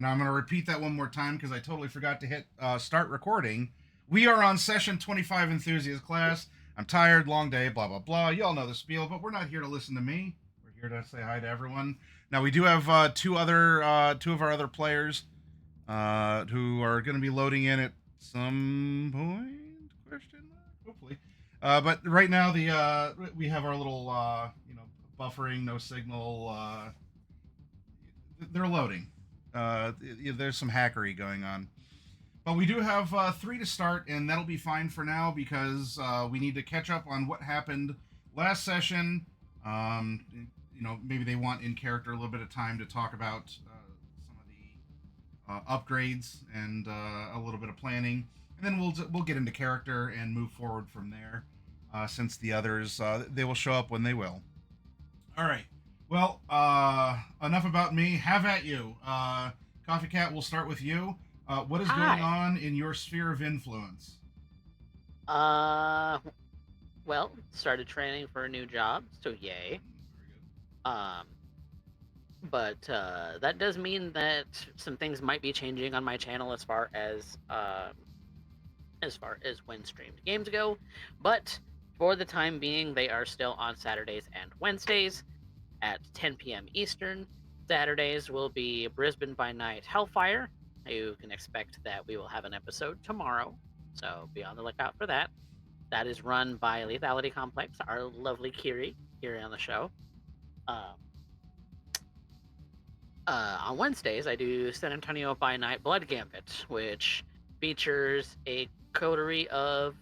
Now I'm going to repeat that one more time because I totally forgot to hit start recording. We are on session 25 Enthusiast class. I'm tired, long day, blah, blah, blah. You all know the spiel, but we're not here to listen to me. We're here to say hi to everyone. Now, we do have two of our other players who are going to be loading in at some point? Question mark? Hopefully. But right now, we have our little, buffering, no signal. They're loading. There's some hackery going on. But we do have three to start, and that'll be fine for now because we need to catch up on what happened last session. Maybe they want in character a little bit of time to talk about some of the upgrades and a little bit of planning, and then we'll get into character and move forward from there. Since the others they will show up when they will. All right. Well, enough about me. Have at you. Coffee Cat, we'll start with you. What is going Hi. on in your sphere of influence? Uh, well, started training for a new job, so yay. Very good. Um, but that does mean that some things might be changing on my channel as far as when streamed games go. But for the time being, they are still on Saturdays and Wednesdays at 10 p.m. Eastern. Saturdays will be Brisbane by Night Hellfire. You can expect that we will have an episode tomorrow, so be on the lookout for that. That is run by Lethality Complex, our lovely Kiri here on the show. On Wednesdays, I do San Antonio by Night Blood Gambit, which features a coterie of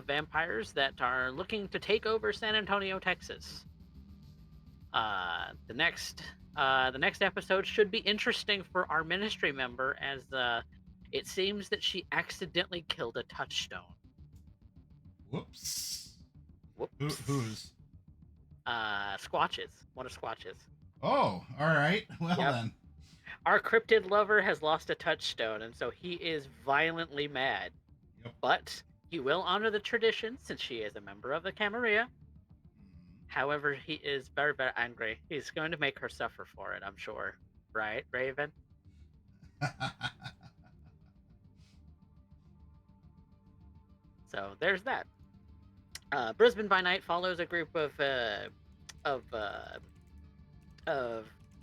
vampires that are looking to take over San Antonio, Texas. The next episode should be interesting for our ministry member, as it seems that she accidentally killed a touchstone. Whoops. Whoops. Who's? Squatches. One of Squatches. Oh, all right. Well Yep. then. Our cryptid lover has lost a touchstone, and so he is violently mad. Yep. But he will honor the tradition since she is a member of the Camarilla. However, he is very, very angry. He's going to make her suffer for it, I'm sure. Right, Raven? So there's that. Brisbane by Night follows a group of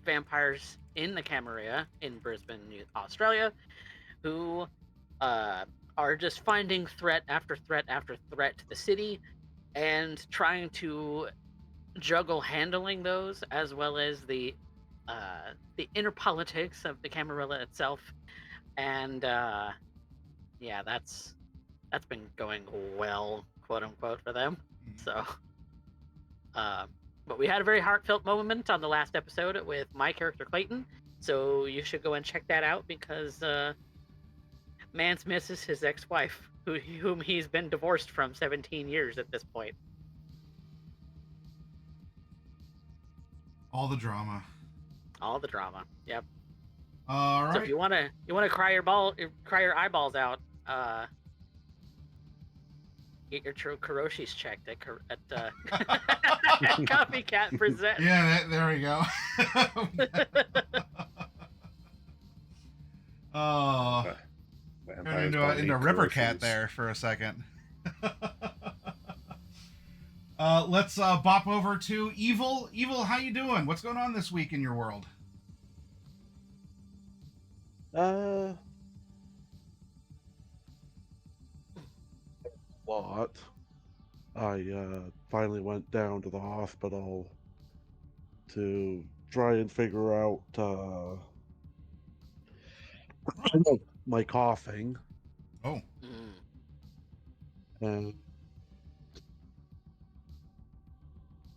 vampires in the Camarilla in Brisbane, Australia, who are just finding threat after threat after threat to the city and trying to juggle handling those as well as the inner politics of the Camarilla itself. And yeah, that's been going well, quote unquote, for them. So but we had a very heartfelt moment on the last episode with my character Clayton, so you should go and check that out because Mance misses his ex-wife, whom he's been divorced from 17 years at this point. All the drama. All the drama. Yep. All right. So if you wanna cry your eyeballs out, get your Kuroshi's checked at Copycat Presents. Yeah, there we go. Oh, turned into River Cat there for a second. Let's bop over to Evil. Evil, how you doing? What's going on this week in your world? Lot. I finally went down to the hospital to try and figure out my coughing. Oh. And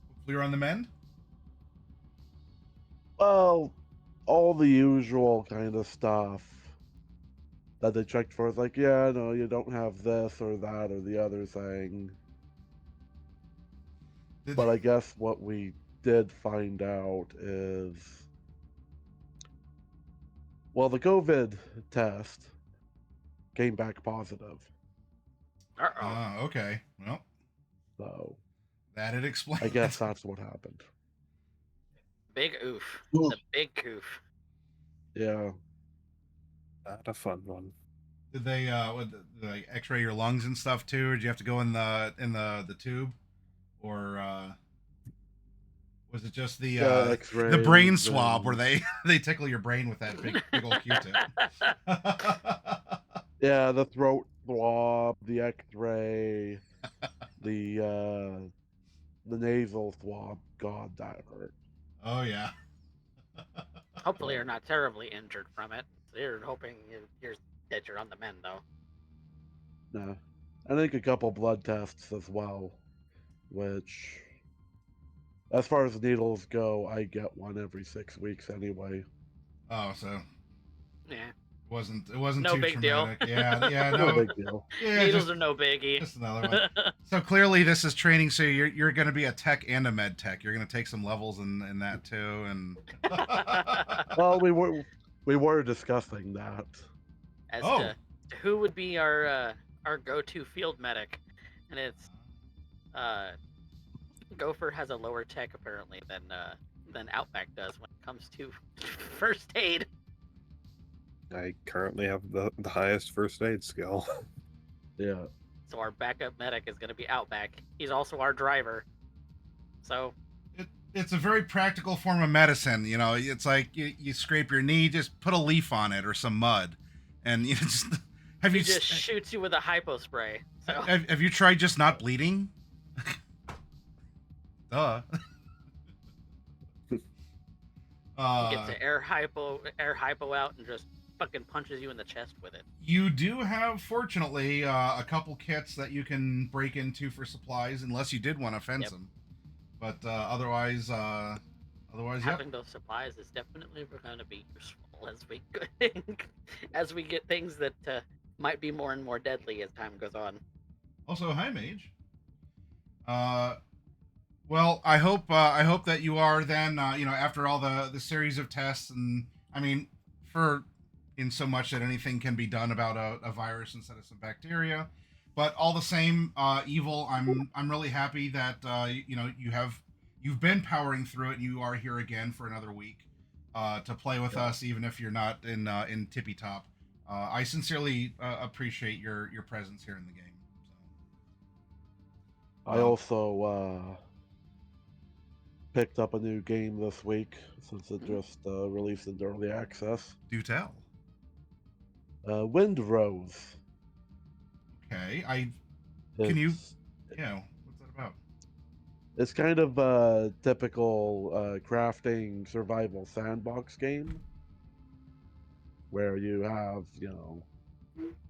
hopefully you're on the mend? Well, all the usual kind of stuff that they checked for. It's like, yeah, no, you don't have this or that or the other thing. But I guess what we did find out is, well, the COVID test came back positive. Okay. Well, so that'd explain. I guess that's what happened. Big oof. The big oof. Yeah. Not a fun one. Did they like X-ray your lungs and stuff too, or did you have to go in the tube, or was it just the the brain X-rays swab where and they tickle your brain with that big old Q-tip? yeah, the throat swab, the X-ray, the nasal swab. God, that hurt. Oh yeah. Hopefully, you're not terribly injured from it. So you're hoping that you're on the mend, though. Nah. I think a couple blood tests as well, which, as far as needles go, I get one every 6 weeks anyway. Oh, so Yeah. it wasn't No too big deal. traumatic. Yeah, No no big deal. Yeah, Needles are no biggie. just another one. So clearly, this is training. So you're going to be a tech and a med tech. You're going to take some levels in that too. And Well, we were discussing that. As Oh. to who would be our go-to field medic, and it's Gopher has a lower tech apparently than Outback does when it comes to first aid. I currently have the highest first aid skill. Yeah. So our backup medic is going to be Outback. He's also our driver. So it's a very practical form of medicine. You know, it's like you scrape your knee, just put a leaf on it or some mud, and you just have he you just shoots you with a hypo spray. So have you tried just not bleeding? Duh. he gets the air hypo out and just fucking punches you in the chest with it. You do have, fortunately, a couple kits that you can break into for supplies, unless you did want to fence them. But otherwise, having those supplies is definitely going to be useful as we get things that might be more and more deadly as time goes on. Also, hi, Mage. Well, I hope that you are then, after all the series of tests, and I mean, in so much that anything can be done about a virus instead of some bacteria, but all the same, Evil, I'm really happy that you've been powering through it, and you are here again for another week to play with us, even if you're not in tippy top. I sincerely appreciate your presence here in the game. So. I also picked up a new game this week since it just released into early access. Do tell. Wind Rose. Okay, what's that about? It's kind of a typical crafting survival sandbox game where you have,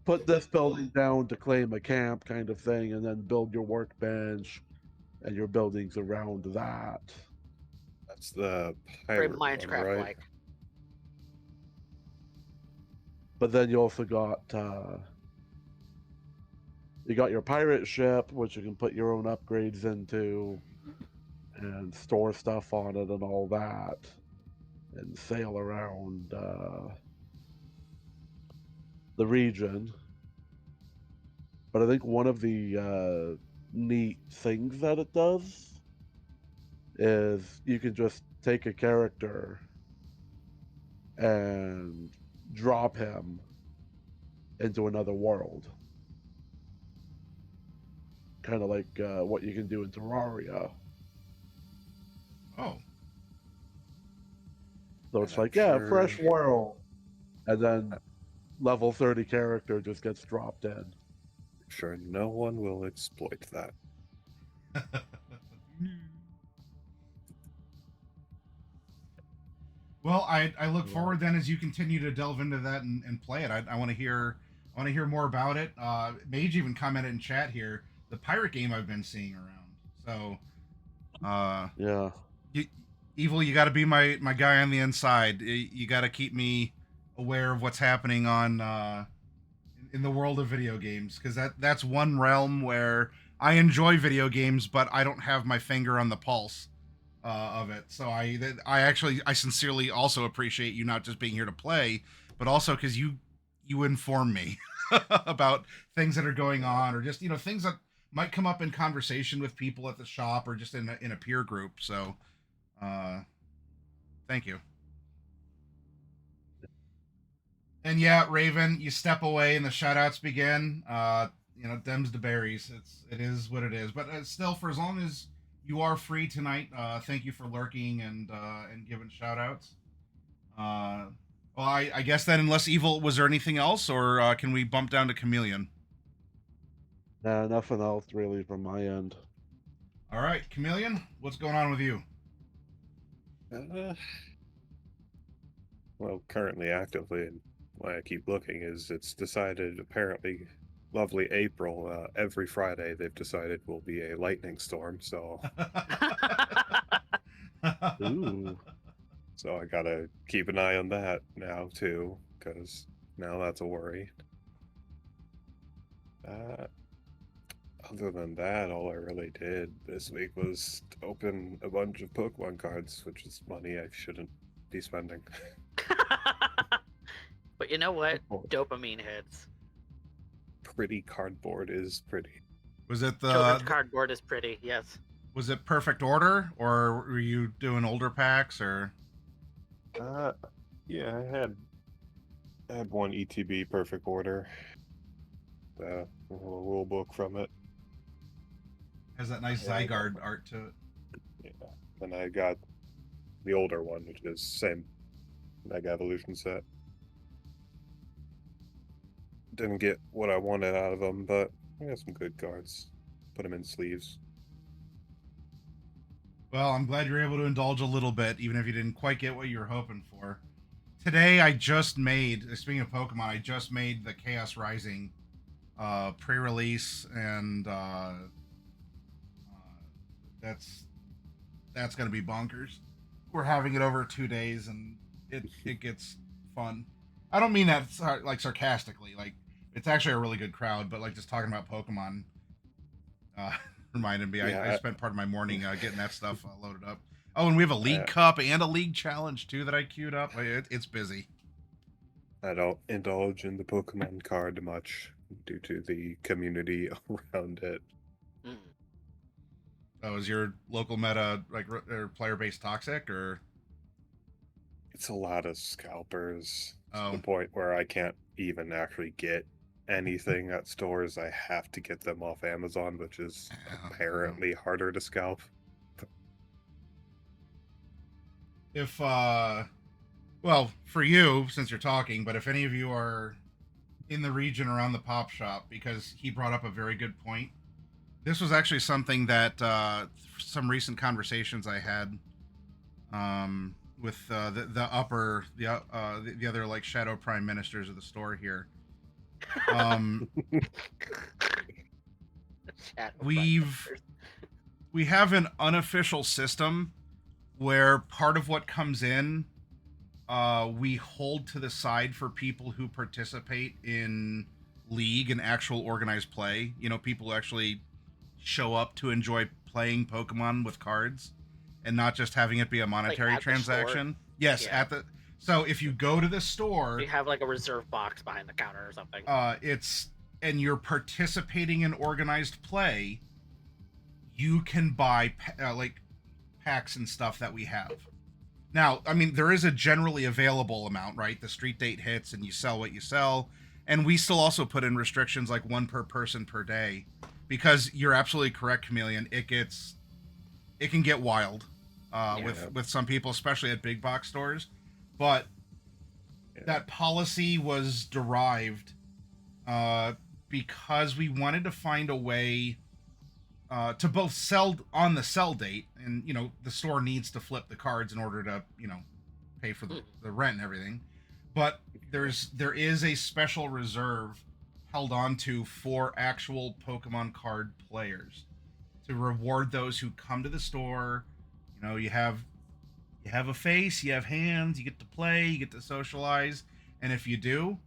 put this building down to claim a camp kind of thing, and then build your workbench and your buildings around that. That's the Very pirate one, Minecraft right? like. But then you also got your pirate ship, which you can put your own upgrades into and store stuff on it and all that, and sail around the region. But I think one of the neat things that it does is you can just take a character and drop him into another world, kind of like what you can do in Terraria. Oh, So it's And I'm like, yeah, sure- fresh world, and then level 30 character just gets dropped in. I'm sure no one will exploit that. Well, I look forward then as you continue to delve into that and play it. I want to hear more about it. Mage even commented in chat here, the pirate game I've been seeing around. So, Yeah. Evil, you got to be my guy on the inside. You got to keep me aware of what's happening on in the world of video games, because that's one realm where I enjoy video games, but I don't have my finger on the pulse of it. So I sincerely also appreciate you not just being here to play, but also because you inform me about things that are going on, or just things that might come up in conversation with people at the shop, or just in a peer group. So thank you. And yeah, Raven, you step away and the shoutouts begin. Dems the berries. It is what it is. But still, for as long as you are free tonight, thank you for lurking and giving shoutouts. Well, I guess then, unless Evil, was there anything else, or can we bump down to Chameleon? Nothing else really from my end. All right, Chameleon, what's going on with you? Well, currently actively, and why I keep looking is it's decided apparently lovely April, every Friday they've decided will be a lightning storm, so Ooh. so I gotta keep an eye on that now too, because now that's a worry. Other than that, all I really did this week was open a bunch of Pokemon cards, which is money I shouldn't be spending. But you know what? Oh. Dopamine hits. Pretty cardboard is pretty. Was it Children's the cardboard is pretty, yes. was it perfect order, or were you doing older packs, or? Yeah, I had one ETB perfect order. The little rule book from it. Has that nice Yeah, Zygarde art to it. Yeah. And I got the older one, which is same Mega Evolution set. Didn't get what I wanted out of them, but I got some good cards. Put them in sleeves. Well, I'm glad you're able to indulge a little bit, even if you didn't quite get what you were hoping for. Today, I just made, speaking of Pokemon, I just made the Chaos Rising pre-release, and that's going to be bonkers. We're having it over 2 days, and it gets fun. I don't mean that like sarcastically. Like, it's actually a really good crowd, but like just talking about Pokemon reminded me. Yeah, I spent part of my morning getting that stuff loaded up. Oh, and we have a League Cup and a League Challenge too that I queued up. It's busy. I don't indulge in the Pokemon card much due to the community around it. Mm. Oh, is your local meta like or player base toxic, or? It's a lot of scalpers to Oh. the point where I can't even actually get anything at stores. I have to get them off Amazon, which is apparently harder to scalp. If well, for you, since you're talking, but if any of you are in the region around the pop shop, because he brought up a very good point. This was actually something that some recent conversations I had with the other like shadow prime ministers of the store here. We have an unofficial system where part of what comes in we hold to the side for people who participate in League and actual organized play. You know, people who actually show up to enjoy playing Pokemon with cards and not just having it be a monetary like transaction. Yes, yeah. So if you go to the store, you have like a reserve box behind the counter or something. And you're participating in organized play, you can buy like packs and stuff that we have. Now, I mean, there is a generally available amount, right? The street date hits and you sell what you sell. And we still also put in restrictions like one per person per day, because you're absolutely correct, Chameleon. It can get wild with some people, especially at big box stores. But that policy was derived because we wanted to find a way to both sell on the sell date, and you know the store needs to flip the cards in order to pay for the rent and everything, but there is a special reserve held onto for actual Pokemon card players to reward those who come to the store. You know, you have a face, you have hands, you get to play, you get to socialize, and if you do,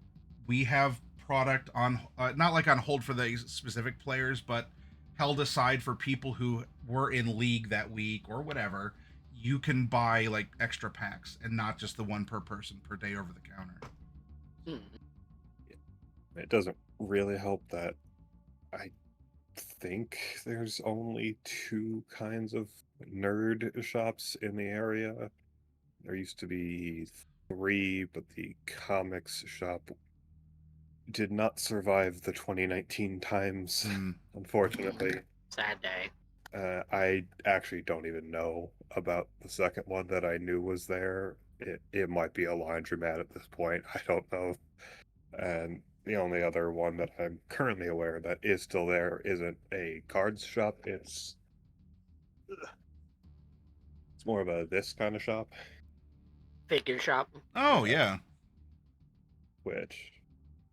we have product on not like on hold for the specific players, but held aside for people who were in League that week or whatever. You can buy like extra packs and not just the one per person per day over the counter. It doesn't really help that I think there's only 2 kinds of nerd shops in the area. There used to be 3, but the comics shop did not survive the 2019 times, unfortunately. Sad day. I actually don't even know about the second one that I knew was there. It might be a laundromat at this point. I don't know. And the only other one that I'm currently aware that is still there isn't a cards shop. It's more of this kind of shop, Figure shop. Oh yeah. which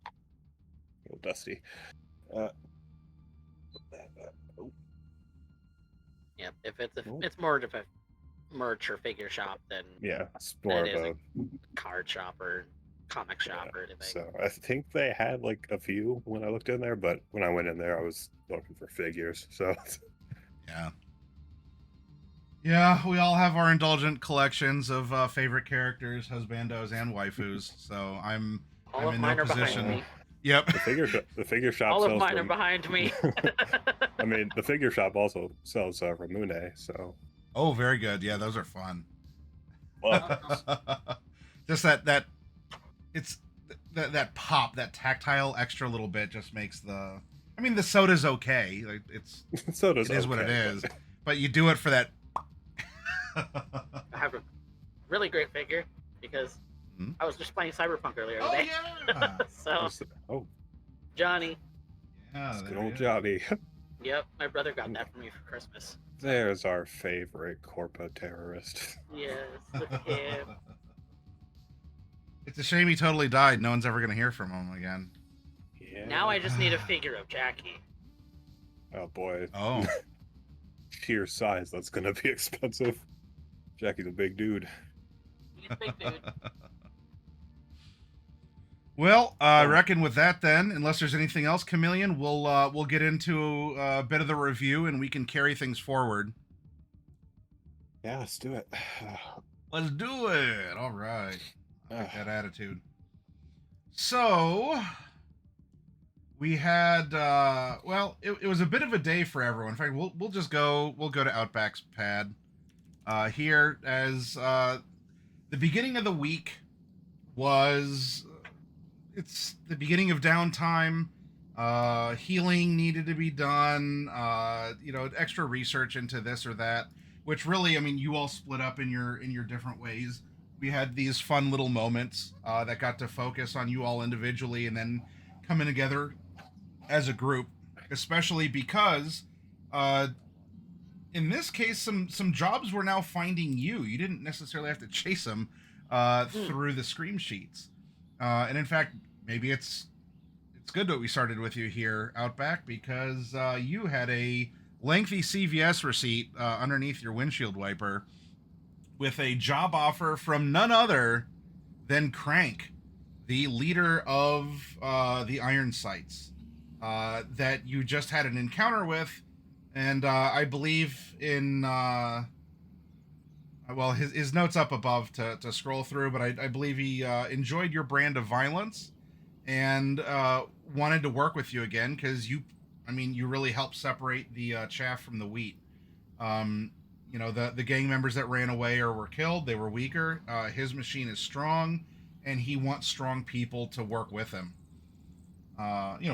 a little dusty. Oh, Yep. If it's Cool. it's more of a merch or figure shop than yeah, it's more That of is a card shop or comic shop or anything. So I think they had like a few when I looked in there, but when I went in there, I was looking for figures. So Yeah. Yeah, we all have our indulgent collections of favorite characters, husbandos, and waifus. So I'm All of in mine no are behind position. me. Yep. the figure shop. All of sells mine are Ram- behind me. I mean, the figure shop also sells Ramune. So Oh, very good. Yeah, those are fun. well, Just that it's that pop, that tactile extra little bit just makes the. I mean, the soda's okay. Like so does it is what it okay, is. But you do it for that. I have a really great figure because Hmm? I was just playing Cyberpunk earlier Oh today. yeah. So Oh, Johnny, Yeah. it's good there old he is. Johnny. yep, my brother got that for me for Christmas. There's our favorite corpo terrorist. Yes, look at him. It's a shame he totally died. No one's ever gonna hear from him again. Yeah. Now I just need a figure of Jackie. Oh boy. Oh. Sheer size, that's gonna be expensive. Jackie's a big dude. He's a big dude. Well, I reckon with that then, unless there's anything else, Chameleon, we'll get into a bit of the review and we can carry things forward. Yeah, let's do it. Let's do it. All right. I like Ugh. that attitude. So we had well, it was a bit of a day for everyone. In fact, we'll go to Outback's pad here as the beginning of the week was it's the beginning of downtime. Healing needed to be done. Extra research into this or that. Which really, I mean, you all split up in your different ways. We had these fun little moments that got to focus on you all individually, and then coming together as a group. Especially because, in this case, some jobs were now finding you. You didn't necessarily have to chase them through the scream sheets. And in fact, maybe it's good that we started with you here, Outback, because you had a lengthy CVS receipt underneath your windshield wiper with a job offer from none other than Crank, the leader of the Iron Sights, that you just had an encounter with, and I believe in his notes up above to scroll through, but I believe he enjoyed your brand of violence and wanted to work with you again because you really helped separate the chaff from the wheat. The gang members that ran away or were killed, they were weaker. His machine is strong, and he wants strong people to work with him.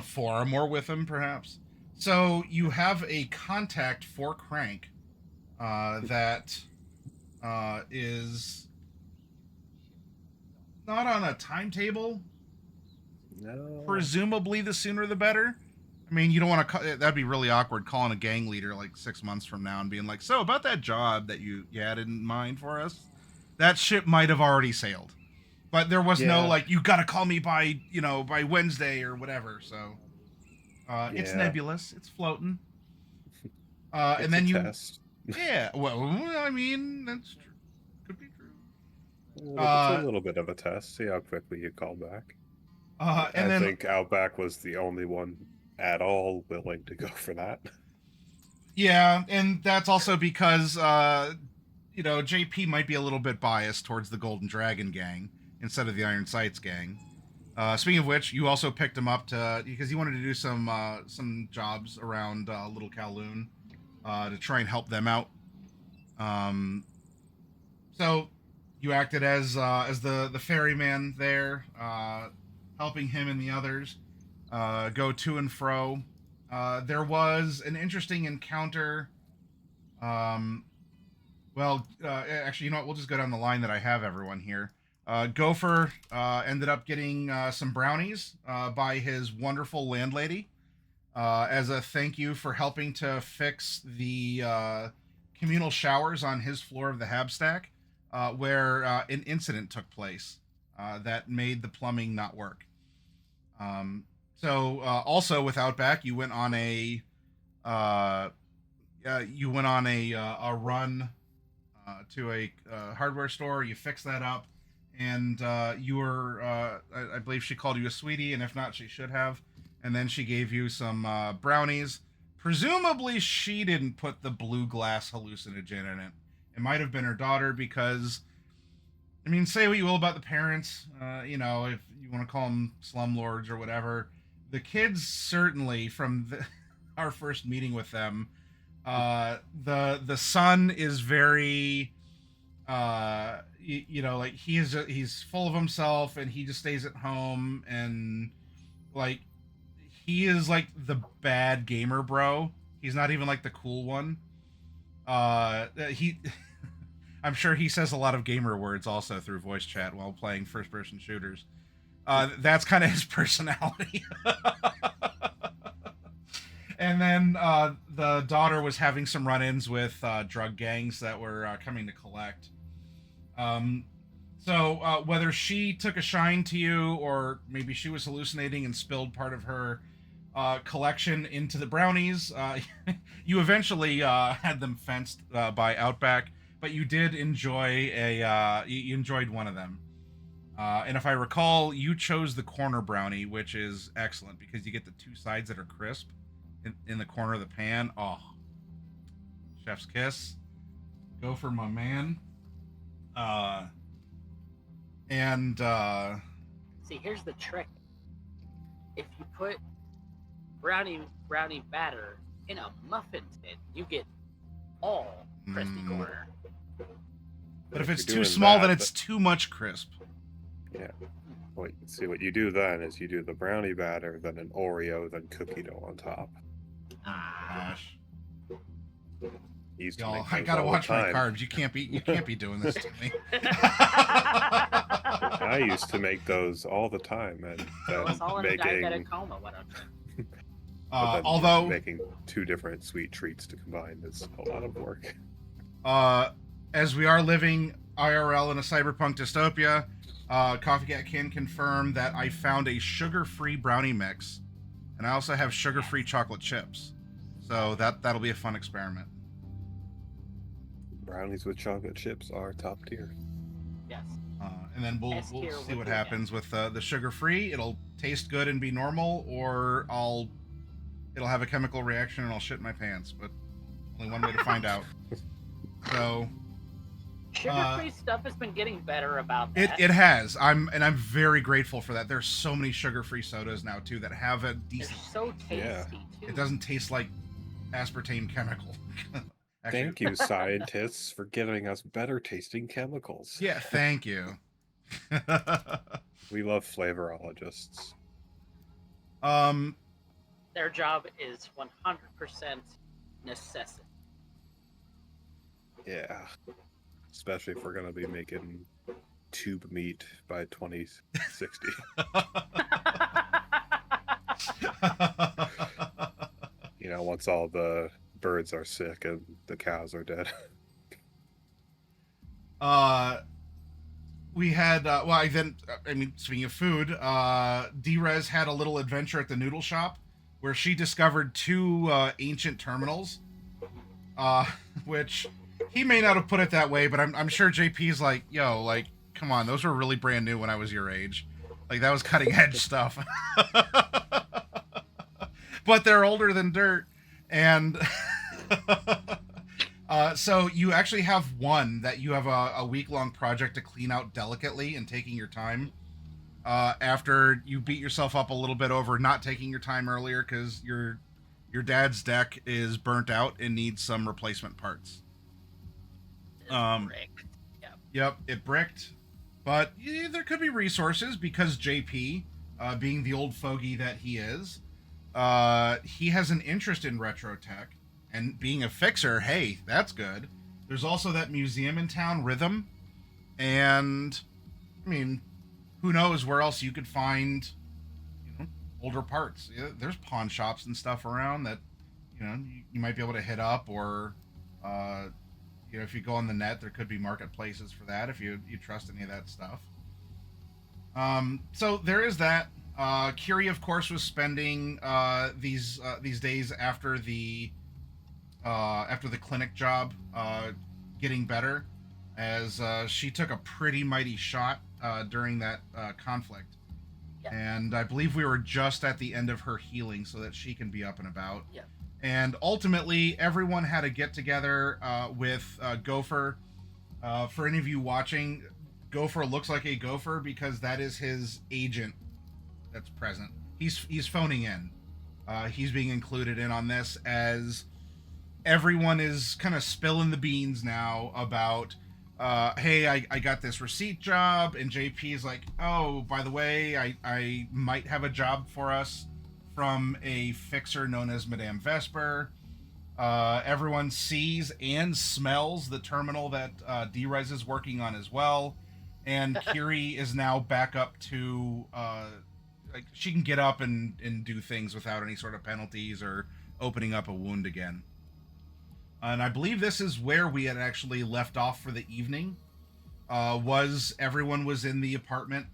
For more with him, perhaps. So you have a contact for Crank that is not on a timetable. No. Presumably, the sooner the better. I mean, you don't want to. That'd be really awkward calling a gang leader like 6 months from now and being like, "So about that job that you had in mind for us, that ship might have already sailed." But there was no like, you got to call me by Wednesday or whatever. So it's Yeah. nebulous. It's floating. It's and then a you, test. yeah. Well, I mean, that's true. Could be true. It's a little bit of a test. See how quickly you call back. And I then think Outback was the only one at all willing to go for that. yeah, and that's also because JP might be a little bit biased towards the Golden Dragon gang instead of the Iron Sights gang. Speaking of which, you also picked him up because he wanted to do some jobs around Little Kowloon to try and help them out. So you acted as the ferryman there, helping him and the others go to and fro. There was an interesting encounter. Actually, you know what? We'll just go down the line that I have everyone here. Gopher ended up getting some brownies by his wonderful landlady as a thank you for helping to fix the communal showers on his floor of the Habstack, where an incident took place that made the plumbing not work. Also with Outback, you went on a run to a hardware store. You fixed that up, and you were I believe she called you a sweetie, and if not, she should have. And then she gave you some brownies. Presumably, she didn't put the blue glass hallucinogen in it. It might have been her daughter, because, I mean, say what you will about the parents, if you want to call them slumlords or whatever, the kids certainly, from our first meeting with them, the son is very, he's full of himself, and he just stays at home, and like, he is like the bad gamer bro. He's not even like the cool one. I'm sure he says a lot of gamer words also through voice chat while playing first person shooters. That's kind of his personality. And then the daughter was having some run-ins with drug gangs that were coming to collect. So whether she took a shine to you, or maybe she was hallucinating and spilled part of her collection into the brownies, you eventually had them fenced by Outback, but you did enjoy you enjoyed one of them. And if I recall, you chose the corner brownie, which is excellent because you get the two sides that are crisp in the corner of the pan. Oh, chef's kiss. Go for my man. See, here's the trick. If you put brownie batter in a muffin tin, you get all crispy corner. But if it's too small, then it's too much crisp. Yeah. Well, see, what you do then is you do the brownie batter, then an Oreo, then cookie dough on top. Gosh. Y'all, I gotta watch my carbs. You can't be doing this to me. I used to make those all the time, and it's all in a diabetic coma. Why don't you? Although making two different sweet treats to combine is a lot of work. As we are living IRL in a cyberpunk dystopia, Coffee Cat can confirm that I found a sugar-free brownie mix, and I also have sugar-free chocolate chips. So that'll be a fun experiment. Brownies with chocolate chips are top tier. Yes. And then we'll see what happens with the sugar-free. It'll taste good and be normal, or it'll have a chemical reaction and I'll shit my pants. But only one way to find out. So sugar-free stuff has been getting better about that. It has. I'm very grateful for that. There's so many sugar-free sodas now too that have a decent. They're so tasty too. It doesn't taste like aspartame chemical. Thank you, scientists, for giving us better tasting chemicals. Yeah, thank you. We love flavorologists. Their job is 100% necessity. Yeah. Especially if we're going to be making tube meat by 2060. Once all the birds are sick and the cows are dead. We had, speaking of food, D-Rezz had a little adventure at the noodle shop where she discovered two ancient terminals, which he may not have put it that way, but I'm sure JP's like, yo, like, come on, those were really brand new when I was your age. Like, that was cutting edge stuff. But they're older than dirt. And so you actually have one that you have a week-long project to clean out delicately and taking your time. After you beat yourself up a little bit over not taking your time earlier because your dad's deck is burnt out and needs some replacement parts. Yeah. Yep, it bricked. But yeah, there could be resources because JP, being the old fogey that he is, he has an interest in retro tech. And being a fixer, hey, that's good. There's also that museum in town, Rhythm. And, I mean, who knows where else you could find, older parts. Yeah, there's pawn shops and stuff around that, you might be able to hit up, or, if you go on the net, there could be marketplaces for that if you trust any of that stuff. So there is that. Kiri, of course, was spending these days after the clinic job getting better, as she took a pretty mighty shot during that conflict. Yeah. And I believe we were just at the end of her healing so that she can be up and about. Yeah. And ultimately, everyone had a get-together with Gopher. For any of you watching, Gopher looks like a gopher because that is his agent that's present. He's phoning in. He's being included in on this, as everyone is kind of spilling the beans now about, hey, I got this receipt job, and JP is like, oh, by the way, I might have a job for us from a fixer known as Madame Vesper. Everyone sees and smells the terminal that D-Rezz is working on as well, and Kiri is now back up to like, she can get up and do things without any sort of penalties or opening up a wound again. And I believe this is where we had actually left off for the evening. Was everyone was in the apartment.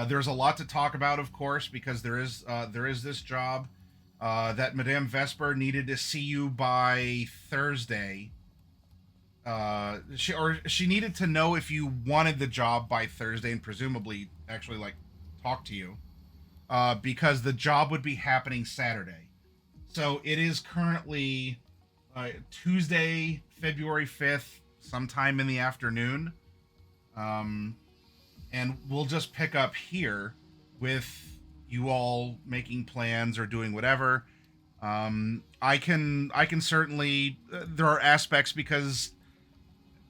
There's a lot to talk about, of course, because there is this job that Madame Vesper needed to see you by Thursday. She needed to know if you wanted the job by Thursday, and presumably actually talk to you, because the job would be happening Saturday. So it is currently Tuesday, February 5th, sometime in the afternoon. And we'll just pick up here with you all making plans or doing whatever. I can certainly, there are aspects, because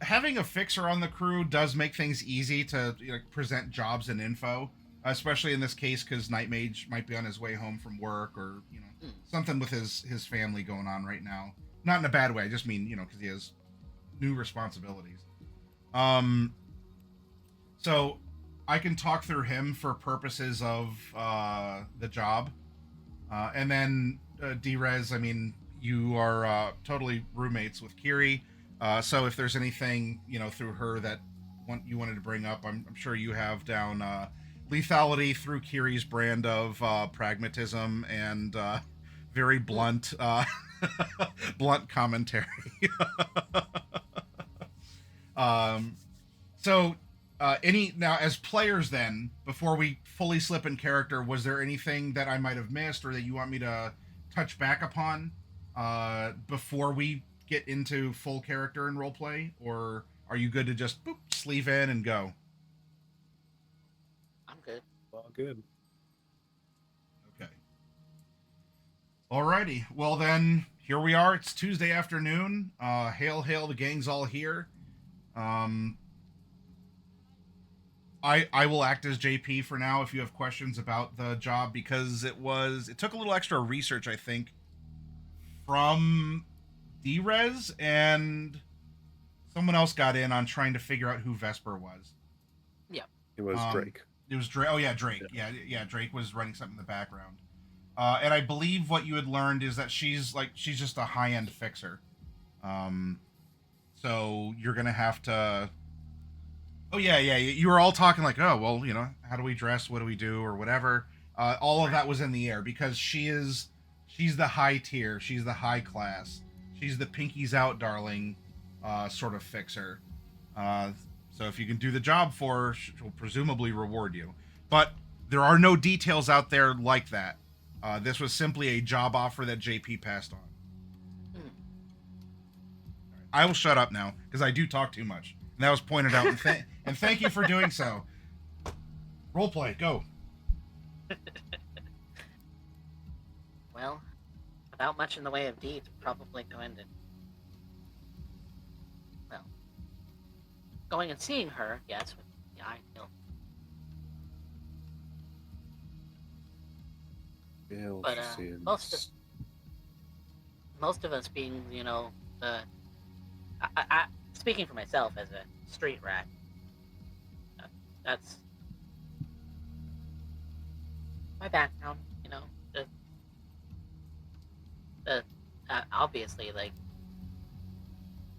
having a fixer on the crew does make things easy to present jobs and info, especially in this case, because Night Mage might be on his way home from work, or something with his family going on right now. Not in a bad way. I just mean, because he has new responsibilities. So I can talk through him for purposes of the job. And then D-Rezz, I mean, you are totally roommates with Kiri. So if there's anything, through her that you wanted to bring up, I'm sure you have down lethality through Kiri's brand of pragmatism and very blunt blunt commentary. Now as players, then, before we fully slip in character, was there anything that I might have missed or that you want me to touch back upon before we get into full character and roleplay, or are you good to just sleeve in and go? I'm good. All good. Okay. Alrighty. Well then, here we are. It's Tuesday afternoon. Hail, the gang's all here. I will act as JP for now if you have questions about the job, because it took a little extra research, I think, from D-Rezz, and someone else got in on trying to figure out who Vesper was. Yeah. It was Drake. It was Drake. Oh yeah, Drake. Yeah, Drake was running something in the background. And I believe what you had learned is that she's just a high-end fixer. So you're gonna have to. Oh yeah. You were all talking like, oh well, how do we dress? What do we do? Or whatever. All of that was in the air, because she's the high tier. She's the high class. She's the pinkies out, darling, sort of fixer. So if you can do the job for her, she'll presumably reward you. But there are no details out there like that. This was simply a job offer that JP passed on. I will shut up now, because I do talk too much. And that was pointed out, and thank you for doing so. Roleplay, go. Well, without much in the way of deeds, probably going to, well, going and seeing her, yes, would be ideal. Yeah, well, But she most of seems. most of us being, the speaking for myself as a street rat, uh, that's my background. The, the obviously, like,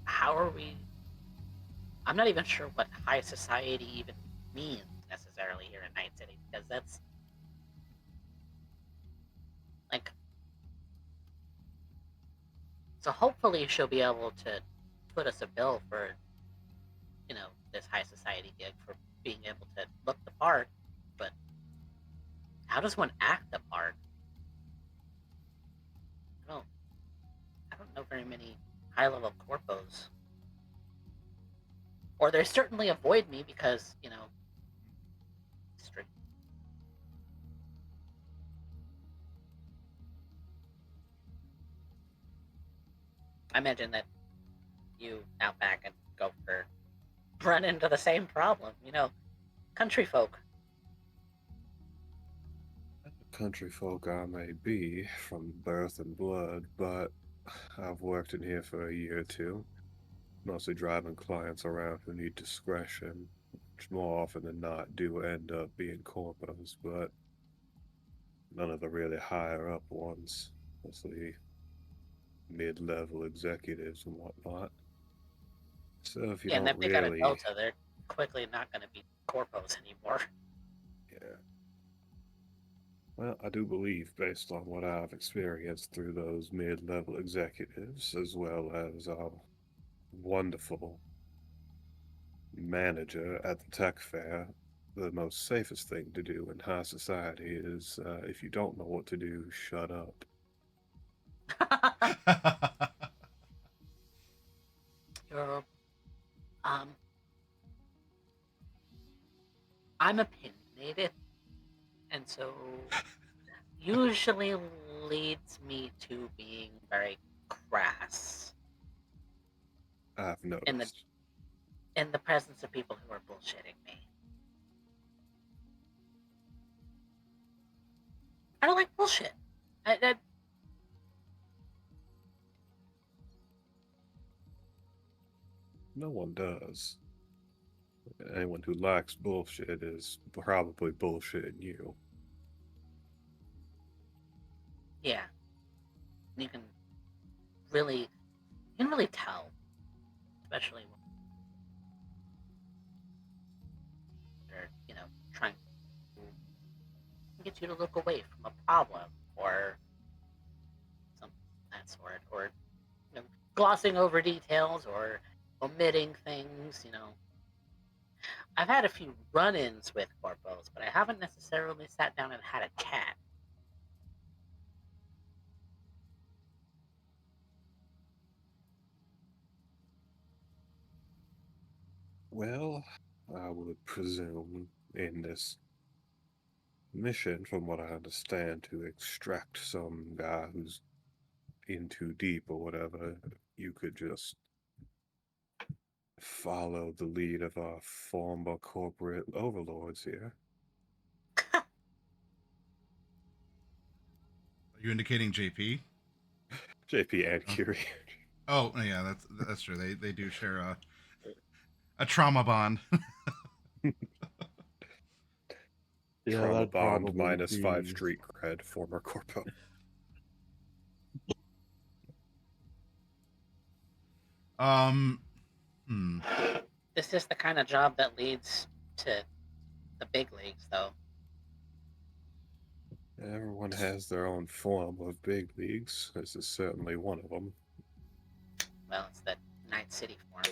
how are we? I'm not even sure what high society even means necessarily here in Night City, because that's like, so hopefully she'll be able to put us a bill for, this high society gig for being able to look the part, but how does one act the part? I don't I don't know very many high level corpos. Or they certainly avoid me because, street. I imagine that you, Outback, and Gopher run into the same problem, country folk. Country folk I may be from birth and blood, but I've worked in here for a year or two, mostly driving clients around who need discretion, which more often than not do end up being corpos, but none of the really higher up ones, mostly mid-level executives and whatnot. So if you Yeah, and don't if they got a really, Delta, they're quickly not going to be corpos anymore. yeah. Well, I do believe, based on what I've experienced through those mid-level executives, as well as our wonderful manager at the tech fair, the most safest thing to do in high society is, if you don't know what to do, shut up. You're, um, I'm opinionated, and so usually leads me to being very crass I've in the noticed. in the presence of people who are bullshitting me. I don't like bullshit. I No one does. Anyone who likes bullshit is probably bullshitting you. Yeah, you can really tell, especially when they're trying to get you to look away from a problem or something of that sort, or glossing over details or omitting things. I've had a few run-ins with corpos, but I haven't necessarily sat down and had a chat. Well, I would presume in this mission, from what I understand, to extract some guy who's in too deep or whatever, you could just follow the lead of our former corporate overlords here. Are you indicating JP? JP and Oh, Kiri. oh yeah, that's true. They do share a trauma bond. Yeah, Trauma that'd bond probably minus five be. street cred, former corpo. um, hmm. This is the kind of job that leads to the big leagues, though. Everyone has their own form of big leagues. This is certainly one of them. Well, it's the Night City form.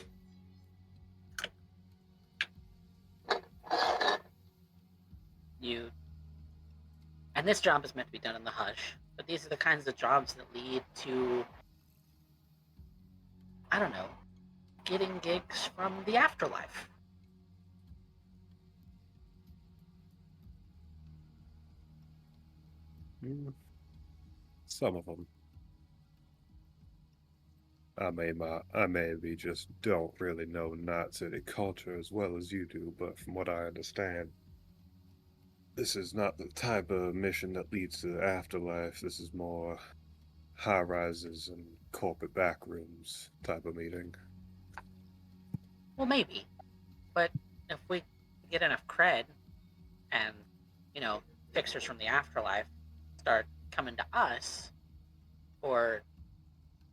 You and this job is meant to be done in the hush, but these are the kinds of jobs that lead to, I don't know, getting gigs from the afterlife. Some of them. I maybe just don't really know Night City culture as well as you do, but from what I understand, this is not the type of mission that leads to the afterlife. This is more high rises and corporate back rooms type of meeting. Well, maybe, but if we get enough cred, and fixers from the afterlife start coming to us, or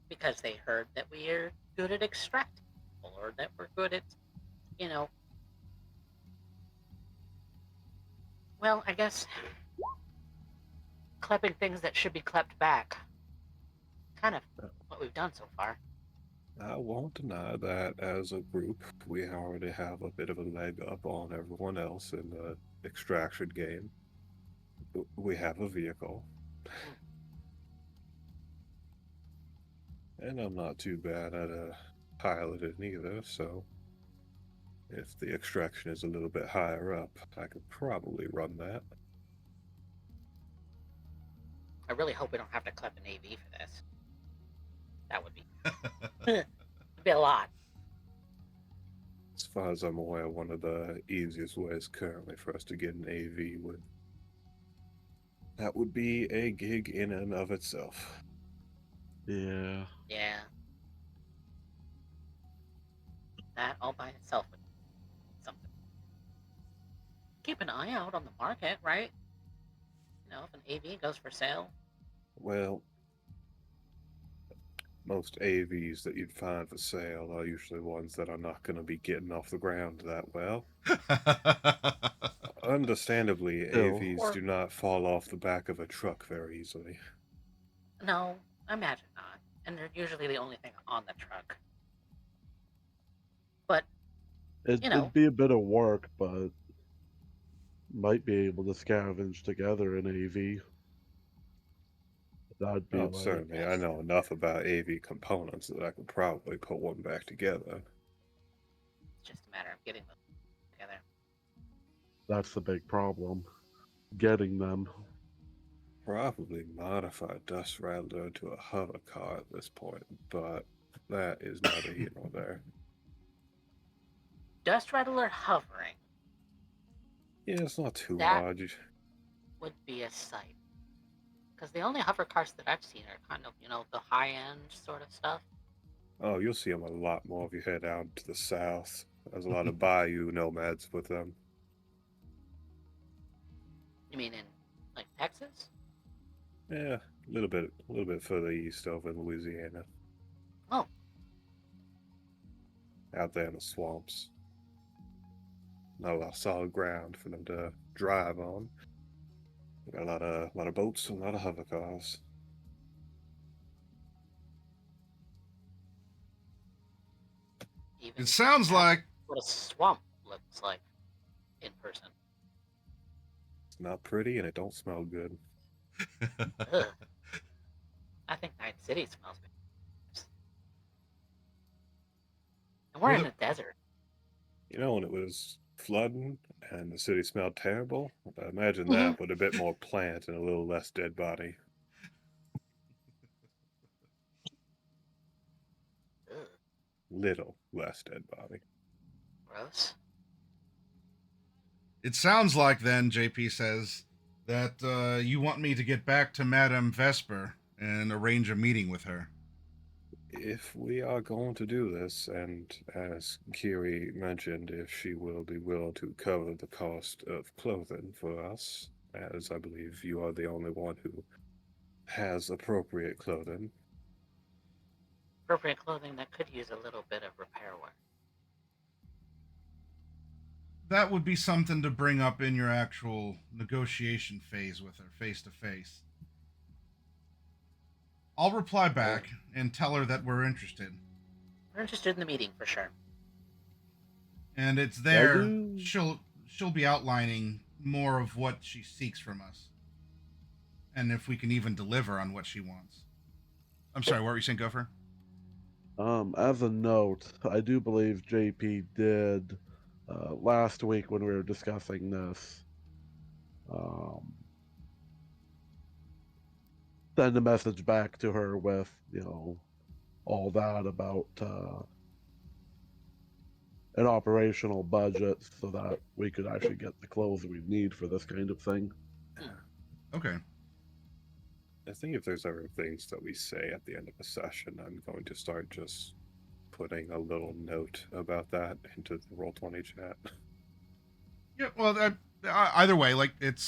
because they heard that we are good at extracting people, or that we're good at, well, I guess clipping things that should be clipped back. Kind of what we've done so far. I won't deny that as a group, we already have a bit of a leg up on everyone else in the extraction game. We have a vehicle. And I'm not too bad at piloting either, so if the extraction is a little bit higher up, I could probably run that. I really hope we don't have to clip an AV for this. That would be it'd be a lot. As far as I'm aware, one of the easiest ways currently for us to get an AV would be a gig in and of itself. Yeah. Yeah. That all by itself would be something. Keep an eye out on the market, right? If an AV goes for sale. Well, most AVs that you'd find for sale are usually ones that are not going to be getting off the ground that well. Understandably, Still. AVs do not fall off the back of a truck very easily. No, I imagine not. And they're usually the only thing on the truck. But, It'd be a bit of work, but might be able to scavenge together an AV. That'd be like... certainly. I know enough about AV components that I could probably put one back together. It's just a matter of getting them together. That's the big problem. Getting them. Probably modify Dust Rattler into a hover car at this point, but that is neither here nor there. Dust Rattler hovering. Yeah, it's not too That hard. would be a sight. Because the only hover cars that I've seen are kind of, the high-end sort of stuff. Oh, you'll see them a lot more if you head out to the south. There's a lot of bayou nomads with them. You mean in, like, Texas? Yeah, a little bit further east over in Louisiana. Oh. Out there in the swamps. Not a lot of solid ground for them to drive on. We got a lot of boats and a lot of hover cars. Even It sounds like what a swamp looks like in person. It's not pretty and it don't smell good. Ugh. I think Night City smells good. And we're in the desert. When it was flooding and the city smelled terrible, I imagine that with a bit more plant and a little less dead body. Ugh. Little less dead body. Gross. it sounds like then JP says that you want me to get back to Madame Vesper and arrange a meeting with her. If we are going to do this, and as Kiri mentioned, if she will be willing to cover the cost of clothing for us, as I believe you are the only one who has appropriate clothing. Appropriate clothing that could use a little bit of repair work. That would be something to bring up in your actual negotiation phase with her, face to face. I'll reply back and tell her that we're interested. We're interested in the meeting for sure. And it's there. She'll be outlining more of what she seeks from us. And if we can even deliver on what she wants. I'm sorry, what were you saying, Gopher? As a note, I do believe JP did last week when we were discussing this. Send a message back to her with, all that about an operational budget so that we could actually get the clothes we need for this kind of thing. Okay. I think if there's ever things that we say at the end of a session, I'm going to start just putting a little note about that into the Roll20 chat. Yeah. Well, either way, like it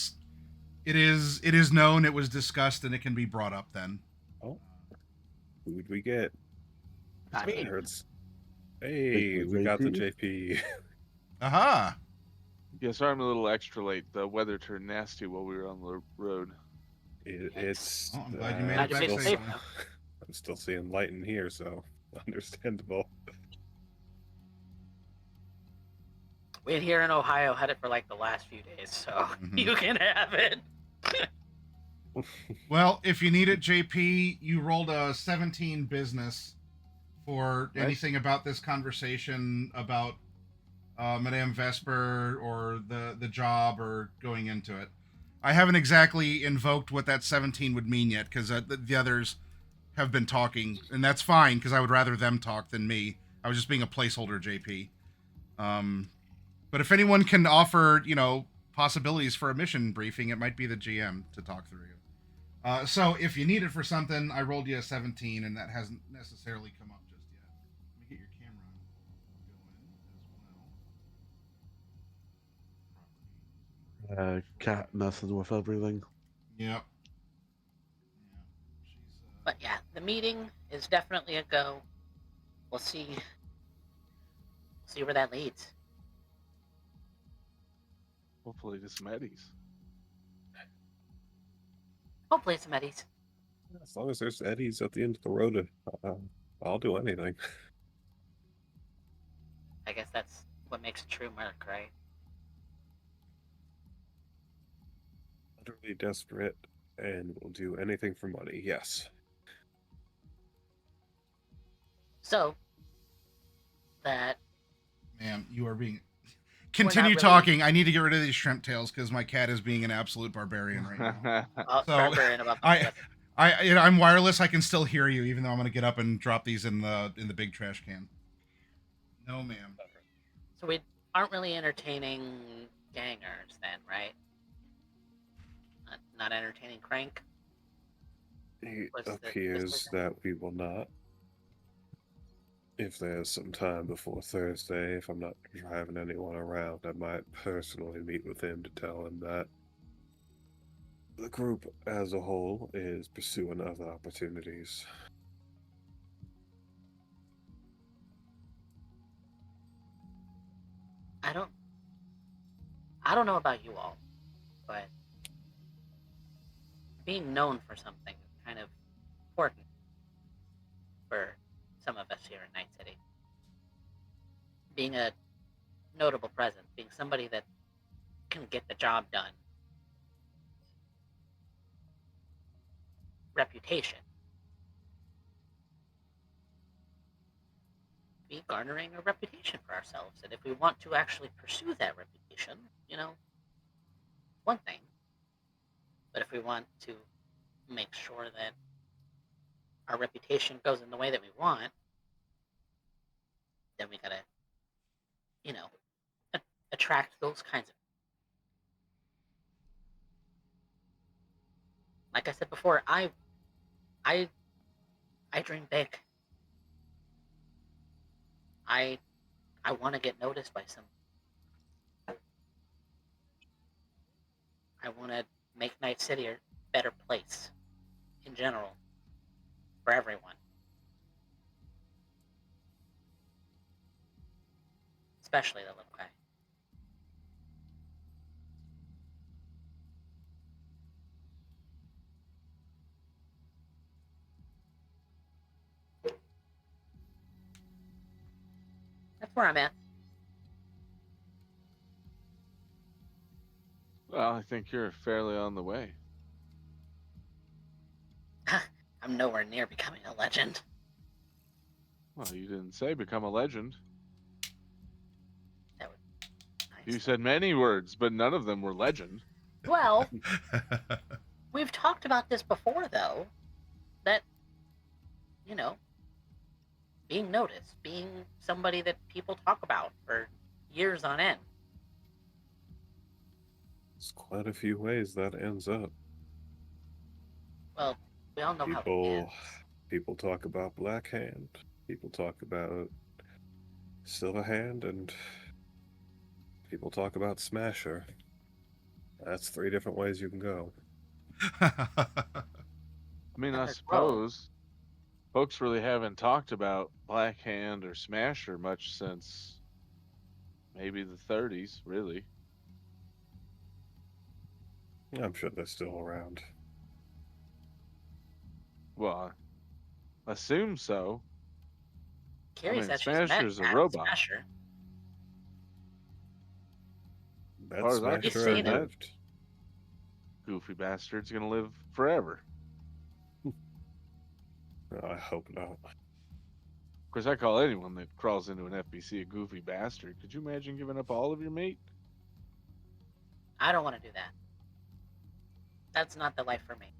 is known, it was discussed, and it can be brought up then. Oh, who would we get? I mean, Birds. Hey, Thank you, we got the JP. JP. Aha. Yeah, sorry I'm a little extra late. The weather turned nasty while we were on the road. It's. Oh, I'm glad you made it back still- safe. I'm still seeing light in here, so understandable. we here in Ohio had it for like the last few days, so Mhm. you can have it. Well, if you need it, JP, you rolled a 17 business for Nice. anything about this conversation about Madame Vesper or the job or going into it. I haven't exactly invoked what that 17 would mean yet because the others have been talking, and that's fine because I would rather them talk than me. I was just being a placeholder, JP. But if anyone can offer, possibilities for a mission briefing, it might be the GM to talk through you. So if you need it for something, I rolled you a 17, and that hasn't necessarily come up just yet. Let me get your camera going as well. Cat messing with everything. Yep. But yeah, the meeting is definitely a go. We'll see where that leads. Hopefully to some eddies. Hopefully it's some eddies. As long as there's eddies at the end of the road, I'll do anything. I guess that's what makes a true merc, right? Utterly desperate and will do anything for money, yes. So that Ma'am, you are being. not Continue really- talking. I need to get rid of these shrimp tails because my cat is being an absolute barbarian right now. So, barbarian about I'm wireless. I can still hear you, even though I'm going to get up and drop these in the big trash can. No, ma'am. So we aren't really entertaining gangers then, right? Not entertaining Crank. It What's the- appears that we will not. If there's some time before Thursday, if I'm not driving anyone around, I might personally meet with him to tell him that the group as a whole is pursuing other opportunities. I don't know about you all, but being known for something is kind of important for some of us here in Night City. Being a notable presence, being somebody that can get the job done. Reputation. Be garnering a reputation for ourselves, and if we want to actually pursue that reputation, one thing. But if we want to make sure that our reputation goes in the way that we want, then we gotta, attract those kinds of. Like I said before, I dream big. I want to get noticed by some. I want to make Night City a better place in general for everyone. Especially the little guy. That's where I'm at. Well, I think you're fairly on the way. I'm nowhere near becoming a legend. Well, you didn't say become a legend. That would be You nice. said many words, but none of them were legend. Well, we've talked about this before, though. That, being noticed, being somebody that people talk about for years on end. There's quite a few ways that ends up. Well, we all know how it ends. People talk about Black Hand. People talk about Silver Hand, and people talk about Smasher. That's 3 different ways you can go. I mean, I Well, suppose folks really haven't talked about Black Hand or Smasher much since maybe the 30s, really. I'm sure they're still around. Well, I assume so. Kiri I mean, said she's met Smasher's a Madam robot. Smasher. That far as I can Smasher see, that- lived. Goofy bastard's gonna live forever. I hope not. Of course, I call anyone that crawls into an FBC a goofy bastard. Could you imagine giving up all of your meat? I don't want to do that. That's not the life for me.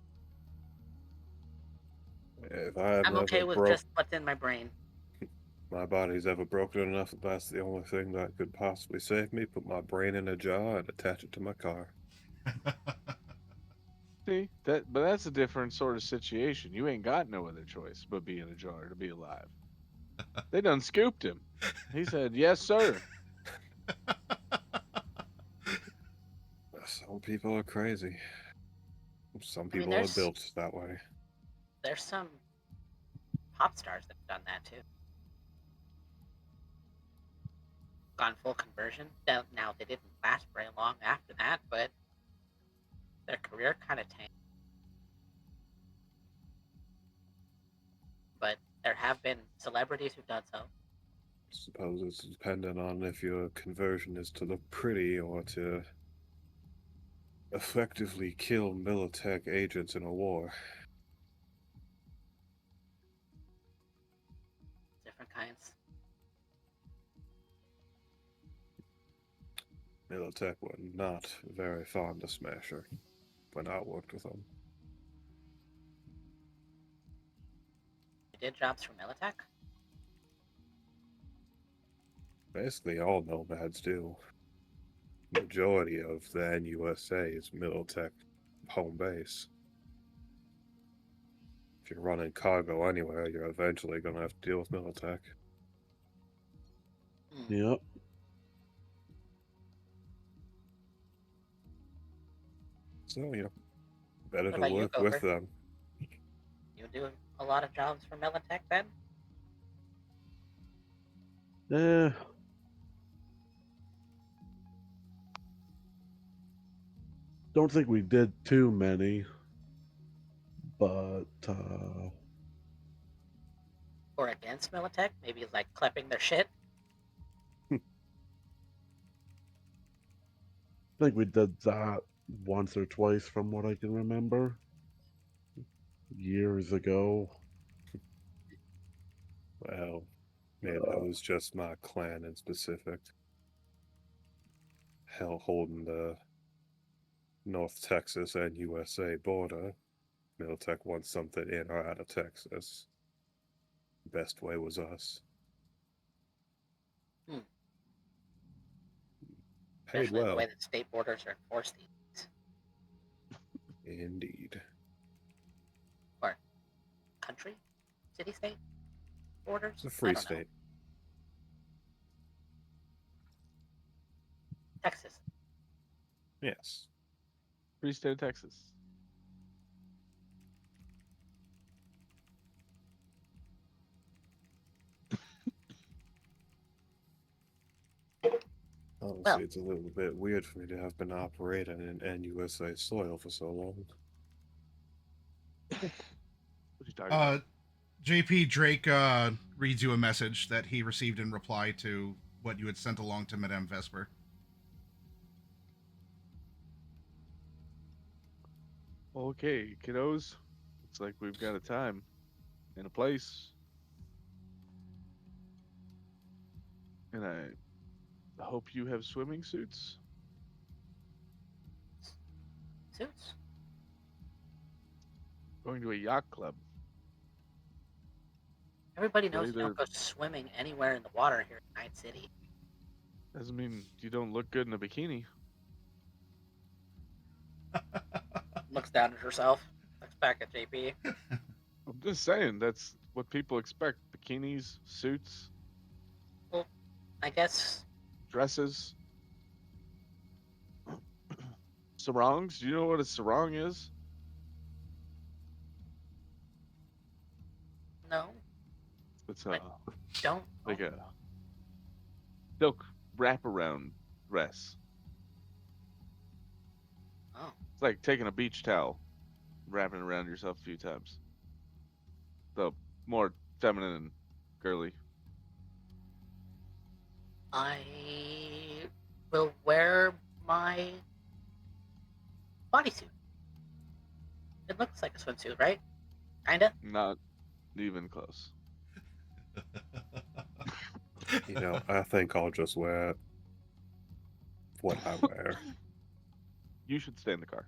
If I I'm okay with just what's in my brain. my body's ever broken enough that that's the only thing that could possibly save me, put my brain in a jar and attach it to my car. See, but that's a different sort of situation. You ain't got no other choice but be in a jar to be alive. They done scooped him. He said, "Yes, sir." Some people are crazy. Some I mean, people are built that way. There's some pop stars that have done that too. Gone full conversion. Now they didn't last very long after that, but their career kind of tanked. But there have been celebrities who've done so. Suppose it's dependent on if your conversion is to look pretty or to effectively kill Militech agents in a war. Different kinds. Militech were not very fond of Smasher when I worked with them. You did jobs for Militech? Basically, all nomads do. Majority of the NUSA is Militech home base. If you're running cargo anywhere, you're eventually going to have to deal with Militech. Yep. So, better What to about you, work with Gopher? them. You do a lot of jobs for Militech then? Don't think we did too many, but Or against Militech? Maybe like clipping their shit? I think we did that once or twice from what I can remember. Years ago. Well, yeah, that was just my clan in specific. Hell, holding the North Texas and USA border. Militech wants something in or out of Texas. Best way was us. Paid Especially the well. way that state borders are enforced these days. Indeed. Or country? City-state borders? It's a I free don't know. state. Texas. Yes. Free state of Texas. Honestly, Well- it's a little bit weird for me to have been operating in NUSA soil for so long. What are you talking about? JP Drake reads you a message that he received in reply to what you had sent along to Madame Vesper. Okay, kiddos. Looks like we've got a time and a place. And I hope you have swimming suits. Suits? Going to a yacht club. Everybody Well, knows you don't either go swimming anywhere in the water here in Night City. doesn't mean you don't look good in a bikini. Looks down at herself. Looks back at JP. I'm just saying that's what people expect: bikinis, suits, Well, I guess dresses, sarongs. Do you know what a sarong is? no. It's I don't. like a silk wraparound dress. Oh, It's like taking a beach towel, wrapping it around yourself a few times. So more feminine and girly. I will wear my bodysuit. It looks like a swimsuit, right? Kinda. Not even close. You know, I think I'll just wear what I wear. You should stay in the car.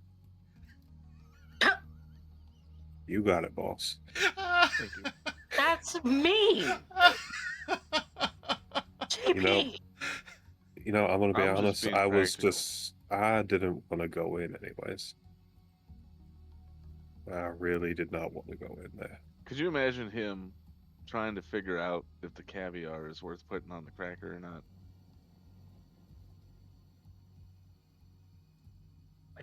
You got it, boss. Thank you. That's me, You know, JP. I'm gonna be I'm just honest. being I was practical. I didn't want to go in anyways. I really did not want to go in there. Could you imagine him trying to figure out if the caviar is worth putting on the cracker or not?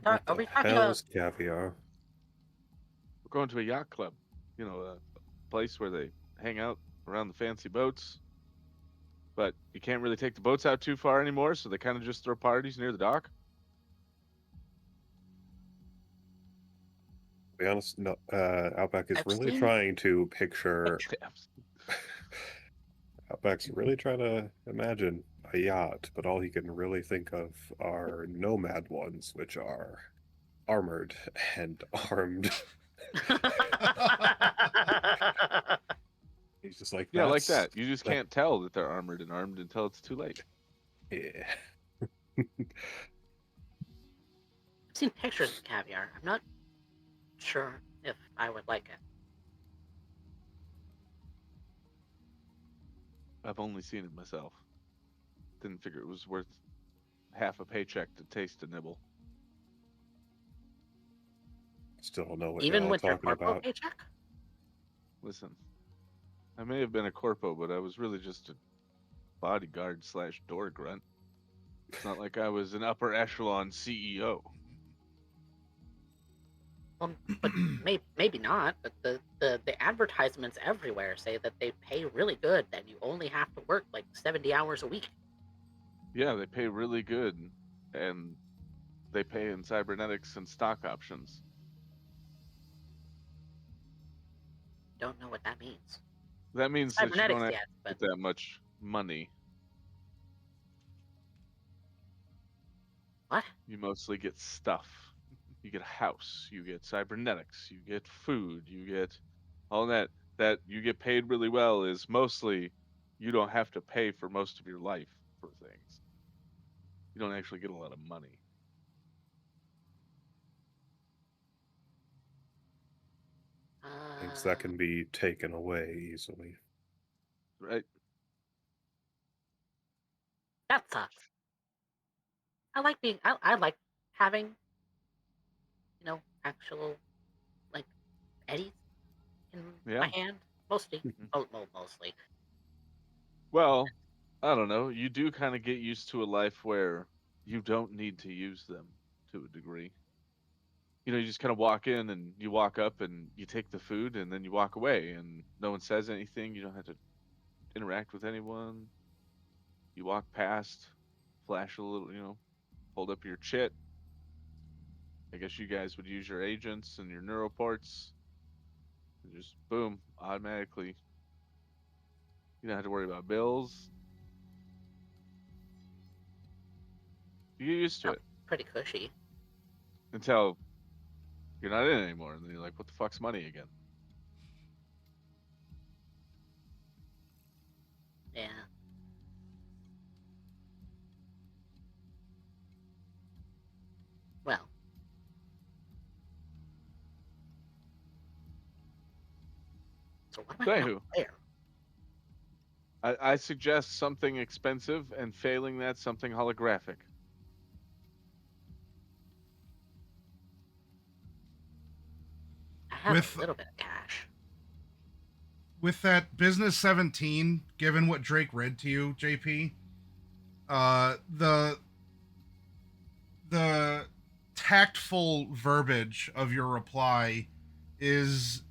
What Are the we talking hell about? is caviar? We're going to a yacht club, a place where they hang out around the fancy boats. But you can't really take the boats out too far anymore, so they kind of just throw parties near the dock. To be honest, no. Outback is I've really seen trying to picture. pictures. Outback's really trying to imagine a yacht, but all he can really think of are nomad ones, which are armored and armed. He's just like, Yeah, like that's that. You just that. can't tell that they're armored and armed until it's too late. Yeah. I've seen pictures of caviar. I'm not sure if I would like it. I've only seen it myself. Didn't figure it was worth half a paycheck to taste a nibble. Still don't know what Even y'all are with your talking corporal about. paycheck? Listen, I may have been a corpo, but I was really just a bodyguard / door grunt. It's not like I was an upper echelon CEO. Well, but maybe not. But the advertisements everywhere say that they pay really good, and you only have to work like 70 hours a week. Yeah, they pay really good, and they pay in cybernetics and stock options. Don't know what that means. That means that you Cybernetics, don't yes, get but that much money. what? You mostly get stuff. You get a house, you get cybernetics, you get food, you get all that you get paid really well is mostly you don't have to pay for most of your life for things. You don't actually get a lot of money. Things that can be taken away easily. Right? That sucks. I like being. I like having, actual like eddies in my Yeah. hand. Mostly, mostly. Well, I don't know. You do kind of get used to a life where you don't need to use them to a degree. You just kind of walk in and you walk up and you take the food and then you walk away and no one says anything. You don't have to interact with anyone. You walk past, flash a little, hold up your chit. I guess you guys would use your agents and your neuroports. And just boom, automatically. You don't have to worry about bills. You get used to it Pretty cushy. until you're not in anymore. And then you're like, what the fuck's money again? Yeah. Well. So what am I gonna Anywho, wear? I suggest something expensive, and failing that, something holographic. I have With a little bit of cash. with that business 17, given what Drake read to you, JP, the tactful verbiage of your reply is,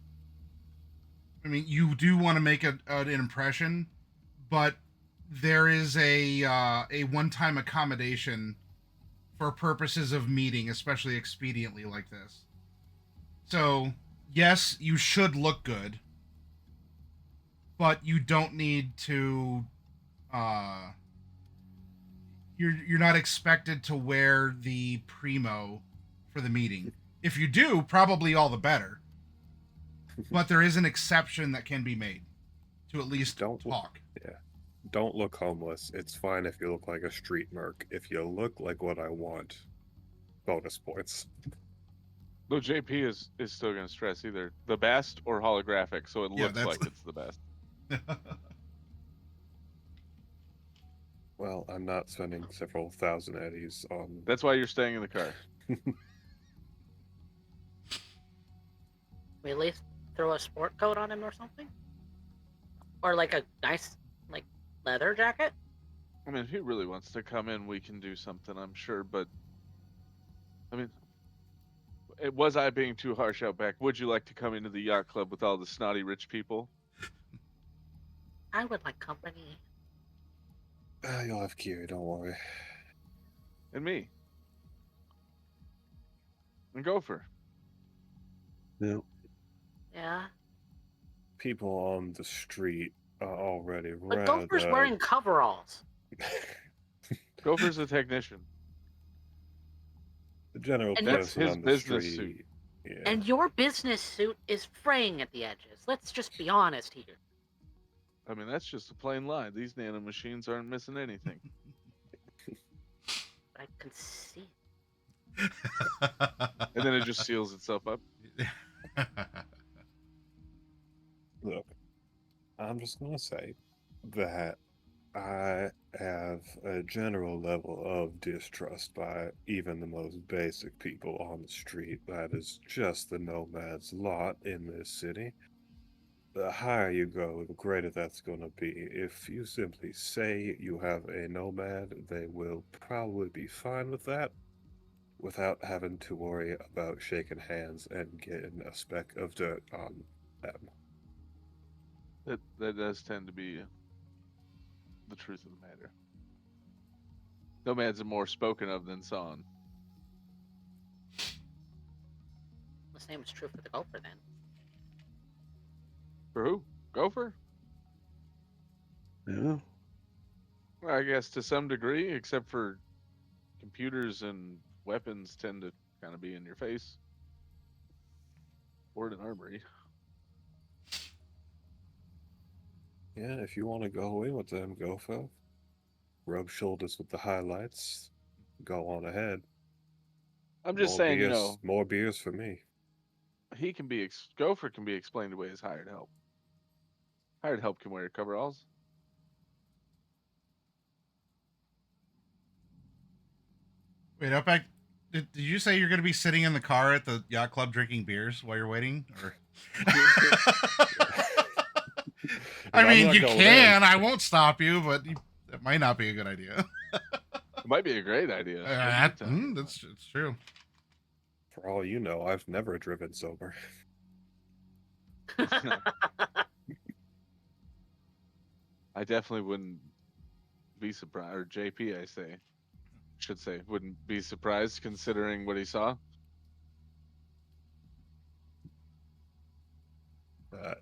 I mean, you do want to make an impression, but there is a one-time accommodation for purposes of meeting, especially expediently like this. So, yes, you should look good, but you don't need to you're not expected to wear the primo for the meeting. If you do, probably all the better. But there is an exception that can be made to at least Don't talk. Yeah. Don't look homeless. It's fine if you look like a street merc. If you look like what I want, bonus points. No, JP is still going to stress either the best or holographic, so it Yeah, looks like it's the best. Well, I'm not spending several thousand eddies on. That's why you're staying in the car. We at least throw a sport coat on him or something, or like a nice like leather jacket. I mean, if he really wants to come in, we can do something, I'm sure. But I mean, was I being too harsh, Outback? Would you like to come into the yacht club with all the snotty rich people? I would like company. You'll have Kiri, don't worry. And me. And Gopher. Yeah. Yeah, People on the street are already but rather... Gopher's wearing coveralls. Gopher's a technician. The general And person his on the business street. suit. Yeah. And your business suit is fraying at the edges. Let's just be honest here. I mean, that's just a plain lie. These nanomachines aren't missing anything. But I can see. And then it just seals itself up. Look, I'm just going to say that I have a general level of distrust by even the most basic people on the street. That is just the nomad's lot in this city. The higher you go, the greater that's going to be. If you simply say you have a nomad, they will probably be fine with that without having to worry about shaking hands and getting a speck of dirt on them. That does tend to be the truth of the matter. Nomads are more spoken of than sung. The same is true for the Gopher then. For who? Gopher? Yeah. Well, I guess to some degree, except for computers and weapons tend to kind of be in your face. Or an armory. Yeah, if you want to go in with them, Gopher. Rub shoulders with the highlights. Go on ahead. I'm just More saying, beers, you know, more beers for me. he can be Gopher can be explained away as hired help. Hired help can wear coveralls. Wait, Outback, did you say you're going to be sitting in the car at the yacht club drinking beers while you're waiting? Or... I mean, you can. I won't stop you, but it might not be a good idea. It might be a great idea. That's true. For all you know, I've never driven sober. I definitely wouldn't be surprised, or JP, should say, wouldn't be surprised considering what he saw.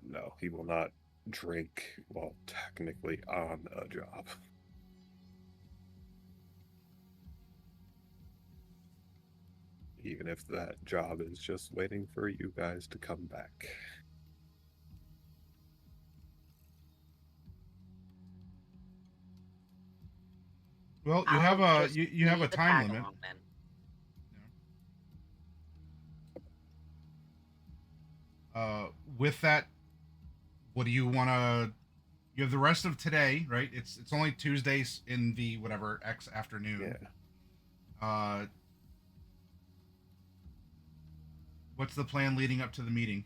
No, he will not drink while technically on a job. Even if that job is just waiting for you guys to come back. Well, you have a time limit. With that, what do you want to You have the rest of today, right? It's only Tuesdays in the whatever X afternoon. Yeah. What's the plan leading up to the meeting?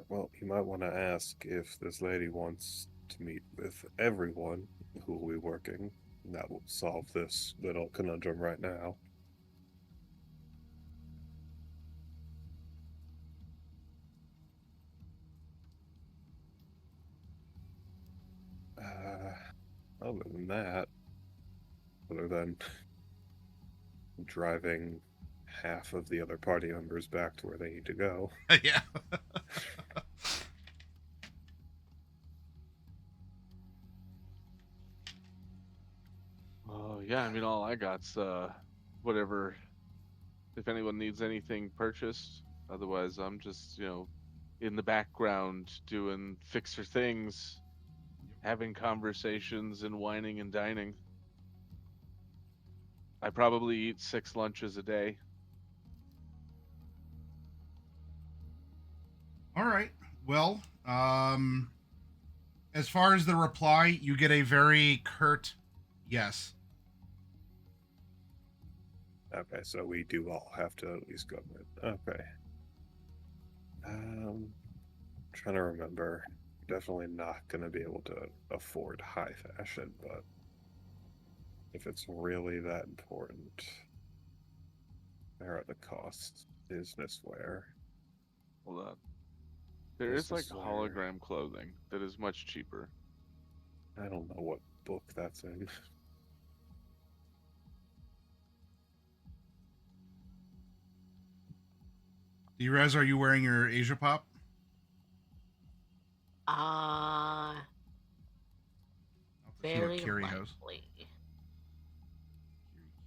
Well, you might want to ask if this lady wants to meet with everyone who will be working. That will solve this little conundrum right now. Other than that, other than driving half of the other party members back to where they need to go. Yeah. Oh yeah, I mean, all I got's whatever. If anyone needs anything purchased, otherwise I'm just in the background doing fixer things, having conversations and whining and dining. I probably eat 6 lunches a day. All right. Well, as far as the reply, you get a very curt yes. Okay, so we do all have to at least go with. Okay. Trying to remember. Definitely not going to be able to afford high fashion, but if it's really that important, where are the costs? Business wear. Hold on. There is like Business wear. hologram clothing that is much cheaper. I don't know what book that's in. D-Rezz, are you wearing your Asia Pop? I'll see what Very Kiri has. likely.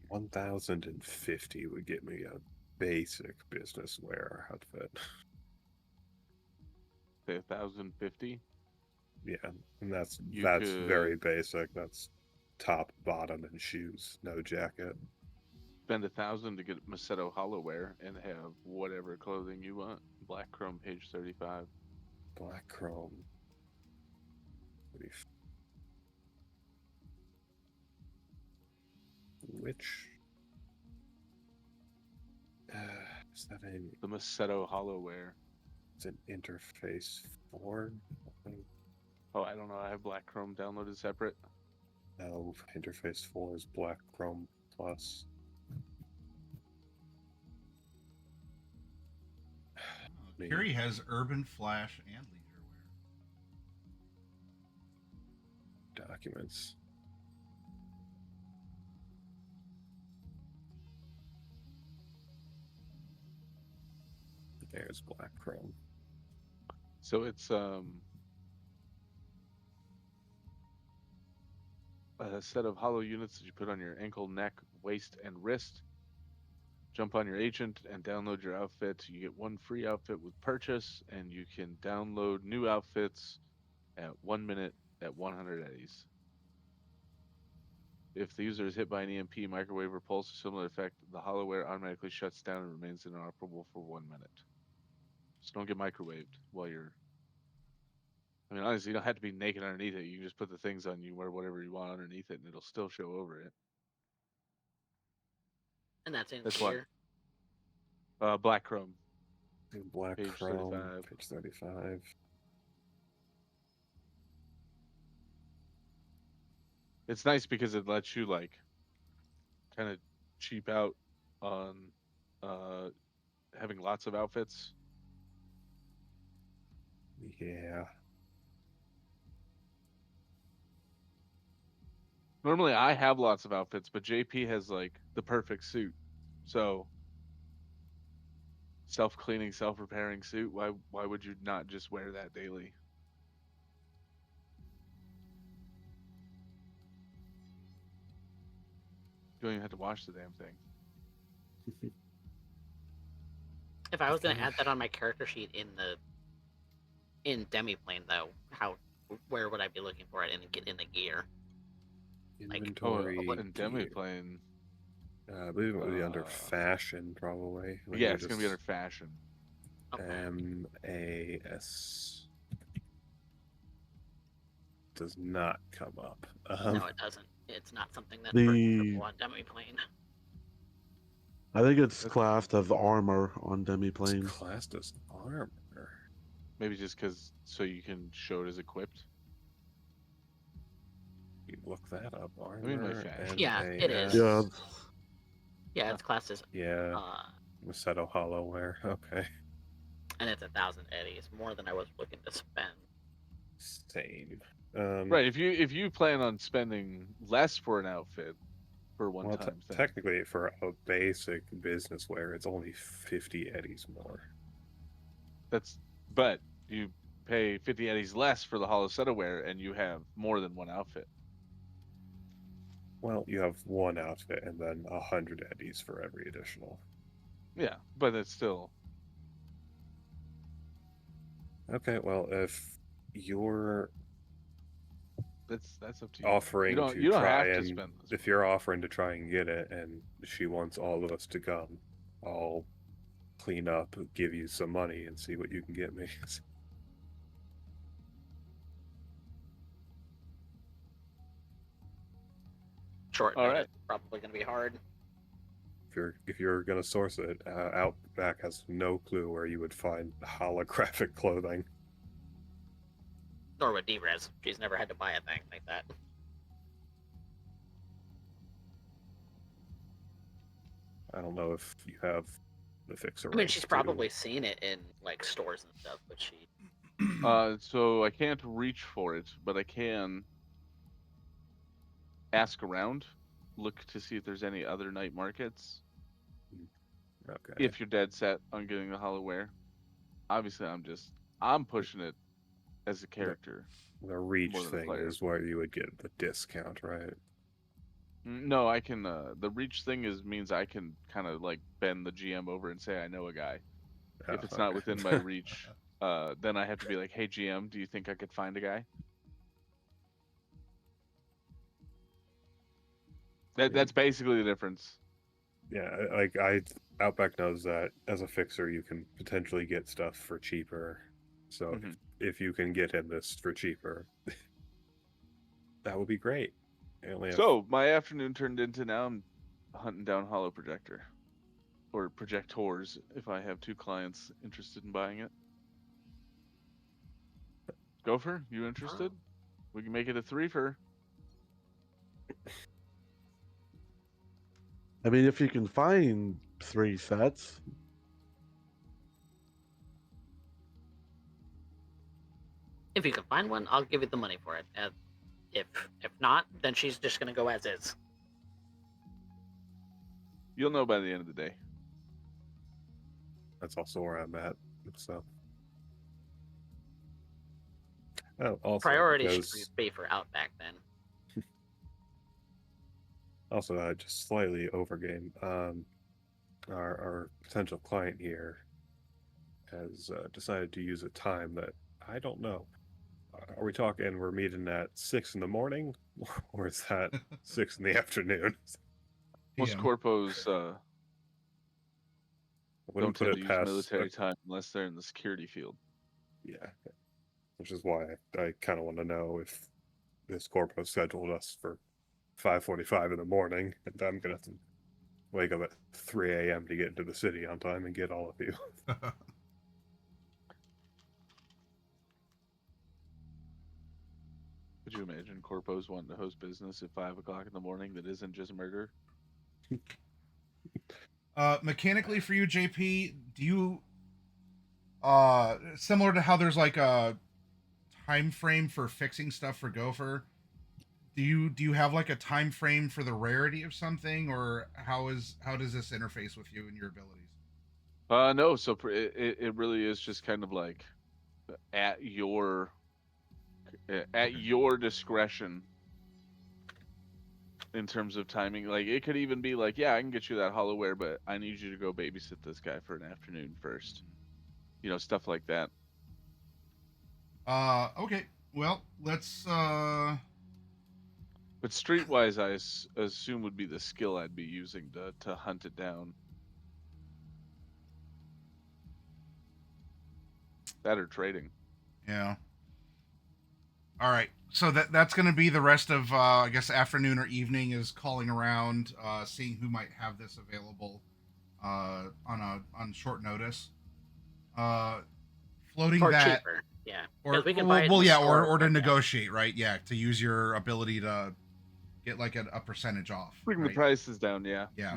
1,050 would get me a basic business wear outfit. Say 1,050. Yeah, and that's You very could- basic. That's top, bottom, and shoes, no jacket. Spend 1,000 to get Macedo Hollowware and have whatever clothing you want. Black Chrome, page 35. Black chrome. Which is that The Macedo Hollowware. It's an interface 4? Oh, I don't know. I have Black Chrome downloaded separate. No, interface 4 is Black Chrome Plus. Kiri has Urban Flash and Leisure Wear. Documents. There's Black Chrome. So it's a set of hollow units that you put on your ankle, neck, waist, and wrist. Jump on your agent and download your outfit. You get 1 free outfit with purchase, and you can download new outfits at 1 minute at 100 eddies. If the user is hit by an EMP, microwave, or pulse or similar effect, the hollowware automatically shuts down and remains inoperable for 1 minute. So don't get microwaved while you're... I mean, honestly, you don't have to be naked underneath it. You can just put the things on you, wear whatever you want underneath it, and it'll still show over it. And that's in That's here. Black Chrome. Black Page Chrome, 35. page 35. It's nice because it lets you like kind of cheap out on having lots of outfits. Yeah. Normally I have lots of outfits, but JP has like the perfect suit. So self-cleaning, self-repairing suit, why would you not just wear that daily? You don't even have to wash the damn thing. If I was gonna add that on my character sheet in Demiplane though, where would I be looking for it and get in the gear? Inventory. In Demiplane. I believe it would be under fashion, probably. Yeah, it's gonna be under fashion. Okay. MAS. does not come up. No, it doesn't. It's not something that's The- purchasable on Demiplane. I think it's That's- classed as armor on It's demiplanes. classed as armor. Maybe just because so you can show it as equipped. You look that up. me my Armor. fashion. Yeah, it is. Yeah, Yeah, it's classed as, Yeah. Macedo Hollowware. Okay. and it's 1,000 eddies, more than I was looking to spend. Same. Right. If you plan on spending less for an outfit for one Well, time thing, technically, for a basic business wear, it's only 50 eddies more. but you pay 50 eddies less for the hollow set of wear, and you have more than one outfit. Well, you have one outfit and then 100 eddies for every additional. Yeah, but it's still Okay, well, if you're that's up to you. offering You don't to you don't try have to and spend this. if you're offering to try and get it and she wants all of us to come, I'll clean up, give you some money, and see what you can get me. Short All notice, right. probably going to be hard. If you're gonna source it, Outback has no clue where you would find holographic clothing. Nor would D-Rezz. She's never had to buy a thing like that. I don't know if you have the fixer. I mean, she's probably seen it in like stores and stuff, but she. So I can't reach for it, but I can ask around, look to see if there's any other night markets. Okay. If you're dead set on getting the hollowware, obviously I'm pushing it as a character. The reach more than a thing player. is where you would get the discount, right? No, I can. The reach thing means I can kind of like bend the GM over and say I know a guy. If it's not within my reach, then I have to be like, hey GM, do you think I could find a guy? That's basically the difference. Yeah, Outback knows that as a fixer you can potentially get stuff for cheaper. So Mhm. if you can get him this for cheaper, that would be great. I only have- So my afternoon turned into now I'm hunting down hollow projector, or projectors if I have two clients interested in buying it. Gopher, you interested? We can make it a 3-fer. I mean, if you can find 3 sets, If you can find one, I'll give you the money for it. If not, then she's just gonna go as is. You'll know by the end of the day. That's also where I'm at. So also Priority because- should be for Outback then. Also, just slightly overgame. Our potential client here has decided to use a time that I don't know. Are we talking we're meeting at 6 in the morning, or is that 6 in the afternoon? Most PM. corpos I don't wouldn't put tend to it use past. military time unless they're in the security field. Yeah, which is why I kind of want to know if this corpo scheduled us for 5:45 in the morning, and I'm gonna have to wake up at 3 a.m. to get into the city on time and get all of you. Could you imagine corpos wanting to host business at 5 o'clock in the morning that isn't just murder? Mechanically for you, JP, do you similar to how there's like a time frame for fixing stuff for Gopher? Do you have like a time frame for the rarity of something, or how does this interface with you and your abilities? No. So it really is just kind of like at your discretion in terms of timing. Like it could even be like, yeah, I can get you that hollowware, but I need you to go babysit this guy for an afternoon first. You know, stuff like that. Okay. Well, let's But streetwise, I assume would be the skill I'd be using to hunt it down. That or trading. yeah. All right. So that's going to be the rest of I guess afternoon or evening is calling around, seeing who might have this available on short notice. Floating For that, cheaper. Yeah. or Because we can buy it in well, the yeah, store or to right now. negotiate, right? Yeah, to use your ability to get like a percentage off. Bring the right? prices down, yeah. Yeah.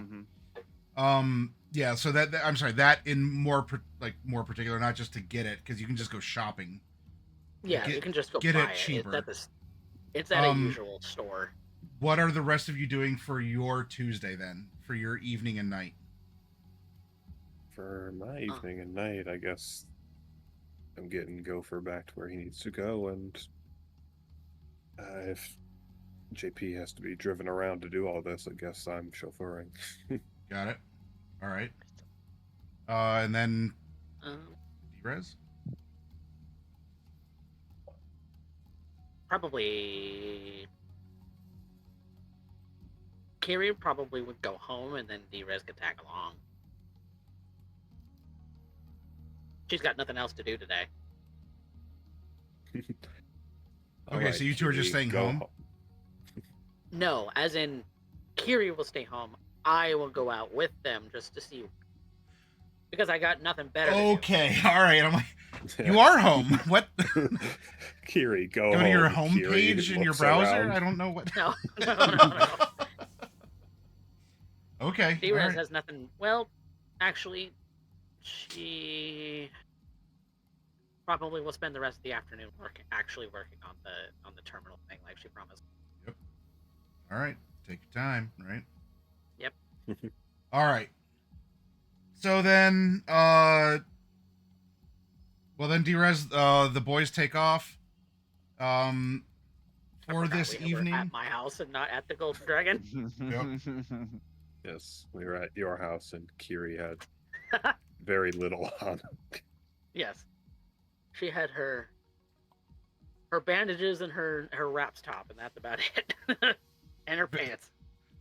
Mhm. Yeah. So that I'm sorry, that in more more particular, not just to get it, because you can just go shopping. Yeah, Get- you can just go get it buy it. cheaper. It's at a usual store. What are the rest of you doing for your Tuesday then? For your evening and night? For my evening and night, I guess I'm getting Gopher back to where he needs to go, and if JP has to be driven around to do all this, I guess I'm chauffeuring. Got it. All right. And then D-Rezz? Probably Kiri probably would go home, and then D-Rezz could tag along. She's got nothing else to do today. Okay, so you two are just staying home? No, as in Kiri will stay home. I will go out with them just to see, because I got nothing better. Okay, all right. I'm like, you are home. What? Kiri, go to home. your home Kiri page in your looks browser? around. I don't know what. No. Okay. D-Rezz all right. has nothing. Well, actually, she probably will spend the rest of the afternoon working on the terminal thing, like she promised. Yep. All right. Take your time. Right. Yep. All right. So then, well then, D-Rezz, the boys take off. For this evening, we're at my house and not at the Golden Dragon. Yes, we were at your house, and Kiri had very little on. Yes, she had her bandages and her wraps top, and that's about it. And her pants.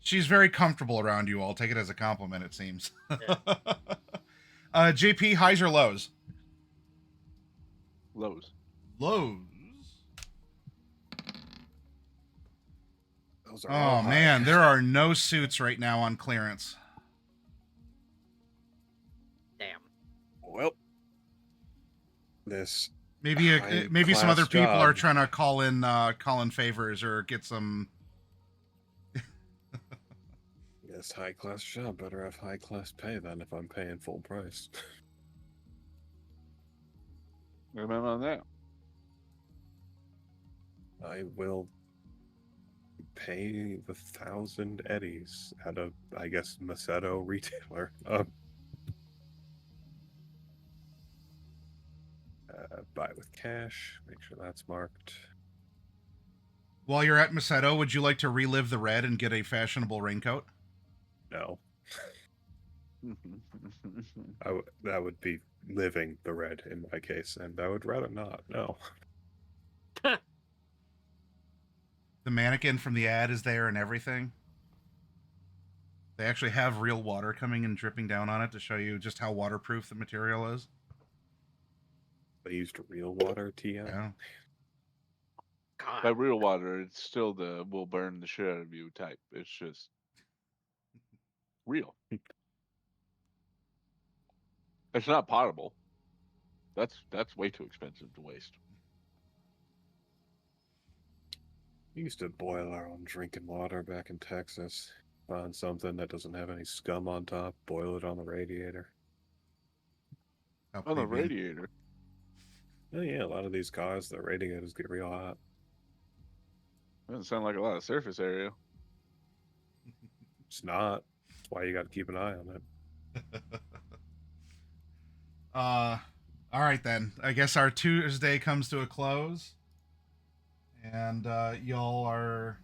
She's very comfortable around you all. Take it as a compliment, it seems. Yeah. JP, highs or lows? Lows. Lows. Those are all Oh high. man, there are no suits right now on clearance. Damn. Well, this Maybe maybe some high-class other people are job. trying to call in favors or get some. This high class job better have high class pay then if I'm paying full price. Remember on that. I will pay the 1,000 eddies at a, I guess, Macedo retailer. Buy with cash. Make sure that's marked. While you're at Macedo, would you like to relive the red and get a fashionable raincoat? No, that would be living the red in my case, and I would rather not. No. The mannequin from the ad is there and everything. They actually have real water coming and dripping down on it to show you just how waterproof the material is. They used real water, TM. Yeah. God. By real water, it's still the will burn the shit out of you type. It's just real. It's not potable. That's way too expensive to waste. We used to boil our own drinking water back in Texas. Find something that doesn't have any scum on top, boil it on the radiator. How On the plebeian. radiator. Oh yeah, a lot of these cars, the radiators get real hot. Doesn't sound like a lot of surface area. It's not. That's why you got to keep an eye on it. All right then. I guess our Tuesday comes to a close, and y'all are.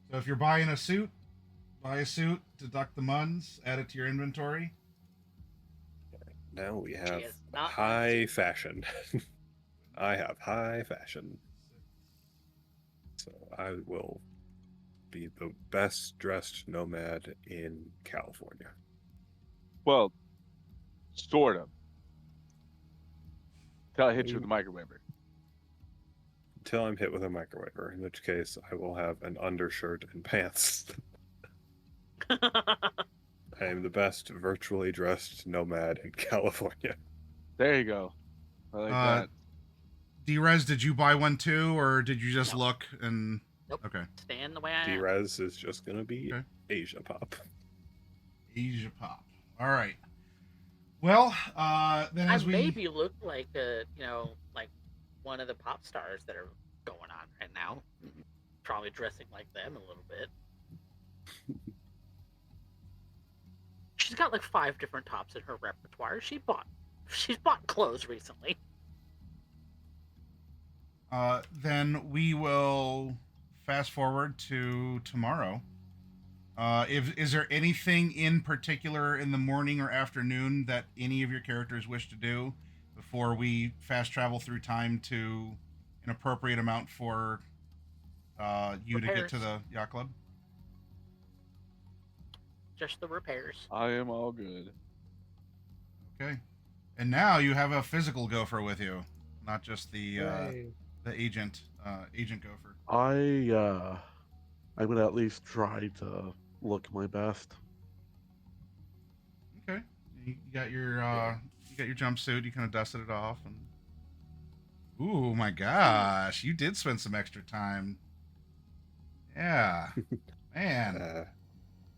So if you're buying a suit, buy a suit, deduct the muns, add it to your inventory. Now we have is not high fashion. I have high fashion. So I will be the best dressed nomad in California. Well, sort of. Till I hit you with the microwaver. until I'm hit with a microwaver, in which case I will have an undershirt and pants. I am the best virtually dressed nomad in California. There you go. I like that. D-Rezz, did you buy one too, or did you just No. look and... Nope. Okay. Staying the way I am. D-Rezz is just gonna be Okay. Asia Pop. Asia Pop. All right. Well, then I as we... maybe look like like one of the pop stars that are going on right now. Probably dressing like them a little bit. She's got like 5 different tops in her repertoire. She's bought clothes recently. Then we will fast forward to tomorrow. Is there anything in particular in the morning or afternoon that any of your characters wish to do before we fast travel through time to an appropriate amount for you to get to the yacht club? Just the repairs. I am all good. Okay. And now you have a physical Gopher with you, not just the agent Gopher. I'm gonna at least try to look my best. Okay. You got your jumpsuit. You kind of dusted it off, and ooh, my gosh, you did spend some extra time. Yeah, man.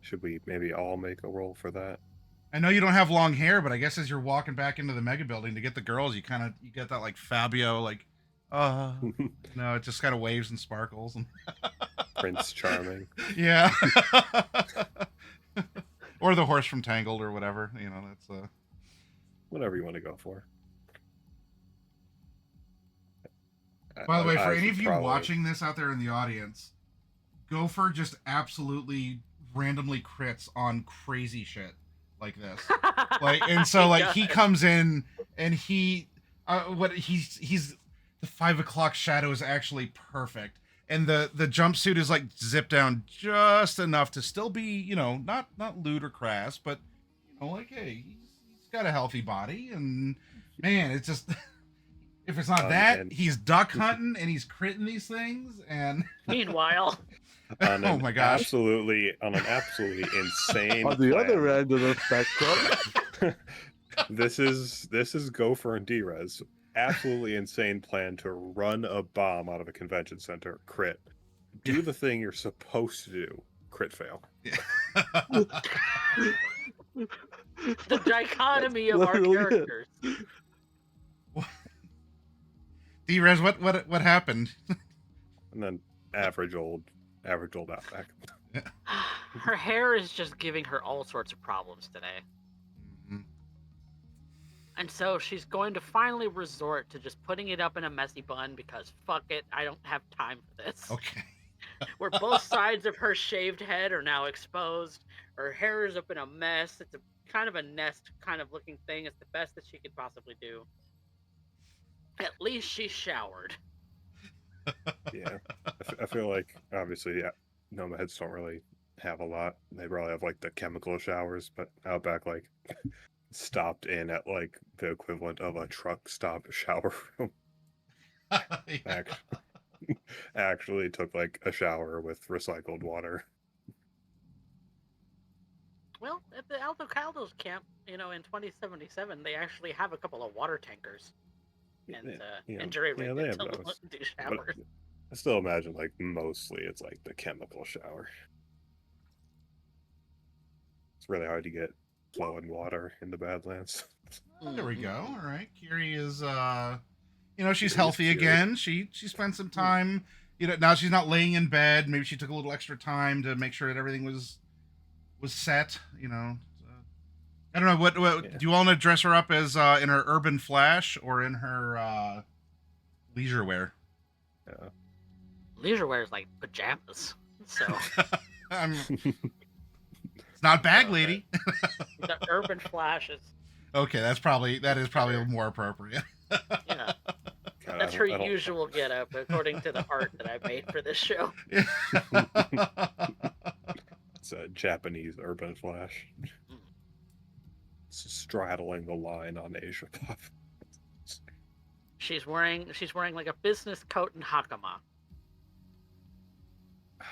Should we maybe all make a roll for that? I know you don't have long hair, but I guess as you're walking back into the mega building to get the girls, you get that like Fabio, like, it just kind of waves and sparkles and Prince Charming. Yeah. Or the horse from Tangled or whatever. That's Whatever you want to go for. By the way, for I any should of you probably- watching this out there in the audience, Gopher just absolutely randomly crits on crazy shit like this. He comes in and he's the 5 o'clock shadow is actually perfect. And the jumpsuit is like zipped down just enough to still be, not lewd or crass, but hey, he's got a healthy body, and man, it's just if it's not he's duck hunting and he's critting these things, and Meanwhile, oh my gosh, on an absolutely insane On the plan. other end of the spectrum, this is Gopher and D-Rezz. Absolutely insane plan to run a bomb out of a convention center, crit. Do the thing you're supposed to do, crit fail. the dichotomy of our Literally it. characters. D-Rezz, what happened? And then average old Outback. Her hair is just giving her all sorts of problems today. Mm-hmm. And so she's going to finally resort to just putting it up in a messy bun because fuck it, I don't have time for this. Okay. Where both sides of her shaved head are now exposed. Her hair is up in a mess. It's a kind of a nest kind of looking thing. It's the best that she could possibly do. At least she showered. Yeah. I feel like, obviously, nomads don't really have a lot. They probably have, like, the chemical showers, but Outback, like, stopped in at, like, the equivalent of a truck stop shower room. Actually took, like, a shower with recycled water. Well, at the Alto Caldo's camp, in 2077, they actually have a couple of water tankers. And jury rig they have to those. do showers. But I still imagine, like, mostly it's, like, the chemical shower. It's really hard to get flowing water in the Badlands. Oh, there we go. All right. Kiri is, she's healthy again. She spent some time, now she's not laying in bed. Maybe she took a little extra time to make sure that everything was set, I don't know, what do you want to dress her up as in her urban flash or in her leisure wear? Yeah. Leisure wear is like pajamas. So it's not bag lady. the urban flashes. Okay, that is probably more appropriate. Yeah. God, That's her usual getup, according to the art that I've made for this show. It's a Japanese urban flash. It's straddling the line on Asia Pop. She's wearing like a business coat and hakama.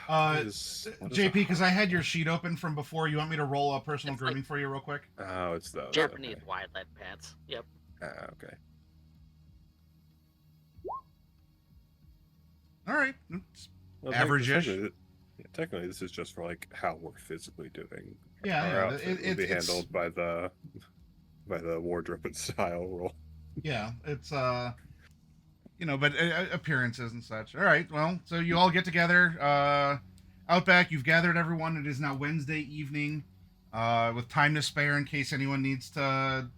Uh, What is JP, because I had your sheet open from before. You want me to roll a personal It's like- grooming for you real quick? Oh, it's those. Japanese Okay. wide leg pants. Yep. Okay. All right. It's Well, average-ish. Technically, this is just for like how we're physically doing. Yeah, Our yeah, outfit will be it's- handled by the wardrobe and style rule. Yeah, it's but appearances and such. All right. Well, so you all get together. Outback, you've gathered everyone. It is now Wednesday evening, with time to spare in case anyone needs to, I don't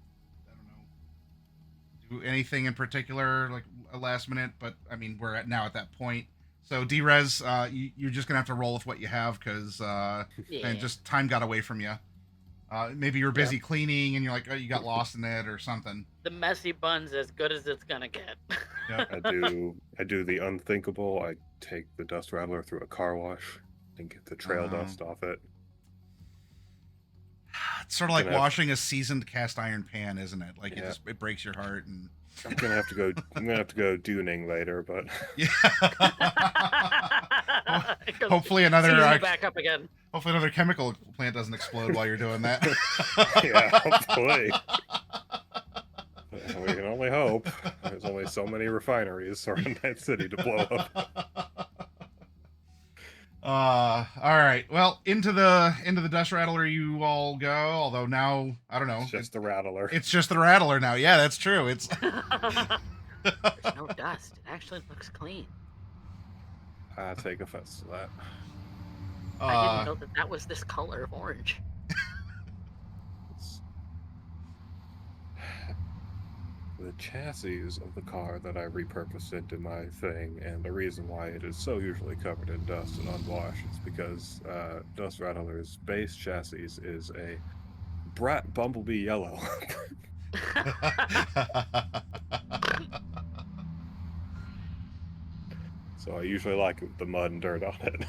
know, do anything in particular, like a last minute. But I mean, we're now at that point. So D-Rezz, you're just gonna have to roll with what you have because Yeah. just time got away from you. Maybe you were busy cleaning and you're like, oh, you got lost in it or something. The messy bun's as good as it's gonna get. Yeah. I do the unthinkable. I take the dust rattler through a car wash and get the trail dust off it. It's sort of like Gonna have- washing a seasoned cast iron pan, isn't it? Like Yeah. it breaks your heart and I'm gonna have to go. I'm gonna have to go duning later, but yeah. It goes hopefully another season back up again. hopefully another chemical plant doesn't explode while you're doing that. yeah, hopefully. We can only hope. There's only so many refineries around that city to blow up. All right. Well, into the dust rattler you all go. Although now I don't know. It's just the rattler. It's just the rattler now. Yeah, that's true. It's There's no dust. It actually looks clean. I take offense to that. I didn't know that was this color of orange. It's... The chassis of the car that I repurposed into my thing, and the reason why it is so usually covered in dust and unwashed is because Dust Rattler's base chassis is a Brat Bumblebee yellow. So I usually like it with the mud and dirt on it.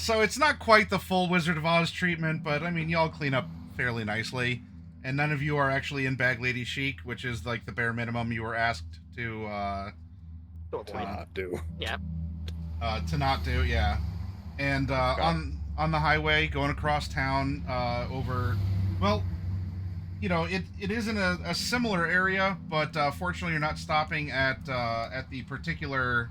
So it's not quite the full Wizard of Oz treatment, but I mean, y'all clean up fairly nicely, and none of you are actually in Bag Lady Chic, which is like the bare minimum you were asked to To avoid. Do. Yeah. to not do. Yeah, and on the highway going across town over, well, you know, it is in a similar area, but fortunately you're not stopping at the particular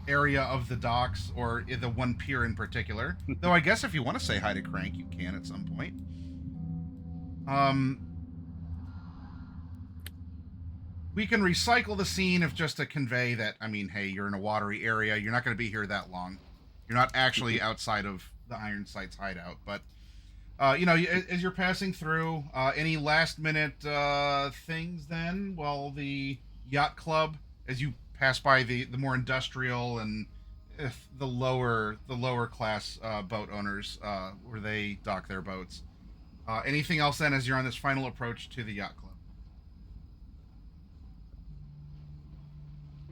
area of the docks or the one pier in particular. Though I guess if you want to say hi to Crank, you can at some point. We can recycle the scene if just to convey that, I mean, hey, you're in a watery area. You're not going to be here that long. You're not actually outside of the Iron Sight's hideout. But, you know, as you're passing through, any last minute things then? Well, the yacht club, as you pass by the more industrial and the lower class boat owners where they dock their boats. Anything else then as you're on this final approach to the yacht club?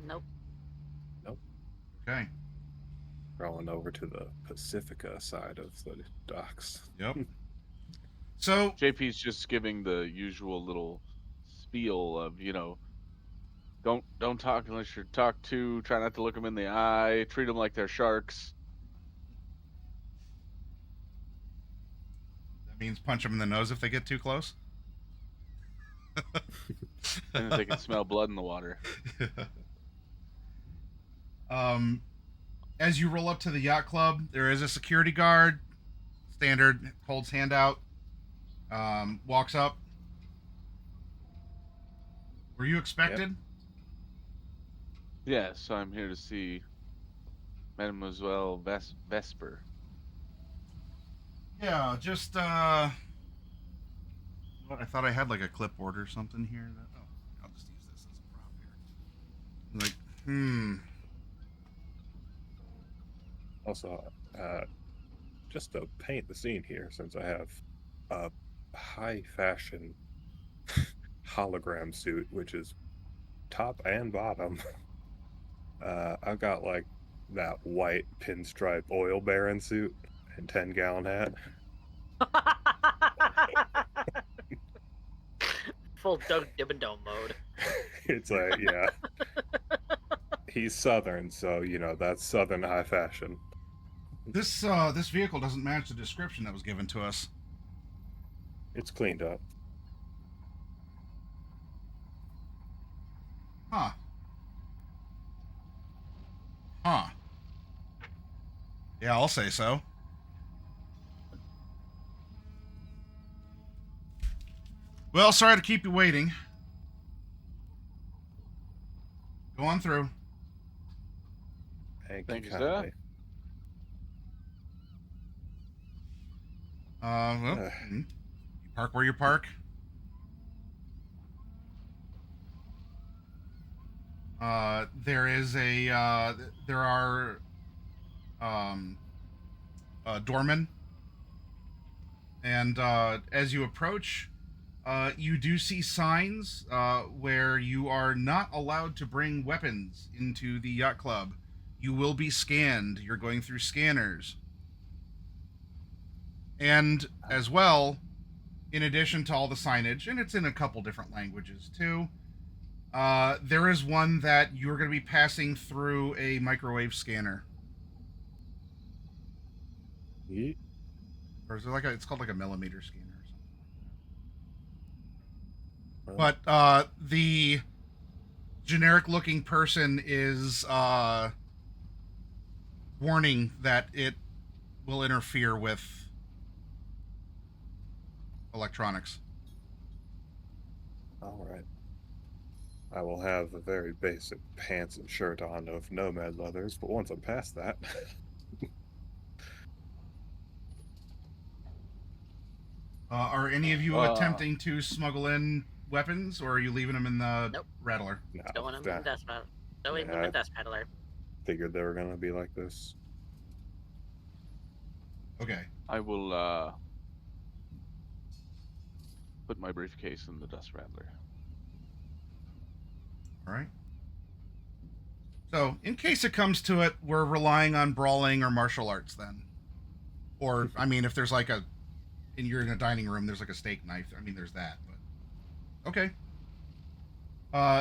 Nope. Okay. Rolling over to the Pacifica side of the docks. Yep. So JP's just giving the usual little spiel of, you know, don't talk unless you're talked to. Try not to look them in the eye. Treat them like they're sharks. that means punch them in the nose if they get too close. And they can smell blood in the water. As you roll up to the yacht club, there is a security guard. Standard, holds hand out. Walks up. Were you expected? Yes, I'm here to see Mademoiselle Vesper. Yeah, just I thought I had like a clipboard or something here. I'll just use this as a prop here. Like, Also, just to paint the scene here, since I have a high fashion hologram suit, which is top and bottom, I've got like that white pinstripe oil baron suit and 10-gallon hat. Full Doug Dimmadome mode. It's like, yeah. He's Southern, so, that's Southern high fashion. This vehicle doesn't match the description that was given to us. It's cleaned up. Huh. Huh. Yeah, I'll say so. Well, sorry to keep you waiting. Go on through. Thank Thank you you, kindly. Well, you park where you park. There are doormen, and as you approach, you do see signs where you are not allowed to bring weapons into the yacht club. You will be scanned. You're going through scanners. And as well, in addition to all the signage, and it's in a couple different languages too, there is one that you're going to be passing through a microwave scanner. Yeet. Or is it it's called like a millimeter scanner or something. Well, But the generic looking person is warning that it will interfere with electronics. all right. I will have a very basic pants and shirt on of nomad leathers, but once I'm past that, Are any of you attempting to smuggle in weapons, or are you leaving them in the Nope. rattler? no, Don't that- desk peddler. Don't even Yeah, desk peddler. figured they were gonna be like this. Okay. I will put my briefcase in the dust rattler. All right. So, in case it comes to it, we're relying on brawling or martial arts then. Or, I mean, if there's like and you're in a dining room, there's like a steak knife. I mean, there's that, but okay.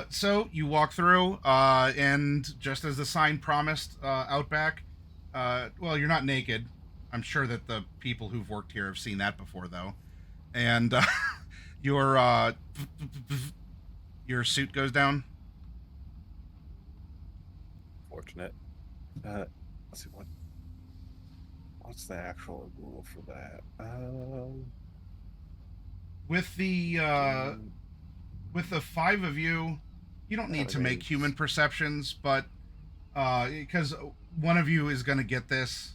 So you walk through, and just as the sign promised, Outback, well, you're not naked. I'm sure that the people who've worked here have seen that before, though. And your suit goes down. Fortunate. Let's see what's the actual rule for that? With the five of you, you don't need to make Nowadays- human perceptions, but because one of you is going to get this,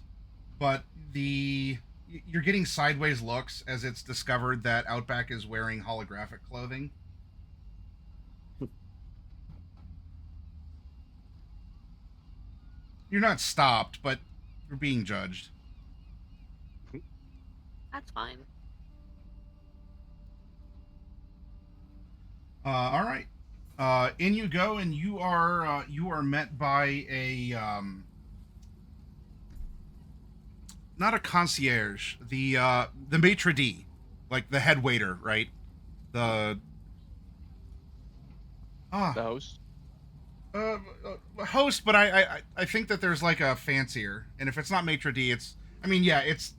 but you're getting sideways looks as it's discovered that Outback is wearing holographic clothing. You're not stopped, but you're being judged. That's fine. All right. In you go, and you are met by a not a concierge, the maitre d', like the head waiter, right? The The host? host, but I think that there's like a fancier, and if it's not maitre d', it's it's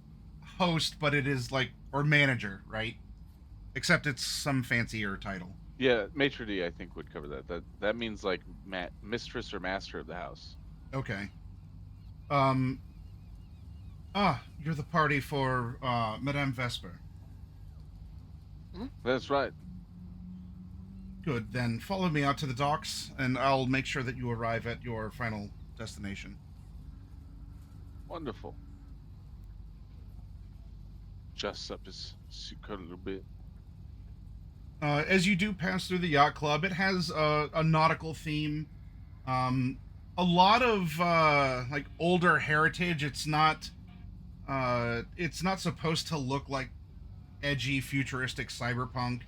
host, but it is like, or manager, right? Except it's some fancier title. Yeah, maitre d' I think would cover that. That means like mistress or master of the house. Okay. You're the party for Madame Vesper. That's right. Good, then follow me out to the docks, and I'll make sure that you arrive at your final destination. Wonderful. Justs up his suit coat a little bit. As you do pass through the yacht club, it has a nautical theme. A lot of like older heritage. It's not supposed to look like edgy, futuristic cyberpunk.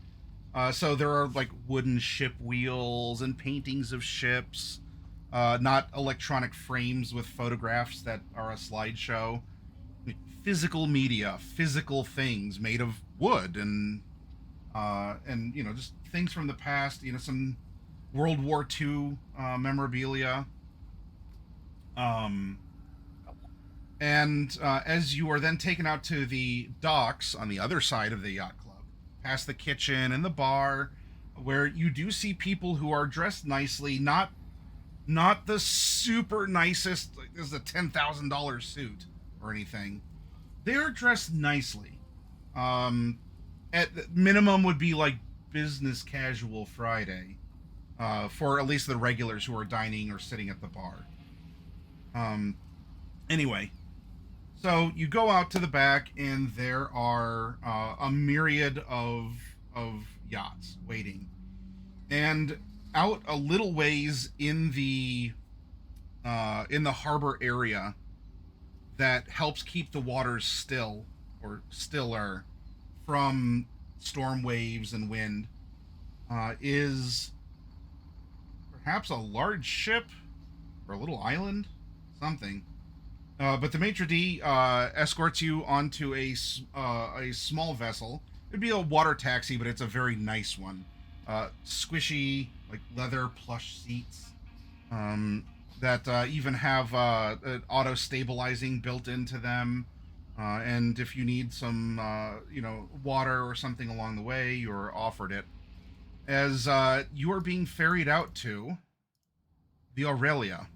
So there are like wooden ship wheels and paintings of ships, not electronic frames with photographs that are a slideshow. Physical media, physical things made of wood and just things from the past. Some World War II memorabilia. And as you are then taken out to the docks on the other side of the yacht club, past the kitchen and the bar, where you do see people who are dressed nicely, not the super nicest, like this is a $10,000 suit or anything. They're dressed nicely. At minimum would be like business casual Friday, for at least the regulars who are dining or sitting at the bar. Anyway, so you go out to the back, and there are a myriad of yachts waiting, and out a little ways in the harbor area that helps keep the waters still or stiller from storm waves and wind, is perhaps a large ship or a little island, something. But the maitre d' escorts you onto a small vessel. It'd be a water taxi, but it's a very nice one. Squishy, like leather plush seats, that even have auto stabilizing built into them. And if you need some, water or something along the way, you're offered it. As you are being ferried out to the Aurelia.